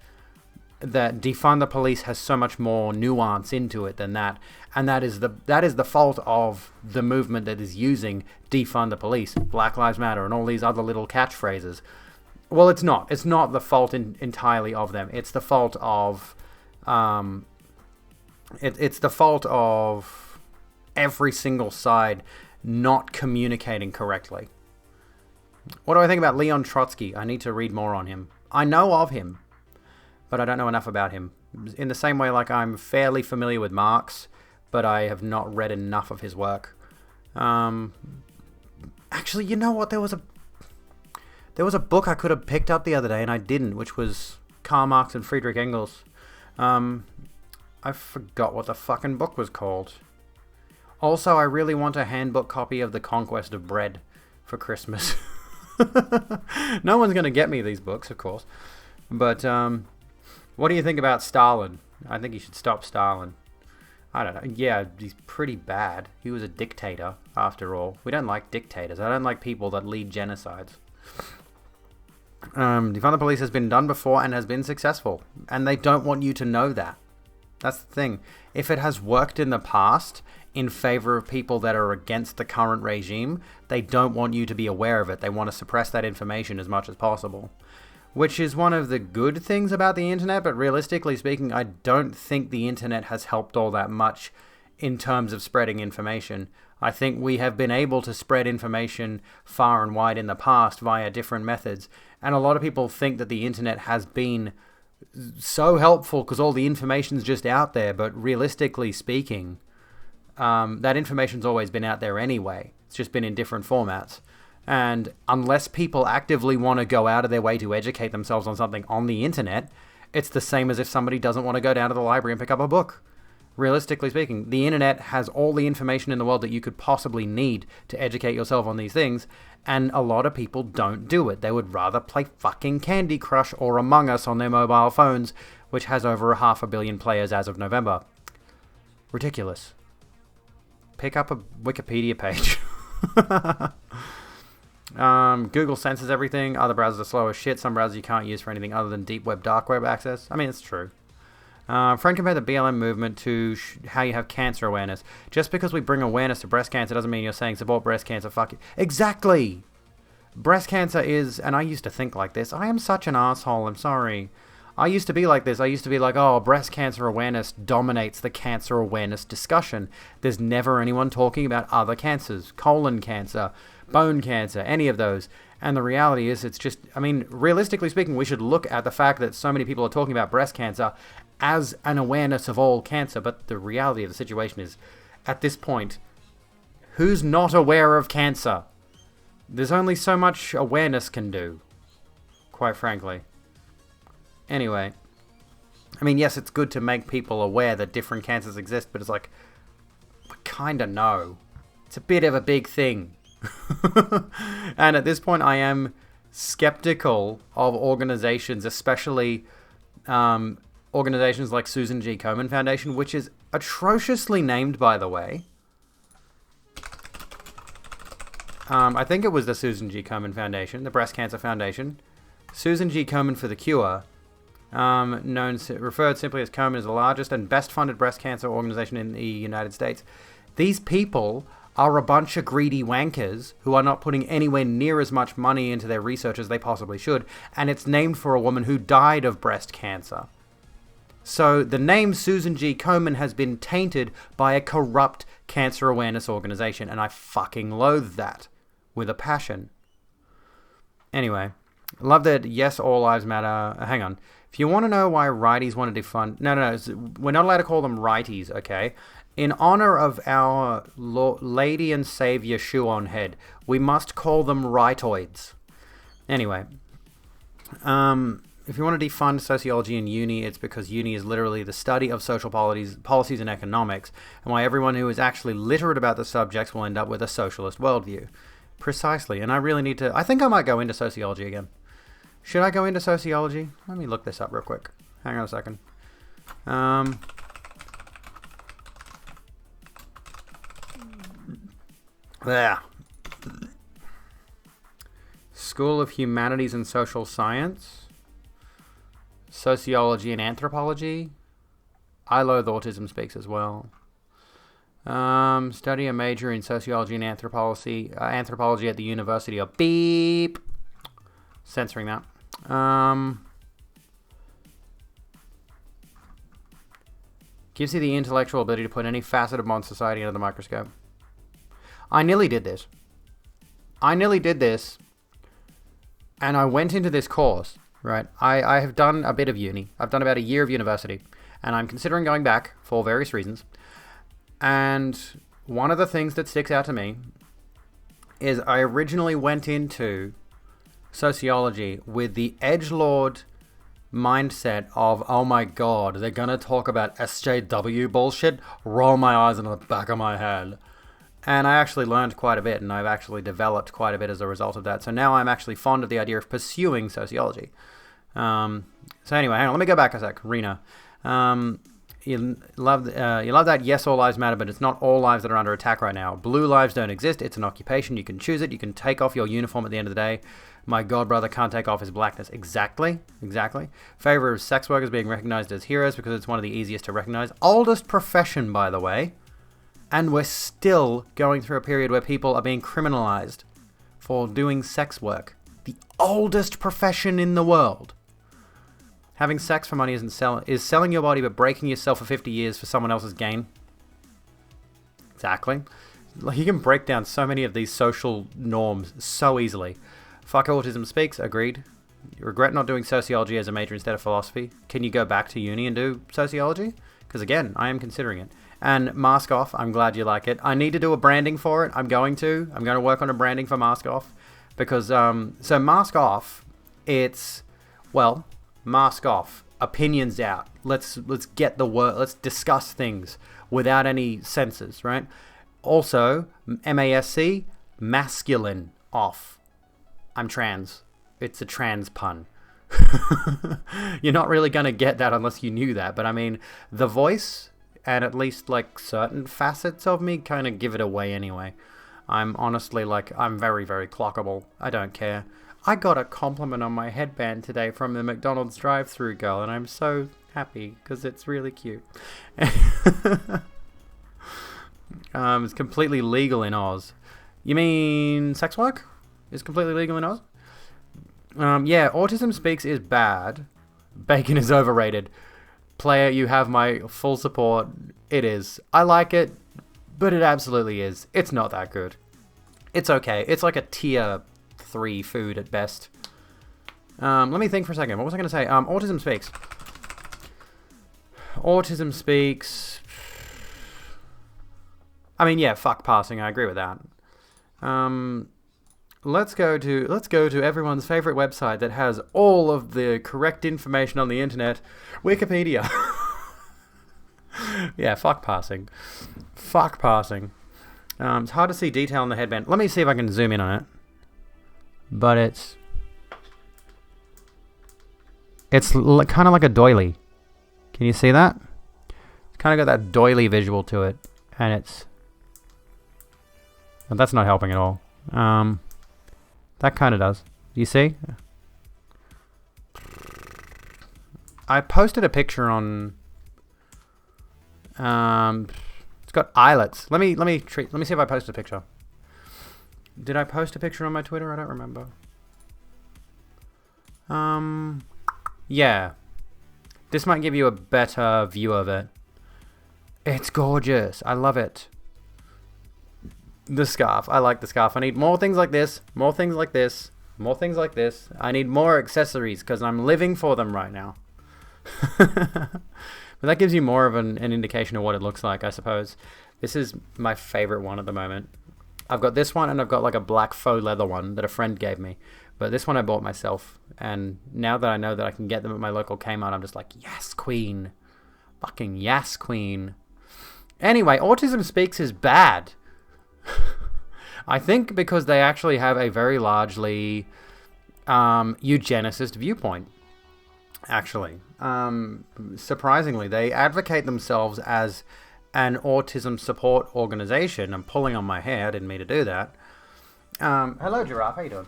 that defund the police has so much more nuance into it than that. And that is the fault of the movement that is using defund the police, Black Lives Matter, and all these other little catchphrases. Well, it's not. It's not the fault entirely of them. It's the fault of... It's the fault of every single side not communicating correctly. What do I think about Leon Trotsky? I need to read more on him. I know of him, but I don't know enough about him. In the same way, like I'm fairly familiar with Marx, but I have not read enough of his work. Actually, you know what? There was a book I could have picked up the other day and I didn't, which was Karl Marx and Friedrich Engels. I forgot what the fucking book was called. Also, I really want a handbook copy of The Conquest of Bread for Christmas. No one's going to get me these books, of course. But, what do you think about Stalin? I think you should stop Stalin. I don't know. Yeah, he's pretty bad. He was a dictator, after all. We don't like dictators. I don't like people that lead genocides. Defund the police has been done before and has been successful. And they don't want you to know that. That's the thing. If it has worked in the past in favor of people that are against the current regime, they don't want you to be aware of it. They want to suppress that information as much as possible. Which is one of the good things about the internet, but realistically speaking, I don't think the internet has helped all that much in terms of spreading information. I think we have been able to spread information far and wide in the past via different methods. And a lot of people think that the internet has been so helpful because all the information's just out there, but realistically speaking, that information's always been out there anyway. It's just been in different formats. And unless people actively want to go out of their way to educate themselves on something on the internet, it's the same as if somebody doesn't want to go down to the library and pick up a book. Realistically speaking, the internet has all the information in the world that you could possibly need to educate yourself on these things, and a lot of people don't do it. They would rather play fucking Candy Crush or Among Us on their mobile phones, which has over 500 million players as of November. Ridiculous. Pick up a Wikipedia page. Google censors everything. Other browsers are slow as shit. Some browsers you can't use for anything other than deep web, dark web access. I mean, it's true. Friend compared the BLM movement to how you have cancer awareness. Just because we bring awareness to breast cancer doesn't mean you're saying support breast cancer. Fuck it. Exactly. breast cancer is, and I used to think like this, I am such an asshole, I'm sorry. I used to be like this. I used to be like, oh, breast cancer awareness dominates the cancer awareness discussion. There's never anyone talking about other cancers, colon cancer, bone cancer, any of those. And the reality is, it's just, I mean, realistically speaking, we should look at the fact that so many people are talking about breast cancer as an awareness of all cancer. But the reality of the situation is, at this point, who's not aware of cancer? There's only so much awareness can do, quite frankly. Anyway, I mean, yes, it's good to make people aware that different cancers exist, but it's like, we kind of know. It's a bit of a big thing. And at this point, I am skeptical of organizations, especially organizations like Susan G. Komen Foundation, which is atrociously named, by the way. I think it was the Susan G. Komen Foundation, the Breast Cancer Foundation. Susan G. Komen for the Cure. Referred simply as Komen, is the largest and best funded breast cancer organization in the United States. These people are a bunch of greedy wankers who are not putting anywhere near as much money into their research as they possibly should, and it's named for a woman who died of breast cancer. So the name Susan G. Komen has been tainted by a corrupt cancer awareness organization, and I fucking loathe that with a passion. Anyway, love that yes, all lives matter. Hang on. If you want to know why righties want to defund... No. We're not allowed to call them righties, okay? In honor of our lady and savior shoe on head, we must call them rightoids. Anyway, if you want to defund sociology in uni, it's because uni is literally the study of social policies and economics, and why everyone who is actually literate about the subjects will end up with a socialist worldview. Precisely, and I really need to... I think I might go into sociology again. Should I go into sociology? Let me look this up real quick. Hang on a second. There. School of Humanities and Social Science. Sociology and Anthropology. I Loathe Autism Speaks as well. Study a major in Sociology and Anthropology at the University of Beep. Censoring that. Gives you the intellectual ability to put any facet of modern society under the microscope. I nearly did this. And I went into this course, right? I have done a bit of uni. I've done about a year of university. And I'm considering going back for various reasons. And one of the things that sticks out to me is I originally went into sociology with the edgelord mindset of, oh my god, they're gonna talk about SJW bullshit, roll my eyes into the back of my head. And I actually learned quite a bit, and I've actually developed quite a bit as a result of that. So now I'm actually fond of the idea of pursuing sociology. So anyway, hang on, let me go back a sec. Rena. You love that yes, all lives matter, but it's not all lives that are under attack right now. Blue lives don't exist. It's an occupation. You can choose it. You can take off your uniform at the end of the day. My god brother can't take off his blackness. Exactly. Favor of sex workers being recognized as heroes because it's one of the easiest to recognize. Oldest profession, by the way. And we're still going through a period where people are being criminalized for doing sex work. The oldest profession in the world. Having sex for money is selling your body but breaking yourself for 50 years for someone else's gain. Exactly. Like, you can break down so many of these social norms so easily. Fuck Autism Speaks, agreed. You regret not doing sociology as a major instead of philosophy. Can you go back to uni and do sociology? Because again, I am considering it. And Mask Off, I'm glad you like it. I need to do a branding for it. I'm going to work on a branding for Mask Off. Because, so Mask Off, it's, well, Mask Off, opinions out. Let's get the word, let's discuss things without any censors, right? Also, MASC, masculine off. I'm trans. It's a trans pun. You're not really going to get that unless you knew that. But I mean, the voice and at least like certain facets of me kind of give it away anyway. I'm honestly like, I'm very, very clockable. I don't care. I got a compliment on my headband today from the McDonald's drive-thru girl, and I'm so happy because it's really cute. It's completely legal in Oz. You mean sex work? is completely legal in Oz. Yeah, Autism Speaks is bad. Bacon is overrated. Player, you have my full support. It is. I like it, but it absolutely is. It's not that good. It's okay. It's like a tier 3 food at best. Let me think for a second. What was I going to say? Autism Speaks. Autism Speaks. I mean, yeah, fuck passing. I agree with that. Let's go to everyone's favorite website that has all of the correct information on the internet, Wikipedia. Yeah, fuck passing. Fuck passing. It's hard to see detail on the headband. Let me see if I can zoom in on it. But it's kind of like a doily. Can you see that? It's kind of got that doily visual to it, and but that's not helping at all. That kind of does. Do you see? I posted a picture on. It's got eyelets. Let me see if I posted a picture. Did I post a picture on my Twitter? I don't remember. Yeah. This might give you a better view of it. It's gorgeous. I love it. The scarf. I like the scarf. I need more things like this. More things like this. More things like this. I need more accessories because I'm living for them right now. But that gives you more of an indication of what it looks like, I suppose. This is my favorite one at the moment. I've got this one and I've got like a black faux leather one that a friend gave me. But this one I bought myself. And now that I know that I can get them at my local Kmart, I'm just like, yes, queen. Fucking yes, queen. Anyway, Autism Speaks is bad. I think because they actually have a very largely eugenicist viewpoint. Actually, surprisingly, they advocate themselves as an autism support organization. I'm pulling on my hair. I didn't mean to do that. Hello, Giraffe. How you doing?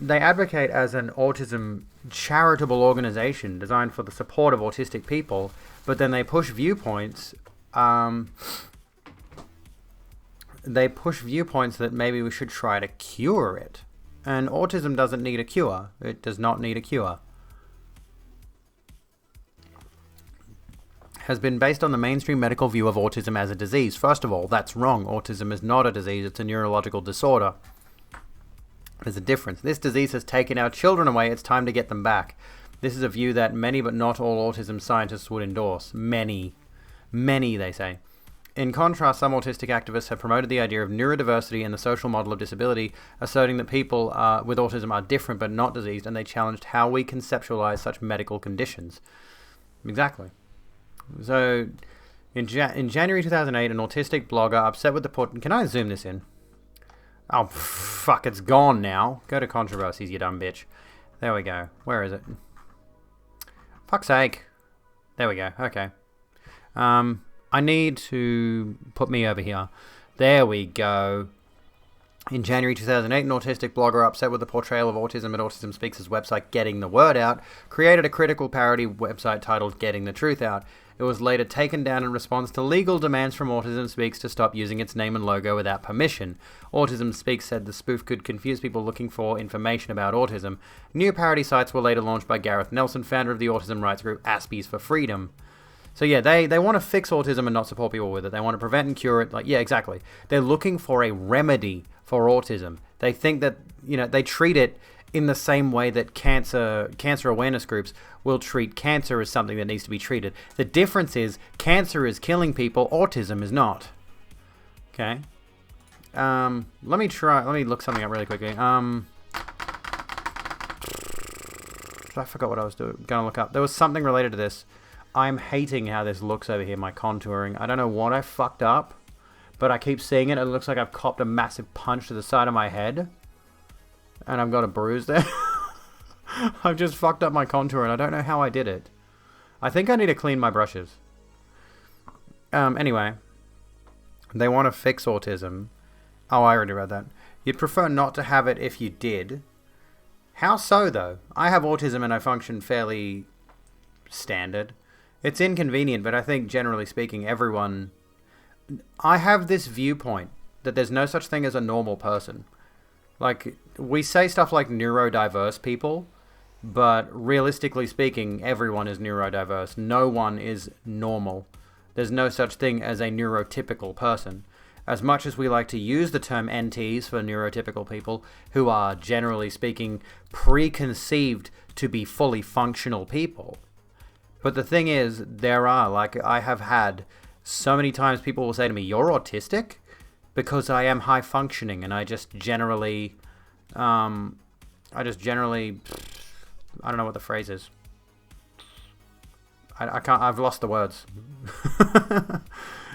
They advocate as an autism charitable organization designed for the support of autistic people, but then they push viewpoints. They push viewpoints that maybe we should try to cure it. And autism doesn't need a cure. It does not need a cure. Has been based on the mainstream medical view of autism as a disease. First of all, that's wrong. Autism is not a disease. It's a neurological disorder. There's a difference. This disease has taken our children away. It's time to get them back. This is a view that many but not all autism scientists would endorse. Many, they say. In contrast, some autistic activists have promoted the idea of neurodiversity and the social model of disability, asserting that people with autism are different but not diseased, and they challenged how we conceptualize such medical conditions. Exactly. So, in January 2008, an autistic blogger upset with the Can I zoom this in? Oh, fuck, it's gone now. Go to controversies, you dumb bitch. There we go. Where is it? Fuck's sake. There we go. Okay. I need to put me over here. There we go. In January 2008, an autistic blogger upset with the portrayal of autism at Autism Speaks' website Getting the Word Out created a critical parody website titled Getting the Truth Out. It was later taken down in response to legal demands from Autism Speaks to stop using its name and logo without permission. Autism Speaks said the spoof could confuse people looking for information about autism. New parody sites were later launched by Gareth Nelson, founder of the autism rights group Aspies for Freedom. So yeah, they want to fix autism and not support people with it. They want to prevent and cure it. Like, yeah, exactly. They're looking for a remedy for autism. They think that, they treat it in the same way that cancer awareness groups will treat cancer as something that needs to be treated. The difference is cancer is killing people, autism is not. Okay. Let me look something up really quickly. I forgot what I was going to look up. There was something related to this. I'm hating how this looks over here, my contouring. I don't know what I fucked up, but I keep seeing it. It looks like I've copped a massive punch to the side of my head. And I've got a bruise there. I've just fucked up my contour and I don't know how I did it. I think I need to clean my brushes. Anyway. They want to fix autism. Oh, I already read that. You'd prefer not to have it if you did. How so, though? I have autism and I function fairly standard. It's inconvenient, but I think generally speaking, everyone... I have this viewpoint that there's no such thing as a normal person. Like, we say stuff like neurodiverse people, but realistically speaking, everyone is neurodiverse. No one is normal. There's no such thing as a neurotypical person. As much as we like to use the term NTs for neurotypical people, who are, generally speaking, preconceived to be fully functional people. But the thing is, there are, like, I have had so many times people will say to me, "You're autistic?" Because I am high functioning, and I just generally, I don't know what the phrase is. I can't, I've lost the words.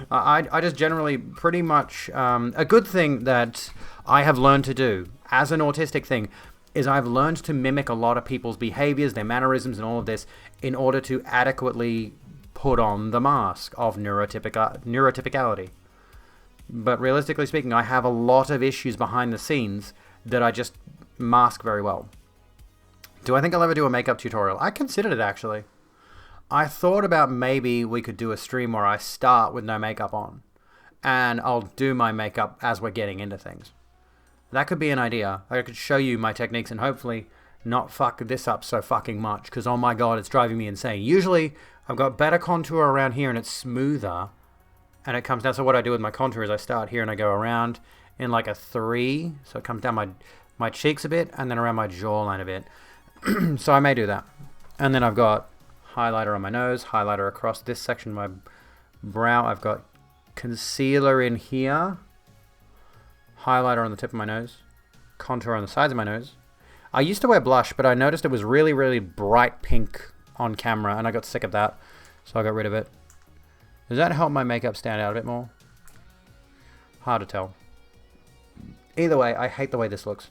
I just generally pretty much, a good thing that I have learned to do as an autistic thing is I've learned to mimic a lot of people's behaviors, their mannerisms and all of this in order to adequately put on the mask of neurotypicality. But realistically speaking, I have a lot of issues behind the scenes that I just mask very well. Do I think I'll ever do a makeup tutorial? I considered it, actually. I thought about maybe we could do a stream where I start with no makeup on, and I'll do my makeup as we're getting into things. That could be an idea. I could show you my techniques and hopefully not fuck this up so fucking much, because oh my god, it's driving me insane. Usually, I've got better contour around here and it's smoother, and it comes down. So what I do with my contour is I start here and I go around in like a 3, so it comes down my cheeks a bit and then around my jawline a bit. So I may do that. And then I've got highlighter on my nose, highlighter across this section of my brow. I've got concealer in here, highlighter on the tip of my nose, contour on the sides of my nose. I used to wear blush, but I noticed it was really, really bright pink on camera, and I got sick of that, so I got rid of it. Does that help my makeup stand out a bit more? Hard to tell. Either way, I hate the way this looks.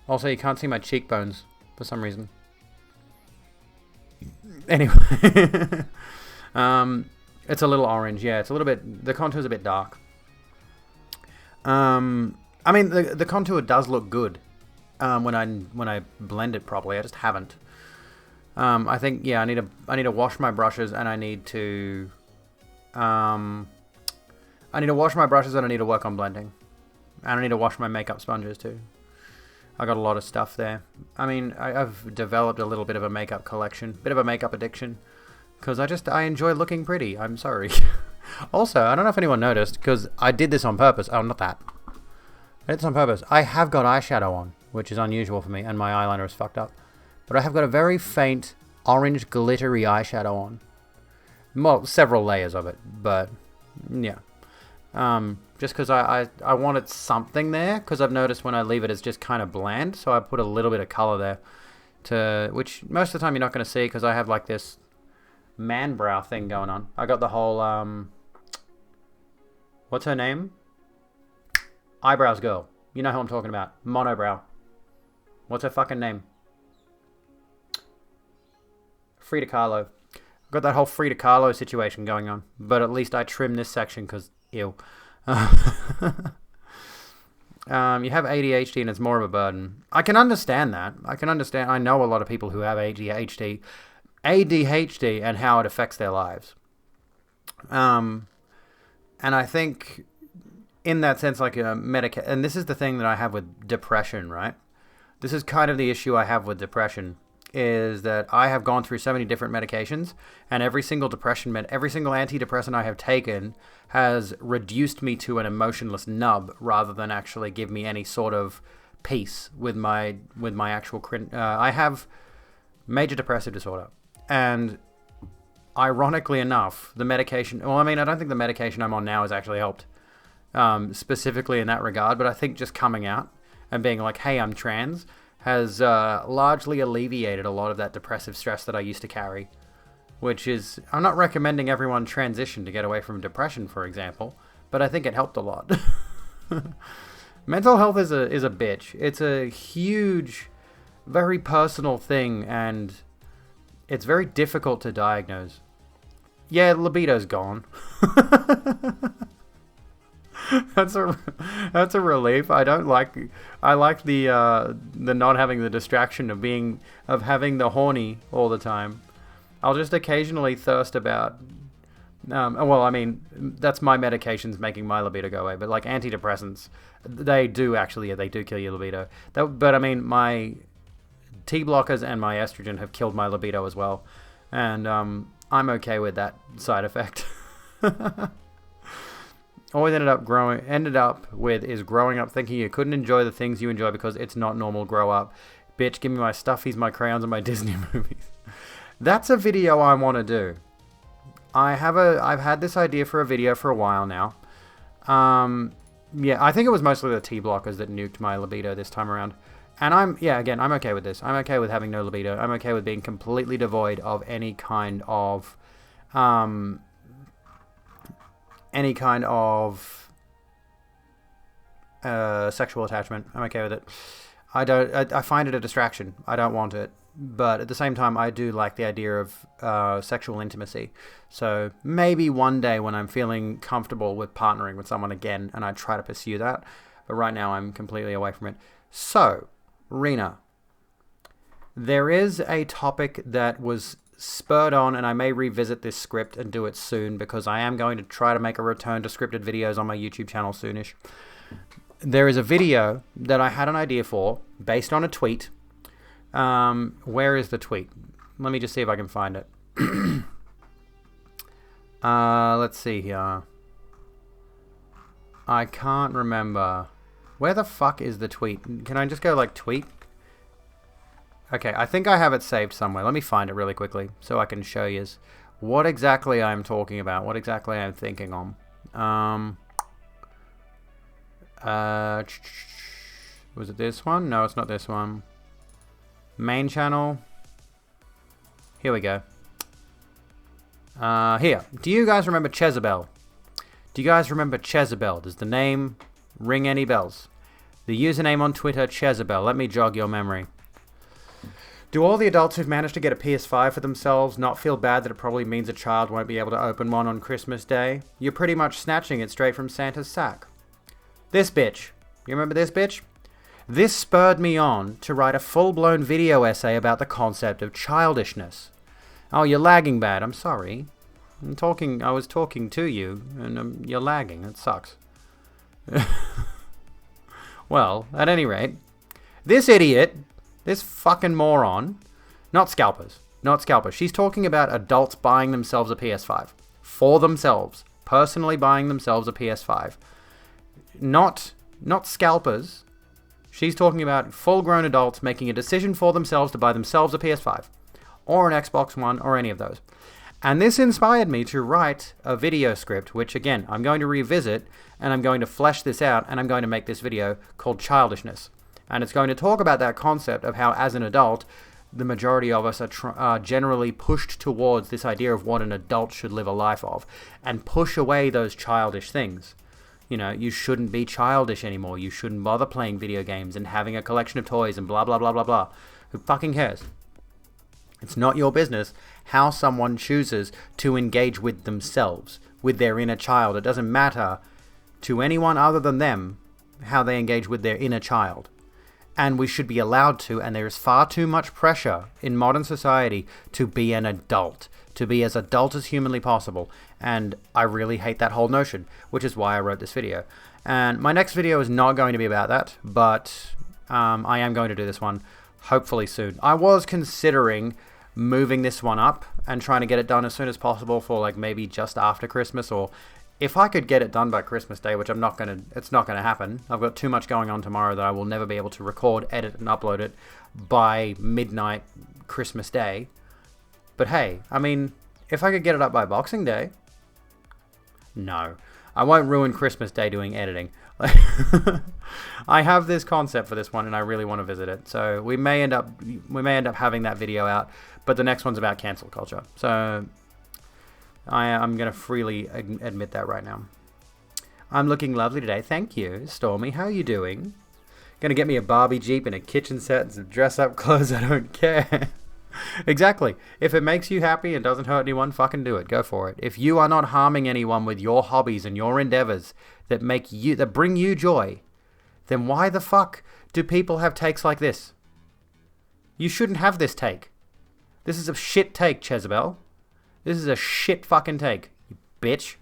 Also, you can't see my cheekbones for some reason. Anyway. It's a little orange. Yeah, it's a little bit... The contour's a bit dark. I mean, the contour does look good when I blend it properly. I just haven't. I think, yeah, I need to wash my brushes, and I need to... I need to wash my brushes, and I need to work on blending. And I need to wash my makeup sponges too. I got a lot of stuff there. I mean, I've developed a little bit of a makeup collection, bit of a makeup addiction, because I enjoy looking pretty. I'm sorry. Also, I don't know if anyone noticed, because I did this on purpose. Oh, not that. I did this on purpose. I have got eyeshadow on, which is unusual for me, and my eyeliner is fucked up. But I have got a very faint orange glittery eyeshadow on. Well, several layers of it, but yeah. Just because I wanted something there, because I've noticed when I leave it it's just kind of bland, so I put a little bit of color there, which most of the time you're not going to see, because I have like this man brow thing going on. I got the whole, what's her name? Eyebrows girl. You know who I'm talking about. Monobrow. What's her fucking name? Frida Kahlo. I've got that whole Frida Kahlo situation going on, but at least I trim this section because, ew. You have ADHD and it's more of a burden. I can understand that. I know a lot of people who have ADHD and how it affects their lives. And I think in that sense, like and this is the thing that I have with depression, right? This is kind of the issue I have with depression, is that I have gone through so many different medications, and every single antidepressant I have taken has reduced me to an emotionless nub rather than actually give me any sort of peace with my actual... I have major depressive disorder, and ironically enough, the medication... Well, I mean, I don't think the medication I'm on now has actually helped specifically in that regard, but I think just coming out and being like, hey, I'm trans, has largely alleviated a lot of that depressive stress that I used to carry, which is, I'm not recommending everyone transition to get away from depression, for example, but I think it helped a lot. Mental health is a bitch. It's a huge, very personal thing, and it's very difficult to diagnose. Yeah, libido's gone. That's a relief. I like the not having the distraction of having the horny all the time. I'll just occasionally thirst about Well, I mean, that's my medications making my libido go away, but like antidepressants, they do actually, yeah, they do kill your libido. But I mean, my T blockers and my estrogen have killed my libido as well, and I'm okay with that side effect. Always ended up growing up thinking you couldn't enjoy the things you enjoy because it's not normal. Grow up, bitch. Give me my stuffies, my crayons, and my Disney movies. That's a video I want to do. I've had this idea for a video for a while now. Yeah, I think it was mostly the T blockers that nuked my libido this time around. And I'm okay with this. I'm okay with having no libido. I'm okay with being completely devoid of any kind of sexual attachment. I'm okay with it. I find it a distraction. I don't want it. But at the same time, I do like the idea of sexual intimacy. So maybe one day when I'm feeling comfortable with partnering with someone again, and I try to pursue that. But right now, I'm completely away from it. So, Rena, there is a topic that was spurred on, and I may revisit this script and do it soon because I am going to try to make a return to scripted videos on my YouTube channel soonish. There is a video that I had an idea for based on a tweet. Where is the tweet? Let me just see if I can find it. Let's see here. I can't remember. Where the fuck is the tweet? Can I just go like tweet? Okay, I think I have it saved somewhere. Let me find it really quickly so I can show you what exactly I'm talking about, what exactly I'm thinking on. Was it this one? No, it's not this one. Main channel. Here we go. Here. Do you guys remember Chezabel? Do you guys remember Chezabel? Does the name ring any bells? The username on Twitter, Chezabel. Let me jog your memory. Do all the adults who've managed to get a PS5 for themselves not feel bad that it probably means a child won't be able to open one on Christmas Day? You're pretty much snatching it straight from Santa's sack. This bitch. You remember this bitch? This spurred me on to write a full-blown video essay about the concept of childishness. Oh, you're lagging bad. I'm sorry. I was talking to you, and you're lagging. It sucks. Well, at any rate, this idiot, this fucking moron, not scalpers. She's talking about adults buying themselves a PS5. For themselves. Personally buying themselves a PS5. Not scalpers. She's talking about full-grown adults making a decision for themselves to buy themselves a PS5. Or an Xbox One, or any of those. And this inspired me to write a video script, which again, I'm going to revisit, and I'm going to flesh this out, and I'm going to make this video called Childishness. And it's going to talk about that concept of how, as an adult, the majority of us are generally pushed towards this idea of what an adult should live a life of, and push away those childish things. You know, you shouldn't be childish anymore. You shouldn't bother playing video games and having a collection of toys and blah, blah, blah, blah, blah. Who fucking cares? It's not your business how someone chooses to engage with themselves, with their inner child. It doesn't matter to anyone other than them how they engage with their inner child. And we should be allowed to, and there is far too much pressure in modern society to be an adult, to be as adult as humanly possible. And I really hate that whole notion, which is why I wrote this video. And my next video is not going to be about that, but I am going to do this one hopefully soon. I was considering moving this one up and trying to get it done as soon as possible for like maybe just after Christmas, or if I could get it done by Christmas Day, which it's not going to happen. I've got too much going on tomorrow that I will never be able to record, edit, and upload it by midnight Christmas Day. But hey, I mean, if I could get it up by Boxing Day, no, I won't ruin Christmas Day doing editing. I have this concept for this one, and I really want to visit it. So we may end up having that video out, but the next one's about cancel culture. So I'm going to freely admit that right now. I'm looking lovely today. Thank you, Stormy. How are you doing? Gonna get me a Barbie Jeep and a kitchen set and some dress-up clothes. I don't care. Exactly. If it makes you happy and doesn't hurt anyone, fucking do it. Go for it. If you are not harming anyone with your hobbies and your endeavors that bring you joy, then why the fuck do people have takes like this? You shouldn't have this take. This is a shit take, Chezabel. This is a shit fucking take. You bitch.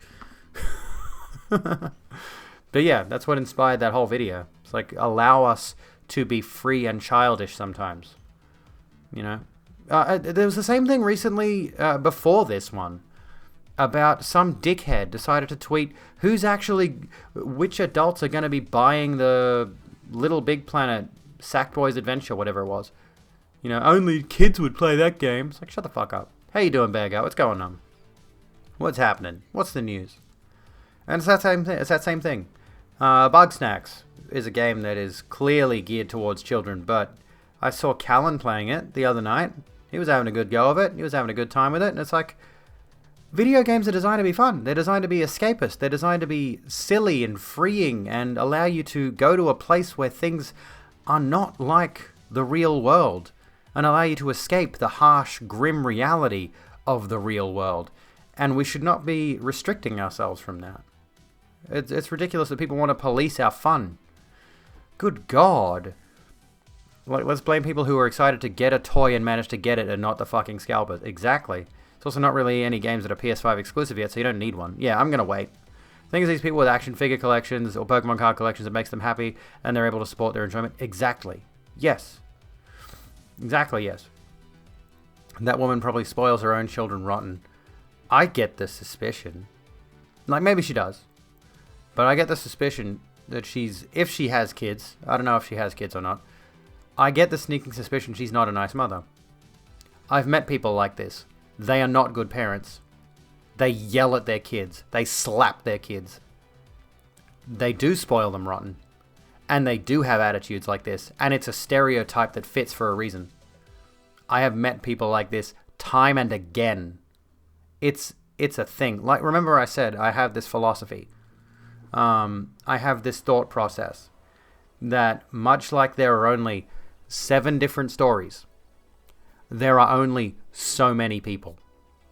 But yeah, that's what inspired that whole video. It's like, allow us to be free and childish sometimes. You know? There was the same thing recently before this one, about some dickhead decided to tweet which adults are going to be buying the Little Big Planet Sackboy's Adventure, whatever it was. You know, only kids would play that game. It's like, shut the fuck up. How you doing, Bear Guy? What's going on? What's happening? What's the news? And it's that same thing. Bugsnax is a game that is clearly geared towards children, but I saw Callan playing it the other night. He was having a good go of it. He was having a good time with it, and it's like, video games are designed to be fun. They're designed to be escapist. They're designed to be silly and freeing and allow you to go to a place where things are not like the real world and allow you to escape the harsh, grim reality of the real world. And we should not be restricting ourselves from that. It's ridiculous that people want to police our fun. Good God. Like, let's blame people who are excited to get a toy and manage to get it and not the fucking scalpers. Exactly. It's also not really any games that are PS5 exclusive yet, so you don't need one. Yeah, I'm going to wait. The thing is, these people with action figure collections or Pokemon card collections, it makes them happy and they're able to support their enjoyment. Exactly. Yes. Exactly, yes. That woman probably spoils her own children rotten. I get the suspicion. Like, maybe she does. But I get the suspicion that if she has kids, I don't know if she has kids or not, I get the sneaking suspicion she's not a nice mother. I've met people like this. They are not good parents. They yell at their kids. They slap their kids. They do spoil them rotten. And they do have attitudes like this. And it's a stereotype that fits for a reason. I have met people like this time and again. It's a thing. Like, remember I said I have this philosophy. I have this thought process that much like there are only 7 different stories, there are only so many people.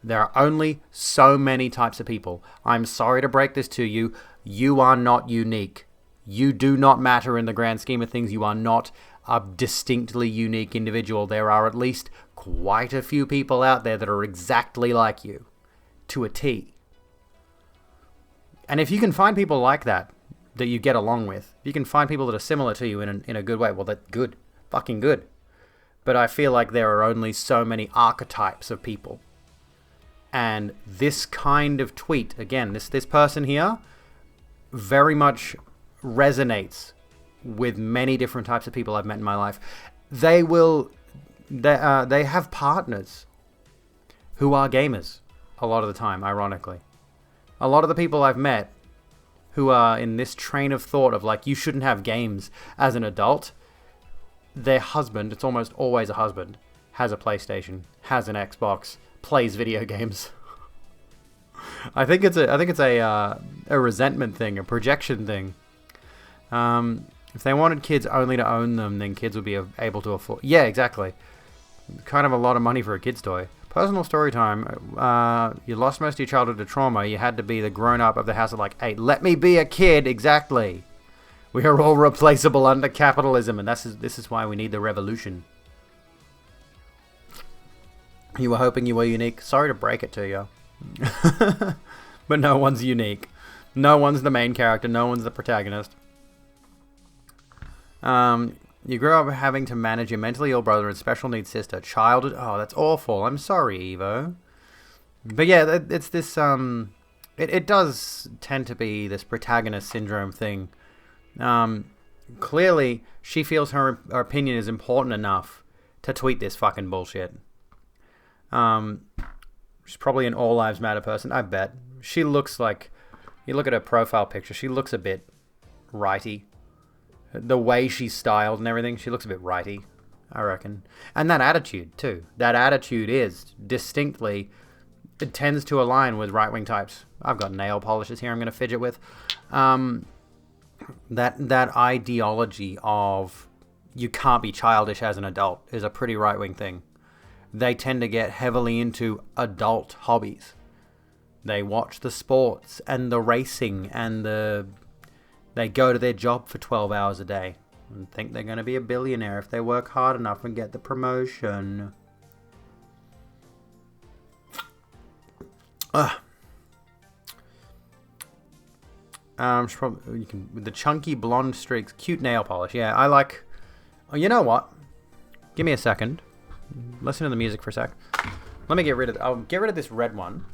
There are only so many types of people. I'm sorry to break this to you. You are not unique. You do not matter in the grand scheme of things. You are not a distinctly unique individual. There are at least quite a few people out there that are exactly like you, to a T. And if you can find people like that you get along with, if you can find people that are similar to you in a good way, well, that's good. Fucking good. But I feel like there are only so many archetypes of people. And this kind of tweet, again, this person here, very much resonates with many different types of people I've met in my life. They have partners who are gamers a lot of the time, ironically. A lot of the people I've met who are in this train of thought of like, you shouldn't have games as an adult, their husband, it's almost always a husband, has a PlayStation, has an Xbox, plays video games. I think it's a resentment thing, a projection thing. If they wanted kids only to own them, then kids would be able to afford. Yeah, exactly. Kind of a lot of money for a kid's toy. Personal story time. You lost most of your childhood to trauma. You had to be the grown-up of the house at like 8. Let me be a kid. Exactly. We are all replaceable under capitalism, and this is why we need the revolution. You were hoping you were unique. Sorry to break it to you. But no one's unique. No one's the main character. No one's the protagonist. You grew up having to manage your mentally ill brother and special needs sister. Childhood. Oh, that's awful. I'm sorry, Evo. But yeah, it's this. It does tend to be this protagonist syndrome thing. Clearly, she feels her opinion is important enough to tweet this fucking bullshit. She's probably an All Lives Matter person, I bet. She looks like, you look at her profile picture, she looks a bit righty. The way she's styled and everything, she looks a bit righty, I reckon. And that attitude, too. That attitude is distinctly, it tends to align with right-wing types. I've got nail polishes here I'm going to fidget with. That ideology of you can't be childish as an adult is a pretty right-wing thing. They tend to get heavily into adult hobbies. They watch the sports and the racing and they go to their job for 12 hours a day and think they're going to be a billionaire if they work hard enough and get the promotion. You can with the chunky blonde streaks, cute nail polish. Yeah, I like. Oh, you know what? Give me a second. Listen to the music for a sec. Let me get rid of. I'll get rid of this red one.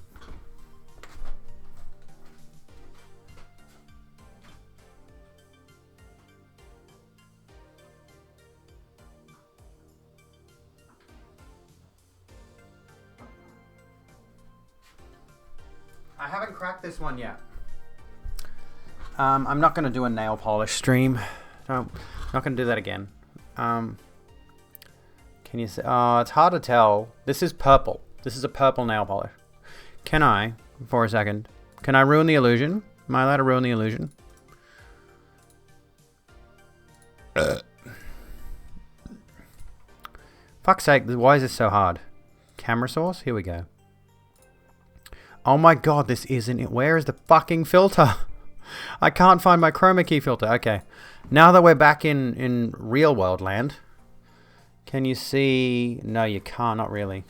I haven't cracked this one yet. I'm not going to do a nail polish stream. No, not going to do that again. Can you say... Oh, it's hard to tell. This is purple. This is a purple nail polish. Can I, for a second, can I ruin the illusion? Am I allowed to ruin the illusion? Fuck's sake, why is this so hard? Camera source? Here we go. Oh my god, this isn't it. Where is the fucking filter? I can't find my chroma key filter. Okay. Now that we're back in real world land, can you see... No, you can't. Not really.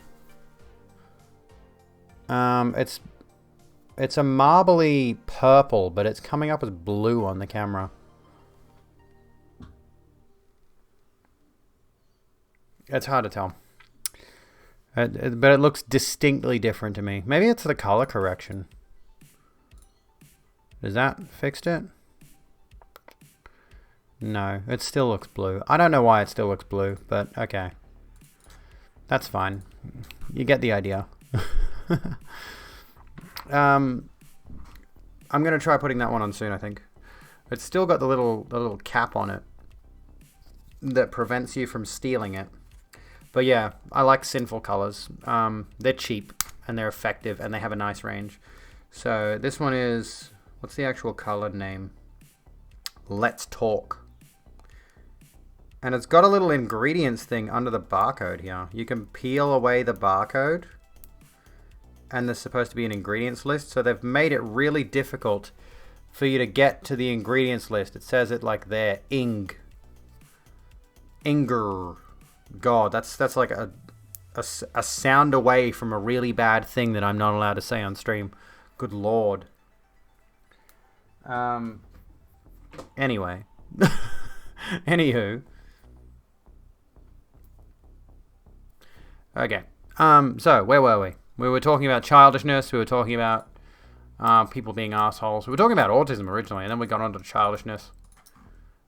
It's a marbly purple, but it's coming up as blue on the camera. It's hard to tell. But it looks distinctly different to me. Maybe it's the color correction. Does that fixed it? No, it still looks blue. I don't know why it still looks blue, but okay. That's fine. You get the idea. I'm gonna try putting that one on soon, I think. It's still got the little cap on it that prevents you from stealing it. But yeah, I like Sinful colors. They're cheap and they're effective and they have a nice range. So this one is, what's the actual color name? Let's Talk. And it's got a little ingredients thing under the barcode here. You can peel away the barcode and there's supposed to be an ingredients list. So they've made it really difficult for you to get to the ingredients list. It says it like there, Inger. God, that's like a sound away from a really bad thing that I'm not allowed to say on stream. Good lord. Anyway. Anywho. Okay. So, where were we? We were talking about childishness. We were talking about people being assholes. We were talking about autism originally, and then we got onto childishness,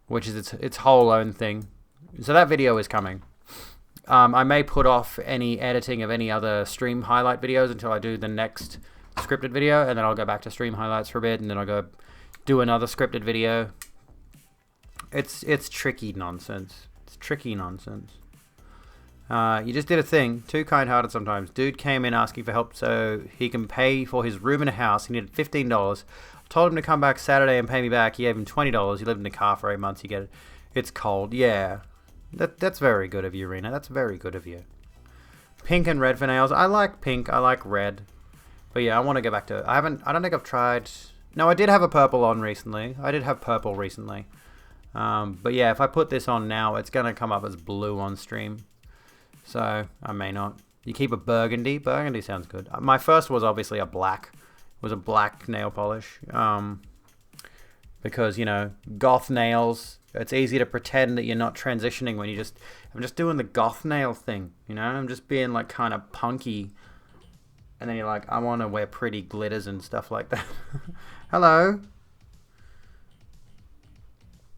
which is its whole own thing. So that video is coming. I may put off any editing of any other stream highlight videos until I do the next scripted video, and then I'll go back to stream highlights for a bit, and then I'll go do another scripted video. It's tricky nonsense. It's tricky nonsense. You just did a thing. Too kind-hearted sometimes. Dude came in asking for help so he can pay for his room in a house. He needed $15. Told him to come back Saturday and pay me back. He gave him $20. He lived in the car for 8 months. You get it. It's cold. Yeah. That's very good of you, Rena. That's very good of you. Pink and red for nails. I like pink. I like red. But yeah, I want to go back to... I don't think I've tried... No, I did have a purple on recently. I did have purple recently. But yeah, if I put this on now, it's going to come up as blue on stream. So, I may not. You keep a burgundy. Burgundy sounds good. My first was obviously a black. It was a black nail polish. Because, you know, goth nails... It's easy to pretend that you're not transitioning when I'm just doing the goth nail thing, you know? I'm just being like kind of punky. And then you're like, I want to wear pretty glitters and stuff like that. Hello.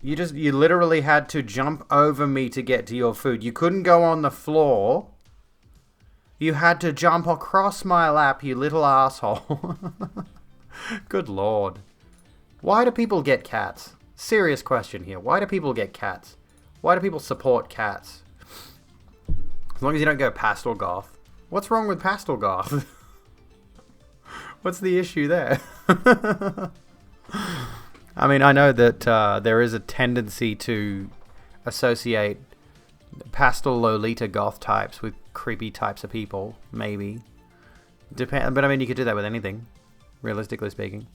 You literally had to jump over me to get to your food. You couldn't go on the floor. You had to jump across my lap, you little asshole. Good lord. Why do people get cats? Serious question here. Why do people get cats? Why do people support cats? As long as you don't go pastel goth. What's wrong with pastel goth? What's the issue there? I mean, I know that there is a tendency to associate pastel Lolita goth types with creepy types of people, maybe. But I mean, you could do that with anything, realistically speaking.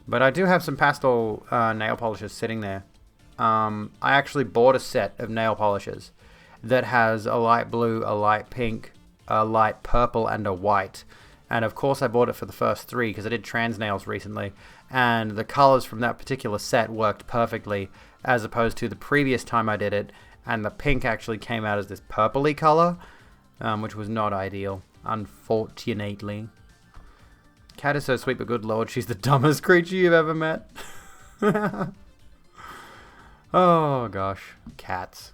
But I do have some pastel nail polishes sitting there. I actually bought a set of nail polishes that has a light blue, a light pink, a light purple, and a white. And of course I bought it for the first 3 because I did trans nails recently. And the colors from that particular set worked perfectly as opposed to the previous time I did it. And the pink actually came out as this purpley color, which was not ideal, unfortunately. Cat is so sweet, but good lord, she's the dumbest creature you've ever met. Oh gosh, cats.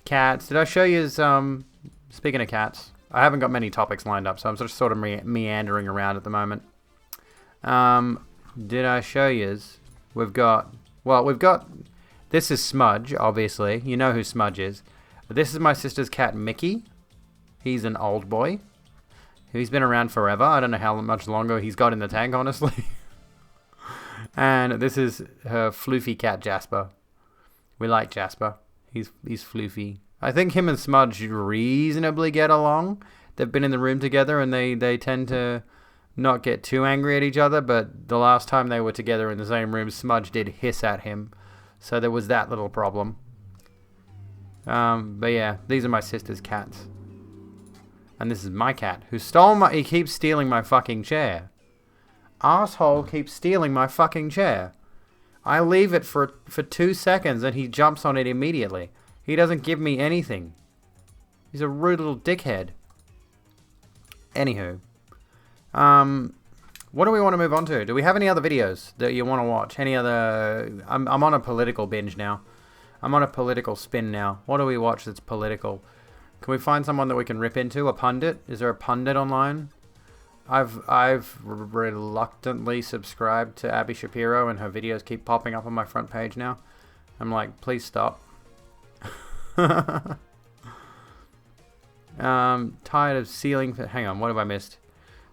Cats. Did I show you? Speaking of cats, I haven't got many topics lined up, so I'm sort of meandering around at the moment. Did I show you? We've got. This is Smudge, obviously. You know who Smudge is. This is my sister's cat, Mickey. He's an old boy. He's been around forever. I don't know how much longer he's got in the tank, honestly. And this is her floofy cat, Jasper. We like Jasper. He's floofy. I think him and Smudge reasonably get along. They've been in the room together and they tend to not get too angry at each other. But the last time they were together in the same room, Smudge did hiss at him. So there was that little problem. But yeah, these are my sister's cats. And this is my cat, who he keeps stealing my fucking chair. Asshole keeps stealing my fucking chair. I leave it for 2 seconds and he jumps on it immediately. He doesn't give me anything. He's a rude little dickhead. Anywho. What do we want to move on to? Do we have any other videos that you want to watch? Any other... I'm on a political binge now. I'm on a political spin now. What do we watch that's political? Can we find someone that we can rip into? A pundit? Is there a pundit online? I've reluctantly subscribed to Abby Shapiro and her videos keep popping up on my front page now. I'm like, please stop. Tired of ceiling... Hang on, what have I missed?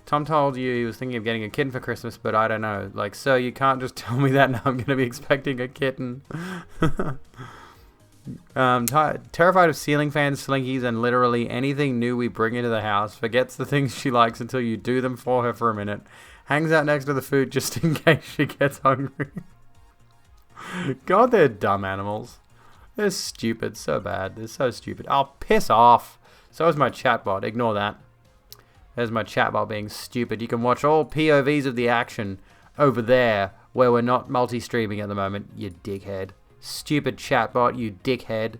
Tom told you he was thinking of getting a kitten for Christmas, but I don't know. Like, so you can't just tell me that now I'm going to be expecting a kitten. Terrified of ceiling fans, slinkies, and literally anything new we bring into the house. Forgets the things she likes until you do them for her for a minute. Hangs out next to the food just in case she gets hungry. God, they're dumb animals. They're stupid, so bad. They're so stupid. Oh, piss off. So is my chatbot. Ignore that. There's my chatbot being stupid. You can watch all POVs of the action over there where we're not multi-streaming at the moment, you dickhead. Stupid chatbot, you dickhead.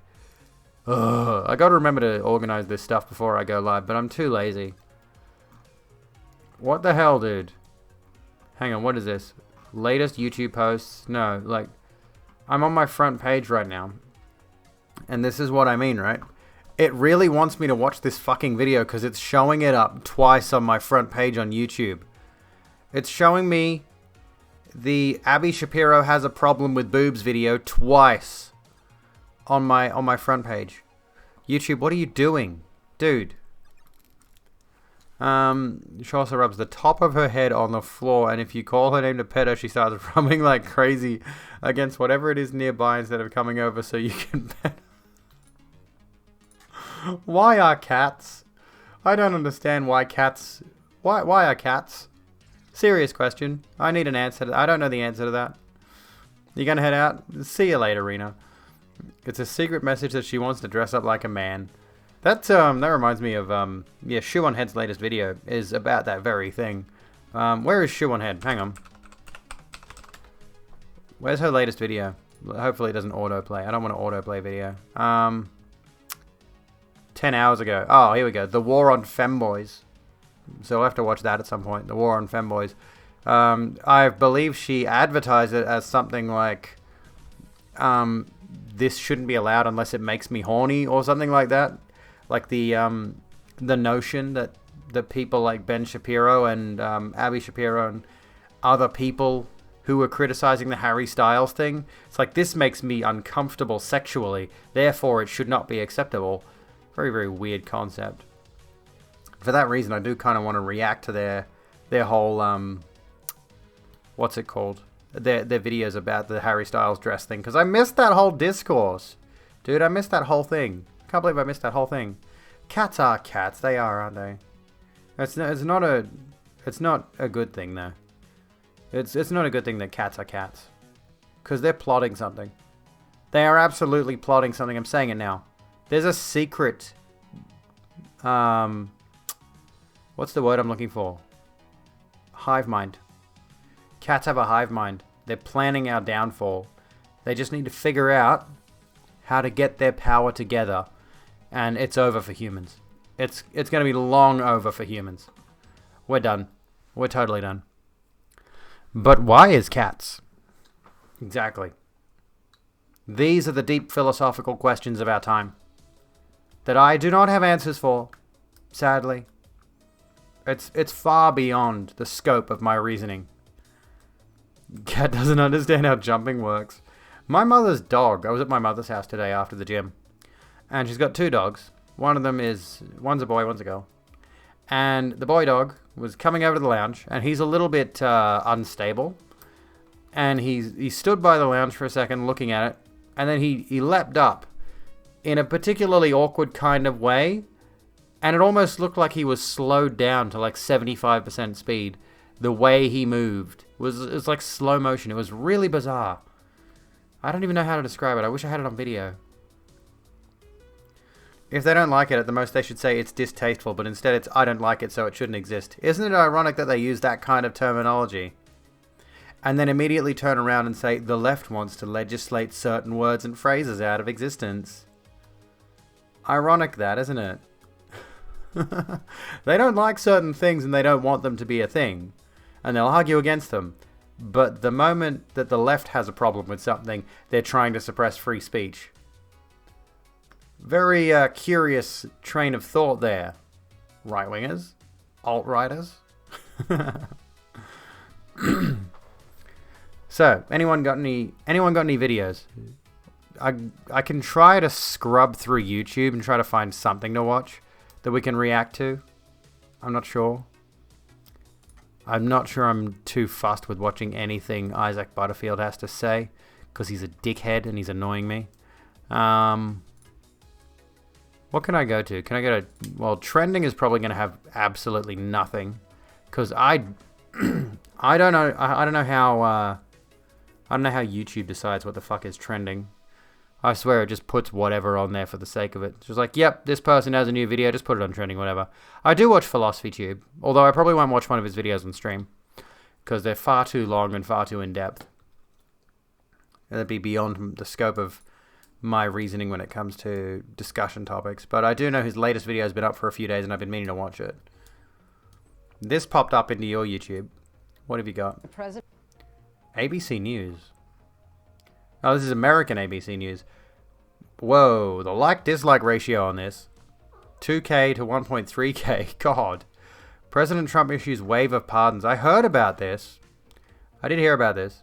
Ugh. I gotta remember to organize this stuff before I go live, but I'm too lazy. What the hell, dude? Hang on, what is this? Latest YouTube posts? No, like, I'm on my front page right now. And this is what I mean, right? It really wants me to watch this fucking video because it's showing it up twice on my front page on YouTube. It's showing me the Abby Shapiro has a problem with boobs video twice on my front page. YouTube, what are you doing? Dude. She also rubs the top of her head on the floor, and if you call her name to pet her, she starts rubbing like crazy against whatever it is nearby instead of coming over so you can pet her. Why are cats? I don't understand why cats... Why are cats? Serious question. I need an answer. I don't know the answer to that. You gonna head out? See you later, Rena. It's a secret message that she wants to dress up like a man. That reminds me of, yeah, Shoe on Head's latest video is about that very thing. Where is Shoe on Head? Hang on. Where's her latest video? Hopefully it doesn't autoplay. I don't want to autoplay video. 10 hours ago. Oh, here we go. The War on Femboys. So I'll have to watch that at some point. The War on Femboys. I believe she advertised it as something like, this shouldn't be allowed unless it makes me horny or something like that. Like the notion that people like Ben Shapiro and Abby Shapiro and other people who were criticizing the Harry Styles thing. It's like, this makes me uncomfortable sexually. Therefore, it should not be acceptable. Very, very weird concept. For that reason, I do kind of want to react to their whole, what's it called? Their videos about the Harry Styles dress thing. Because I missed that whole discourse. Dude, I missed that whole thing. Can't believe I missed that whole thing. Cats are cats. They are, aren't they? It's not a good thing, though. It's not a good thing that cats are cats. Because they're plotting something. They are absolutely plotting something. I'm saying it now. There's a secret... what's What's the word I'm looking for? Hive mind. Cats have a hive mind. They're planning our downfall. They just need to figure out how to get their power together, and it's over for humans. It's going to be long over for humans. We're done. We're totally done. But why is cats? Exactly. These are the deep philosophical questions of our time that I do not have answers for, sadly. It's far beyond the scope of my reasoning. Cat doesn't understand how jumping works. My mother's dog, I was at my mother's house today after the gym, and she's got 2 dogs. One's a boy, one's a girl. And the boy dog was coming over to the lounge, and he's a little bit unstable. And he stood by the lounge for a second looking at it, and then he leapt up in a particularly awkward kind of way, and it almost looked like he was slowed down to like 75% speed. The way he moved it was like slow motion. It was really bizarre. I don't even know how to describe it. I wish I had it on video. If they don't like it, at the most they should say it's distasteful, but instead it's I don't like it, so it shouldn't exist. Isn't it ironic that they use that kind of terminology? And then immediately turn around and say the left wants to legislate certain words and phrases out of existence. Ironic that, isn't it? They don't like certain things and they don't want them to be a thing. And they'll argue against them. But the moment that the left has a problem with something, they're trying to suppress free speech. Very curious train of thought there. Right-wingers? Alt-righters? So, anyone got any videos? I can try to scrub through YouTube and try to find something to watch that we can react to. I'm not sure. I'm not sure I'm too fussed with watching anything Isaac Butterfield has to say, because he's a dickhead and he's annoying me. What can I go to? Can I go to... Well, trending is probably going to have absolutely nothing, because I don't know. I don't know how YouTube decides what the fuck is trending. I swear it just puts whatever on there for the sake of it. It's just like, yep, this person has a new video, just put it on trending, whatever. I do watch Philosophy Tube, although I probably won't watch one of his videos on stream, because they're far too long and far too in-depth. That'd be beyond the scope of my reasoning when it comes to discussion topics. But I do know his latest video has been up for a few days, and I've been meaning to watch it. This popped up into your YouTube. What have you got? ABC News. Oh, this is American ABC News. Whoa, the like-dislike ratio on this. 2K to 1.3K. God. President Trump issues wave of pardons. I heard about this. I did hear about this.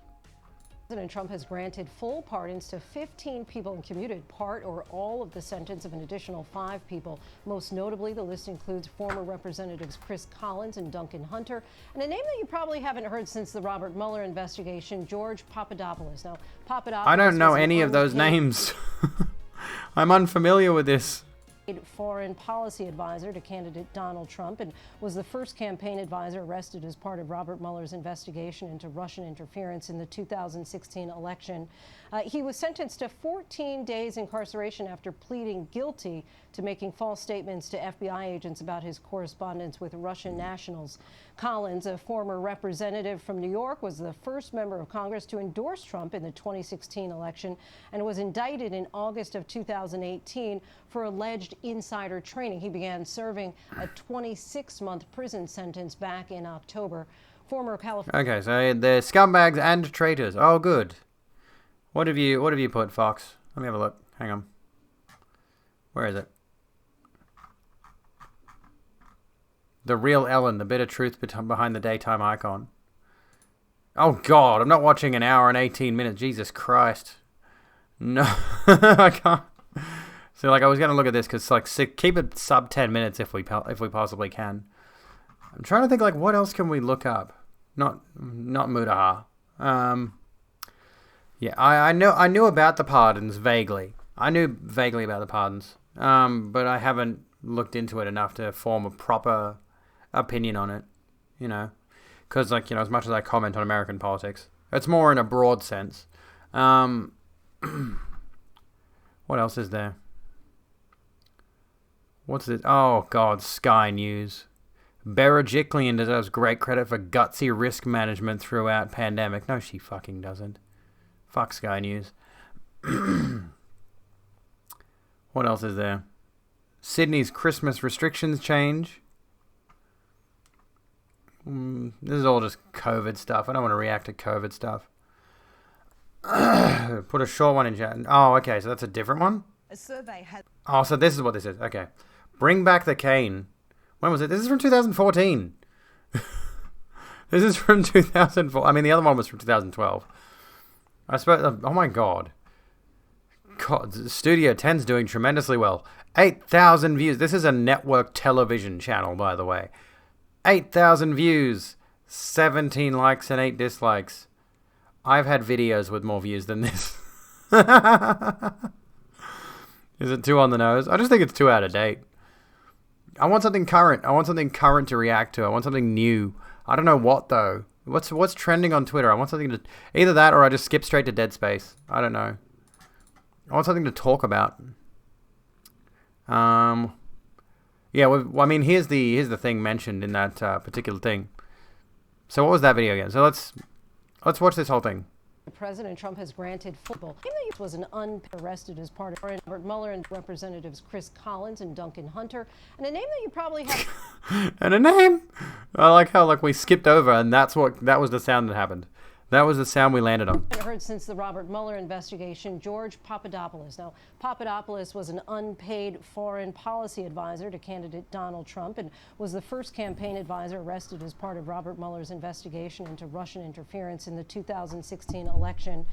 President Trump has granted full pardons to 15 people and commuted part or all of the sentence of an additional 5 people. Most notably, the list includes former Representatives Chris Collins and Duncan Hunter, and a name that you probably haven't heard since the Robert Mueller investigation, George Papadopoulos. Now, Papadopoulos... I don't know any of those names. I'm unfamiliar with this. Foreign policy advisor to candidate Donald Trump and was the first campaign advisor arrested as part of Robert Mueller's investigation into Russian interference in the 2016 election. He was sentenced to 14 days incarceration after pleading guilty to making false statements to FBI agents about his correspondence with Russian nationals. Collins, a former representative from New York, was the first member of Congress to endorse Trump in the 2016 election and was indicted in August of 2018 for alleged insider trading. He began serving a 26-month prison sentence back in October. Former California... Okay, so they're scumbags and traitors. Oh, good. What have you put, Fox? Let me have a look. Hang on. Where is it? The real Ellen, the bitter truth behind the daytime icon. Oh, God, I'm not watching an hour and 18 minutes. Jesus Christ. No, I can't. So, like, I was going to look at this because, like, keep it sub 10 minutes if we possibly can. I'm trying to think, like, what else can we look up? Not Mutaha. Yeah, I knew about the pardons vaguely. I knew vaguely about the pardons, but I haven't looked into it enough to form a proper opinion on it, you know, because, like, you know, as much as I comment on American politics, it's more in a broad sense. What else is there? What's this? Oh, God, Sky News. Berejiklian deserves great credit for gutsy risk management throughout pandemic. No, she fucking doesn't. Fuck Sky News. What else is there? Sydney's Christmas restrictions change. This is all just COVID stuff. I don't want to react to COVID stuff. Put a short one in chat. Oh, okay, so that's a different one? A survey has... Oh, so this is what this is. Okay. Bring back the cane. When was it? This is from 2014. This is from 2004. I mean, the other one was from 2012. I suppose... Oh, my God. God, Studio 10's doing tremendously well. 8,000 views. This is a network television channel, by the way. 8,000 views. 17 likes and 8 dislikes. I've had videos with more views than this. Is it too on the nose? I just think it's too out of date. I want something current. I want something current to react to. I want something new. I don't know what, though. What's trending on Twitter? I want something to... Either that or I just skip straight to Dead Space. I don't know. I want something to talk about. Yeah, well, I mean, here's the thing mentioned in that particular thing. So what was that video again? So let's watch this whole thing. President Trump has granted football. He was an arrested as part of Robert Mueller and Representatives Chris Collins and Duncan Hunter, and a name that you probably have. And a name. I like how we skipped over, and that was the sound that happened. That was the sound we landed on. Heard since the Robert Mueller investigation, George Papadopoulos. Now, Papadopoulos was an unpaid foreign policy advisor to candidate Donald Trump and was the first campaign advisor arrested as part of Robert Mueller's investigation into Russian interference in the 2016 election.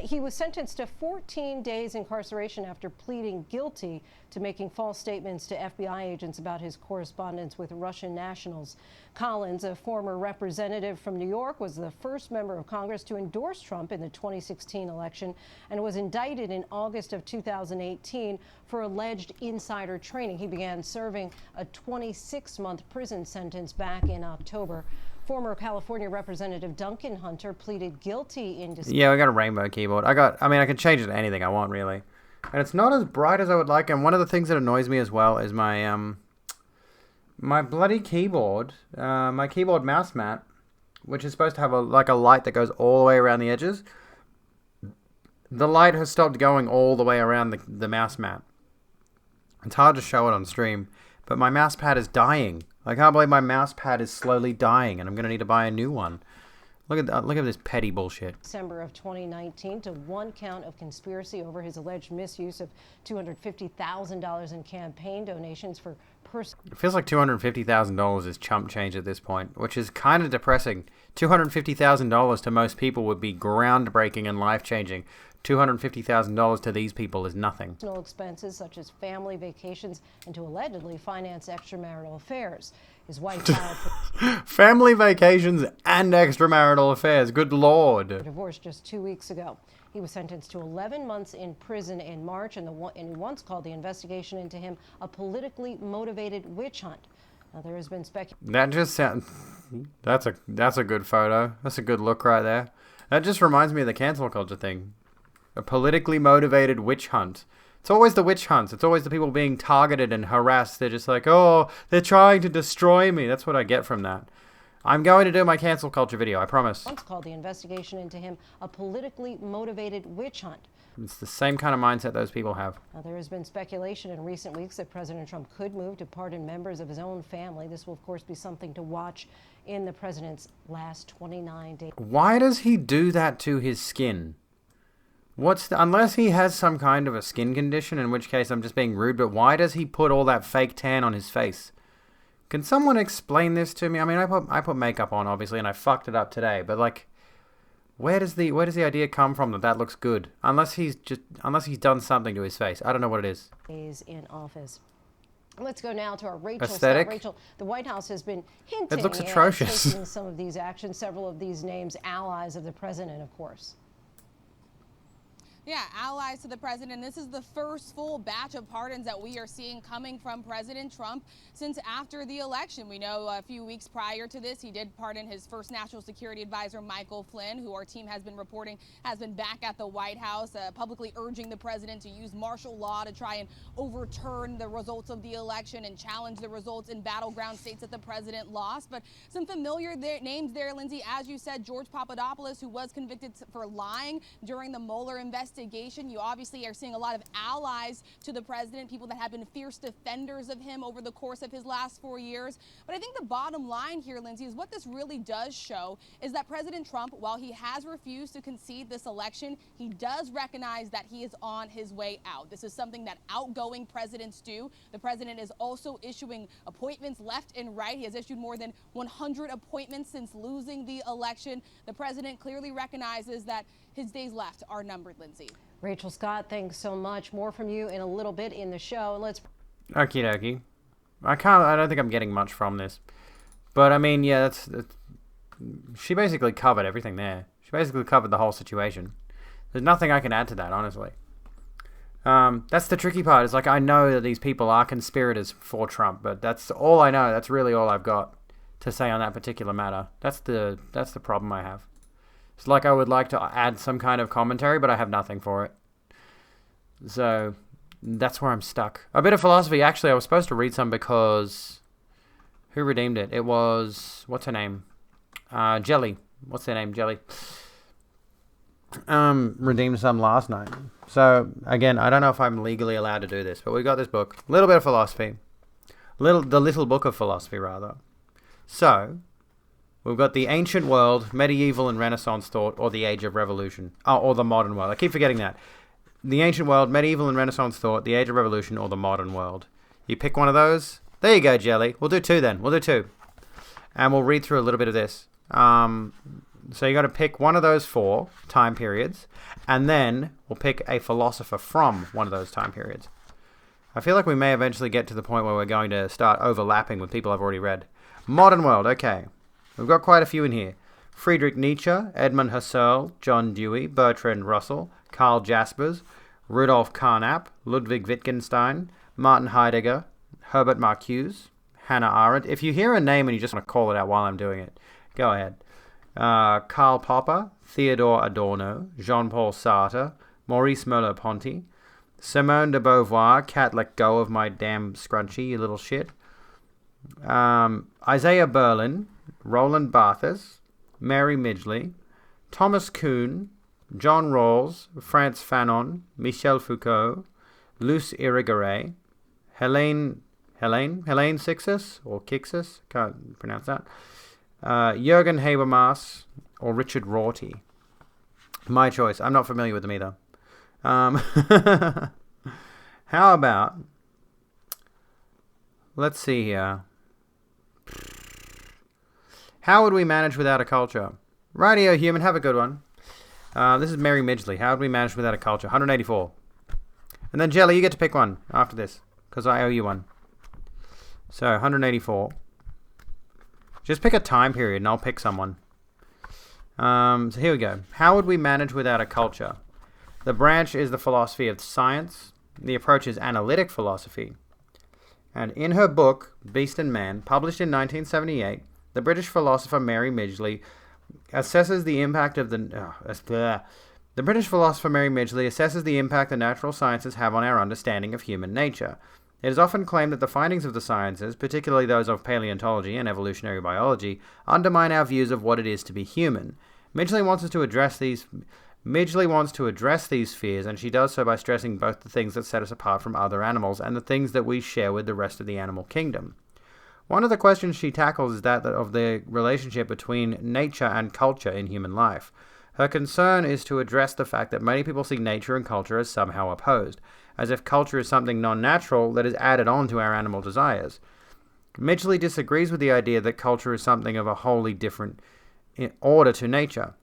He was sentenced to 14 days incarceration after pleading guilty to making false statements to FBI agents about his correspondence with Russian nationals. Collins, a former representative from New York, was the first member of Congress to endorse Trump in the 2016 election and was indicted in August of 2018 for alleged insider trading. He began serving a 26-month prison sentence back in October. Former California Representative Duncan Hunter pleaded guilty in December. Yeah, I got a rainbow keyboard. I mean, I can change it to anything I want, really. And it's not as bright as I would like. And one of the things that annoys me as well is my my bloody keyboard, my keyboard mouse mat, which is supposed to have a light that goes all the way around the edges. The light has stopped going all the way around the mouse mat. It's hard to show it on stream, but my mouse pad is dying. I can't believe my mouse pad is slowly dying, and I'm going to need to buy a new one. Look at this petty bullshit. December of 2019 to one count of conspiracy over his alleged misuse of $250,000 in campaign donations for personal. It feels like $250,000 is chump change at this point, which is kind of depressing. $250,000 to most people would be groundbreaking and life-changing. $250,000 to these people is nothing. Personal expenses such as family vacations and to allegedly finance extramarital affairs. His wife filed for family vacations and extramarital affairs. Good Lord. Divorce just 2 weeks ago. He was sentenced to 11 months in prison in March, and he once called the investigation into him a politically motivated witch hunt. Now, there has been speculation. That just sounds... That's a good photo. That's a good look right there. That just reminds me of the cancel culture thing. A politically motivated witch hunt. It's always the witch hunts. It's always the people being targeted and harassed. They're just like, oh, they're trying to destroy me. That's what I get from that. I'm going to do my cancel culture video, I promise. Once called the investigation into him a politically motivated witch hunt. It's the same kind of mindset those people have. Now, there has been speculation in recent weeks that President Trump could move to pardon members of his own family. This will, of course, be something to watch in the president's last 29 days. Why does he do that to his skin? Unless he has some kind of a skin condition, in which case I'm just being rude, but why does he put all that fake tan on his face? Can someone explain this to me? I mean, I put makeup on, obviously, and I fucked it up today, but where does the idea come from that looks good? Unless he's done something to his face. I don't know what it is. Days in office. Let's go now to our Rachel. Aesthetic? Rachel, the White House has been hinting it looks at atrocious. taking some of these actions, several of these names allies of the president, of course. Yeah, allies to the president. This is the first full batch of pardons that we are seeing coming from President Trump since after the election. We know a few weeks prior to this, he did pardon his first national security advisor, Michael Flynn, who our team has been reporting has been back at the White House, publicly urging the president to use martial law to try and overturn the results of the election and challenge the results in battleground states that the president lost. But some familiar names there, Lindsay, as you said, George Papadopoulos, who was convicted for lying during the Mueller investigation. You obviously are seeing a lot of allies to the president, people that have been fierce defenders of him over the course of his last 4 years. But I think the bottom line here, Lindsay, is what this really does show is that President Trump, while he has refused to concede this election, he does recognize that he is on his way out. This is something that outgoing presidents do. The president is also issuing appointments left and right. He has issued more than 100 appointments since losing the election. The president clearly recognizes that his days left are numbered, Lindsay. Rachel Scott, thanks so much. More from you in a little bit in the show. And let's. Okie dokie. I don't think I'm getting much from this. But I mean, yeah, that's she basically covered everything there. She basically covered the whole situation. There's nothing I can add to that, honestly. That's the tricky part. It's like, I know that these people are conspirators for Trump, but that's all I know. That's really all I've got to say on that particular matter. That's the problem I have. It's like I would like to add some kind of commentary, but I have nothing for it. So that's where I'm stuck. A bit of philosophy. Actually, I was supposed to read some because who redeemed it? It was, what's her name? Jelly. What's her name? Jelly. Redeemed some last night. So again, I don't know if I'm legally allowed to do this, but we got this book. A little bit of philosophy. The little book of philosophy, rather. So we've got the ancient world, medieval and Renaissance thought, or the age of revolution. Oh, or the modern world. I keep forgetting that. The ancient world, medieval and Renaissance thought, the age of revolution, or the modern world. You pick one of those. There you go, Jelly. We'll do two then. We'll do two. And we'll read through a little bit of this. So you got to pick one of those 4 time periods, and then we'll pick a philosopher from one of those time periods. I feel like we may eventually get to the point where we're going to start overlapping with people I've already read. Modern world, okay. We've got quite a few in here. Friedrich Nietzsche, Edmund Husserl, John Dewey, Bertrand Russell, Karl Jaspers, Rudolf Carnap, Ludwig Wittgenstein, Martin Heidegger, Herbert Marcuse, Hannah Arendt. If you hear a name and you just want to call it out while I'm doing it, go ahead. Karl Popper, Theodore Adorno, Jean-Paul Sartre, Maurice Merleau-Ponty, Simone de Beauvoir, Cat Let Go of My Damn Scrunchie, you little shit. Isaiah Berlin, Roland Barthes, Mary Midgley, Thomas Kuhn, John Rawls, Frantz Fanon, Michel Foucault, Luce Irigaray, Helene Sixus, or Kixus, can't pronounce that, Jürgen Habermas, or Richard Rorty. My choice. I'm not familiar with them either. How about, let's see here. How would we manage without a culture? Rightio, human, have a good one. This is Mary Midgley. How would we manage without a culture? 184. And then, Jelly, you get to pick one after this, because I owe you one. So, 184. Just pick a time period, and I'll pick someone. So here we go. How would we manage without a culture? The branch is the philosophy of science. The approach is analytic philosophy. And in her book, Beast and Man, published in 1978, the British philosopher Mary Midgley assesses the impact of the British philosopher Mary Midgley assesses the impact the natural sciences have on our understanding of human nature. It is often claimed that the findings of the sciences, particularly those of paleontology and evolutionary biology, undermine our views of what it is to be human. Midgley wants to address these fears, and she does so by stressing both the things that set us apart from other animals and the things that we share with the rest of the animal kingdom. One of the questions she tackles is that of the relationship between nature and culture in human life. Her concern is to address the fact that many people see nature and culture as somehow opposed, as if culture is something non-natural that is added on to our animal desires. Midgley disagrees with the idea that culture is something of a wholly different order to nature.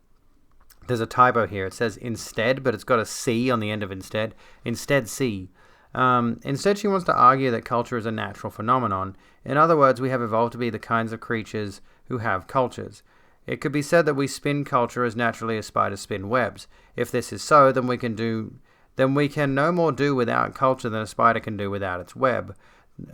There's a typo here. It says instead, but it's got a C on the end of instead. Instead C. Instead, she wants to argue that culture is a natural phenomenon. In other words, we have evolved to be the kinds of creatures who have cultures. It could be said that we spin culture as naturally as spiders spin webs. If this is so, then we can no more do without culture than a spider can do without its web.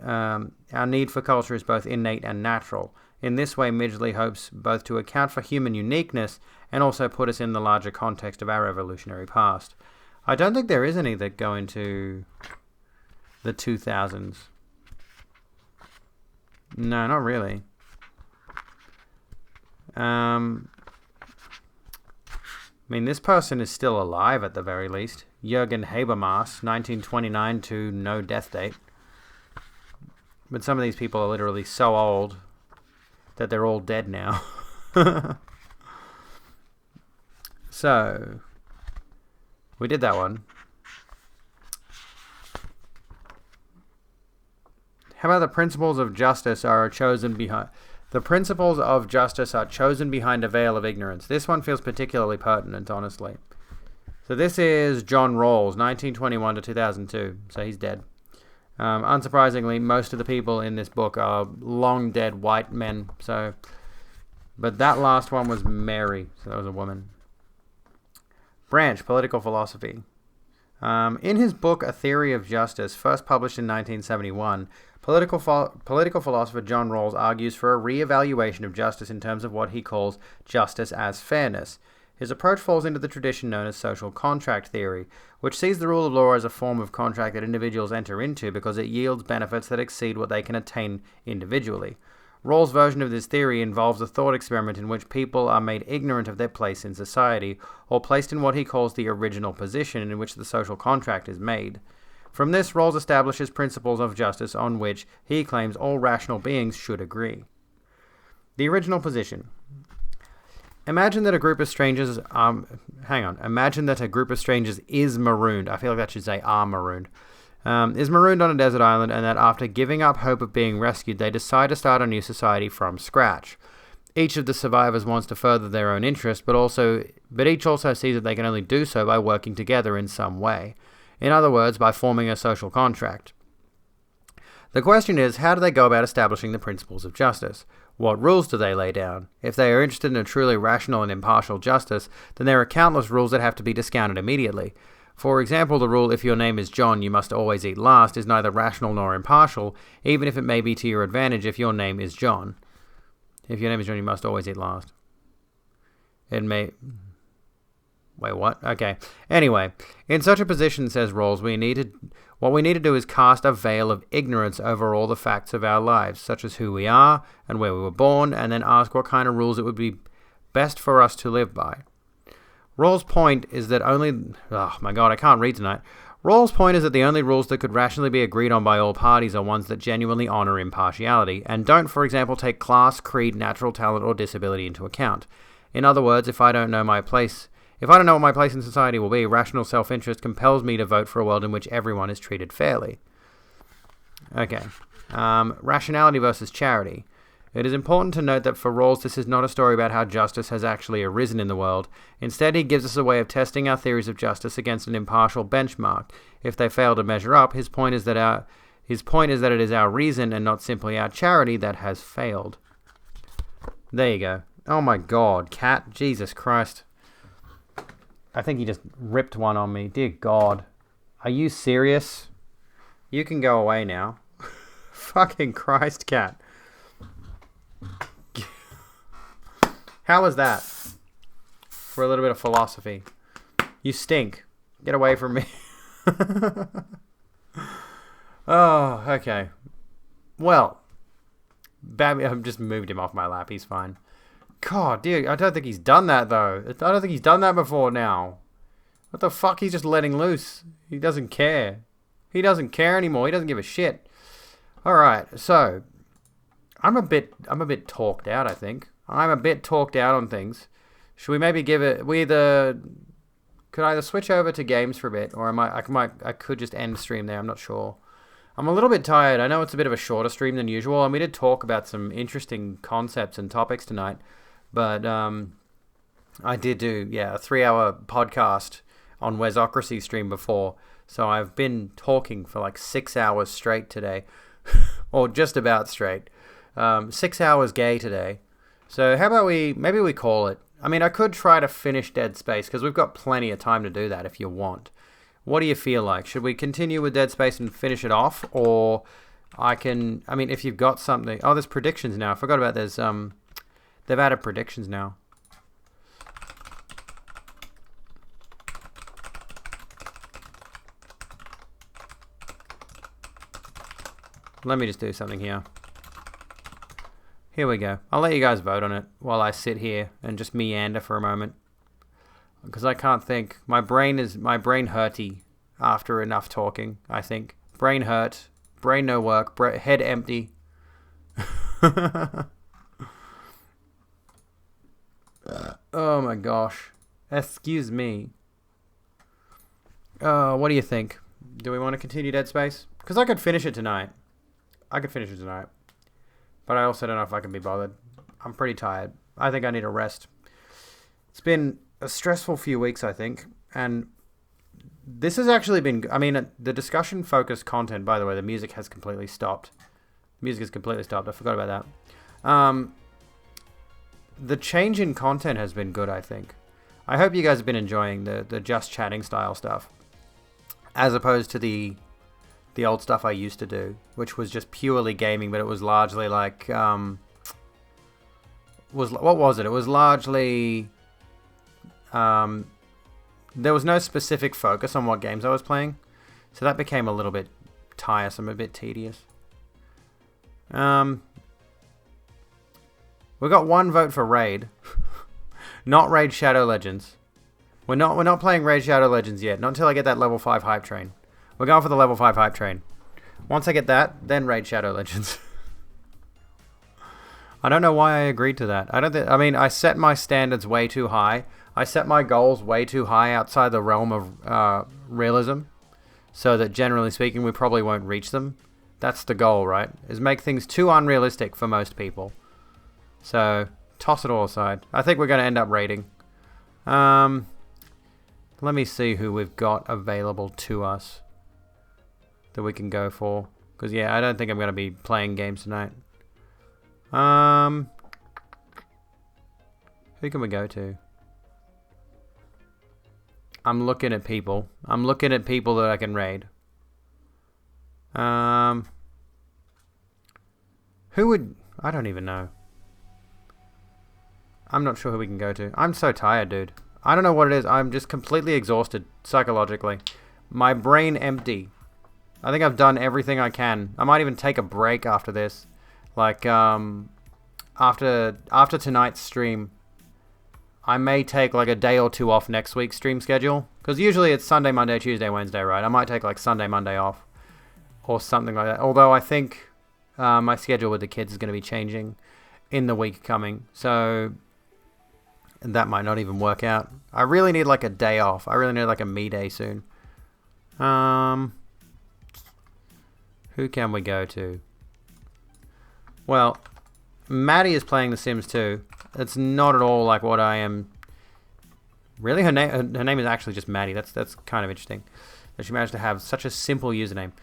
Our need for culture is both innate and natural. In this way, Midgley hopes both to account for human uniqueness and also put us in the larger context of our evolutionary past. I don't think there is any that go into the 2000s. No, not really. I mean, this person is still alive at the very least. Jürgen Habermas, 1929 to no death date. But some of these people are literally so old that they're all dead now. So, we did that one. How about the principles of justice are chosen behind... The principles of justice are chosen behind a veil of ignorance. This one feels particularly pertinent, honestly. So this is John Rawls, 1921 to 2002. So he's dead. Unsurprisingly, most of the people in this book are long dead white men. But that last one was Mary. So that was a woman. Branch, political philosophy. In his book, A Theory of Justice, first published in 1971, political philosopher John Rawls argues for a re-evaluation of justice in terms of what he calls justice as fairness. His approach falls into the tradition known as social contract theory, which sees the rule of law as a form of contract that individuals enter into because it yields benefits that exceed what they can attain individually. Rawls' version of this theory involves a thought experiment in which people are made ignorant of their place in society, or placed in what he calls the original position in which the social contract is made. From this, Rawls establishes principles of justice on which he claims all rational beings should agree. The original position. Imagine that a group of strangers Imagine that a group of strangers is marooned. I feel like that should say are marooned. Is marooned on a desert island, and that after giving up hope of being rescued, they decide to start a new society from scratch. Each of the survivors wants to further their own interest, but each also sees that they can only do so by working together in some way. In other words, by forming a social contract. The question is, how do they go about establishing the principles of justice? What rules do they lay down? If they are interested in a truly rational and impartial justice, then there are countless rules that have to be discounted immediately. For example, the rule, if your name is John, you must always eat last, is neither rational nor impartial, even if it may be to your advantage if your name is John. If your name is John, you must always eat last. It may... Wait, what? Okay. Anyway, in such a position, says Rawls, what we need to do is cast a veil of ignorance over all the facts of our lives, such as who we are and where we were born, and then ask what kind of rules it would be best for us to live by. Rawls' point is that oh my god, I can't read tonight. Rawls' point is that the only rules that could rationally be agreed on by all parties are ones that genuinely honor impartiality, and don't, for example, take class, creed, natural talent, or disability into account. In other words, if I don't know what my place in society will be, rational self-interest compels me to vote for a world in which everyone is treated fairly. Okay. Rationality versus charity. It is important to note that for Rawls, this is not a story about how justice has actually arisen in the world. Instead, he gives us a way of testing our theories of justice against an impartial benchmark. If they fail to measure up, his point is that it is our reason and not simply our charity that has failed. There you go. Oh my god, cat. Jesus Christ. I think he just ripped one on me. Dear God. Are you serious? You can go away now. Fucking Christ, cat. How was that? For a little bit of philosophy. You stink. Get away from me. Oh, okay. Well. I've just moved him off my lap. He's fine. God, dear, I don't think he's done that, though. I don't think he's done that before now. What the fuck? He's just letting loose. He doesn't care. He doesn't care anymore. He doesn't give a shit. Alright, so... I'm a bit talked out, I think. I'm a bit talked out on things. Should we maybe give it... could either switch over to games for a bit, or I could just end stream there. I'm not sure. I'm a little bit tired. I know it's a bit of a shorter stream than usual, and we did talk about some interesting concepts and topics tonight. But I did do, a 3-hour podcast on Wesocracy stream before. So I've been talking for like 6 hours straight today. Or just about straight. 6 hours gay today. So how about maybe we call it. I mean, I could try to finish Dead Space, because we've got plenty of time to do that if you want. What do you feel like? Should we continue with Dead Space and finish it off? Or I mean, if you've got something... Oh, there's predictions now. I forgot about there's... They've added predictions now. Let me just do something here. Here we go. I'll let you guys vote on it while I sit here and just meander for a moment. Because I can't think. My brain hurty after enough talking, I think. Brain hurt. Brain no work. Head empty. Oh my gosh. Excuse me. What do you think? Do we want to continue Dead Space? Because I could finish it tonight. But I also don't know if I can be bothered. I'm pretty tired. I think I need a rest. It's been a stressful few weeks, I think. And this has actually been... I mean, the discussion-focused content, by the way, the music has completely stopped. The music has completely stopped. I forgot about that. The change in content has been good, I think. I hope you guys have been enjoying the just chatting style stuff. As opposed to the old stuff I used to do, which was just purely gaming, but it was largely like, what was it? It was largely, there was no specific focus on what games I was playing, so that became a little bit tiresome, a bit tedious. We got one vote for Raid, not Raid Shadow Legends. We're not playing Raid Shadow Legends yet, not until I get that level 5 hype train. We're going for the level 5 hype train. Once I get that, then Raid Shadow Legends. I don't know why I agreed to that. I mean, I set my standards way too high. I set my goals way too high outside the realm of realism. So that generally speaking, we probably won't reach them. That's the goal, right? Is make things too unrealistic for most people. So, toss it all aside. I think we're going to end up raiding. Let me see who we've got available to us that we can go for. Because, yeah, I don't think I'm going to be playing games tonight. Who can we go to? I'm looking at people. I'm looking at people that I can raid. Who would... I don't even know. I'm not sure who we can go to. I'm so tired, dude. I don't know what it is. I'm just completely exhausted psychologically. My brain empty. I think I've done everything I can. I might even take a break after this. Like, after tonight's stream, I may take like a day or two off next week's stream schedule. Because usually it's Sunday, Monday, Tuesday, Wednesday, right? I might take like Sunday, Monday off. Or something like that. Although I think my schedule with the kids is going to be changing in the week coming. So that might not even work out. I really need like a day off. I really need like a me day soon. Who can we go to? Well, Maddie is playing The Sims 2. It's not at all like what I am. Really, her name is actually just Maddie. That's kind of interesting that she managed to have such a simple username.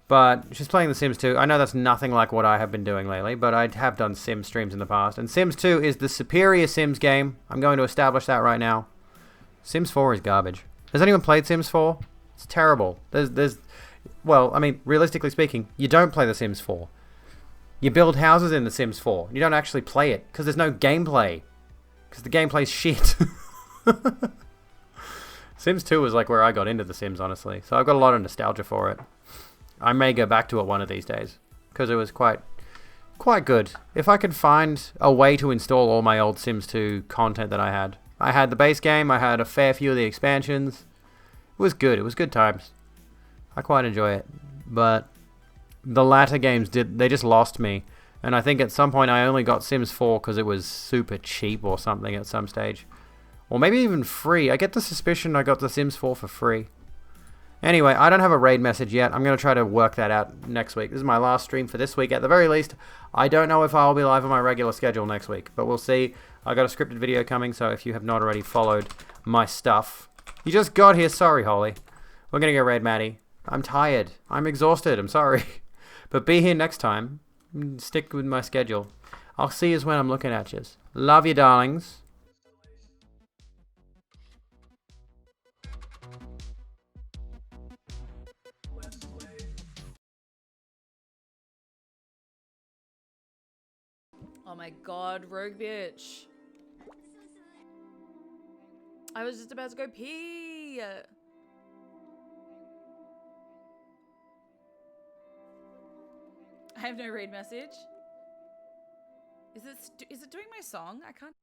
But she's playing The Sims 2. I know that's nothing like what I have been doing lately, but I have done Sims streams in the past. And Sims 2 is the superior Sims game. I'm going to establish that right now. Sims 4 is garbage. Has anyone played Sims 4? It's terrible. Well, I mean, realistically speaking, you don't play The Sims 4. You build houses in The Sims 4. You don't actually play it, because there's no gameplay. Because the gameplay's shit. Sims 2 was like where I got into The Sims, honestly. So I've got a lot of nostalgia for it. I may go back to it one of these days, because it was quite good. If I could find a way to install all my old Sims 2 content that I had. I had the base game, I had a fair few of the expansions. It was good, it was good times. I quite enjoy it, but the latter games they just lost me. And I think at some point I only got Sims 4 because it was super cheap or something at some stage. Or maybe even free. I get the suspicion I got The Sims 4 for free. Anyway, I don't have a raid message yet. I'm going to try to work that out next week. This is my last stream for this week at the very least. I don't know if I'll be live on my regular schedule next week, but we'll see. I got a scripted video coming, so if you have not already followed my stuff. You just got here, sorry, Holly. We're going to go raid Maddie. I'm tired. I'm exhausted. I'm sorry. But be here next time. Stick with my schedule. I'll see you when I'm looking at you. Love you, darlings. Oh my god, rogue bitch. I was just about to go pee. I have no read message. Is it doing my song? I can't.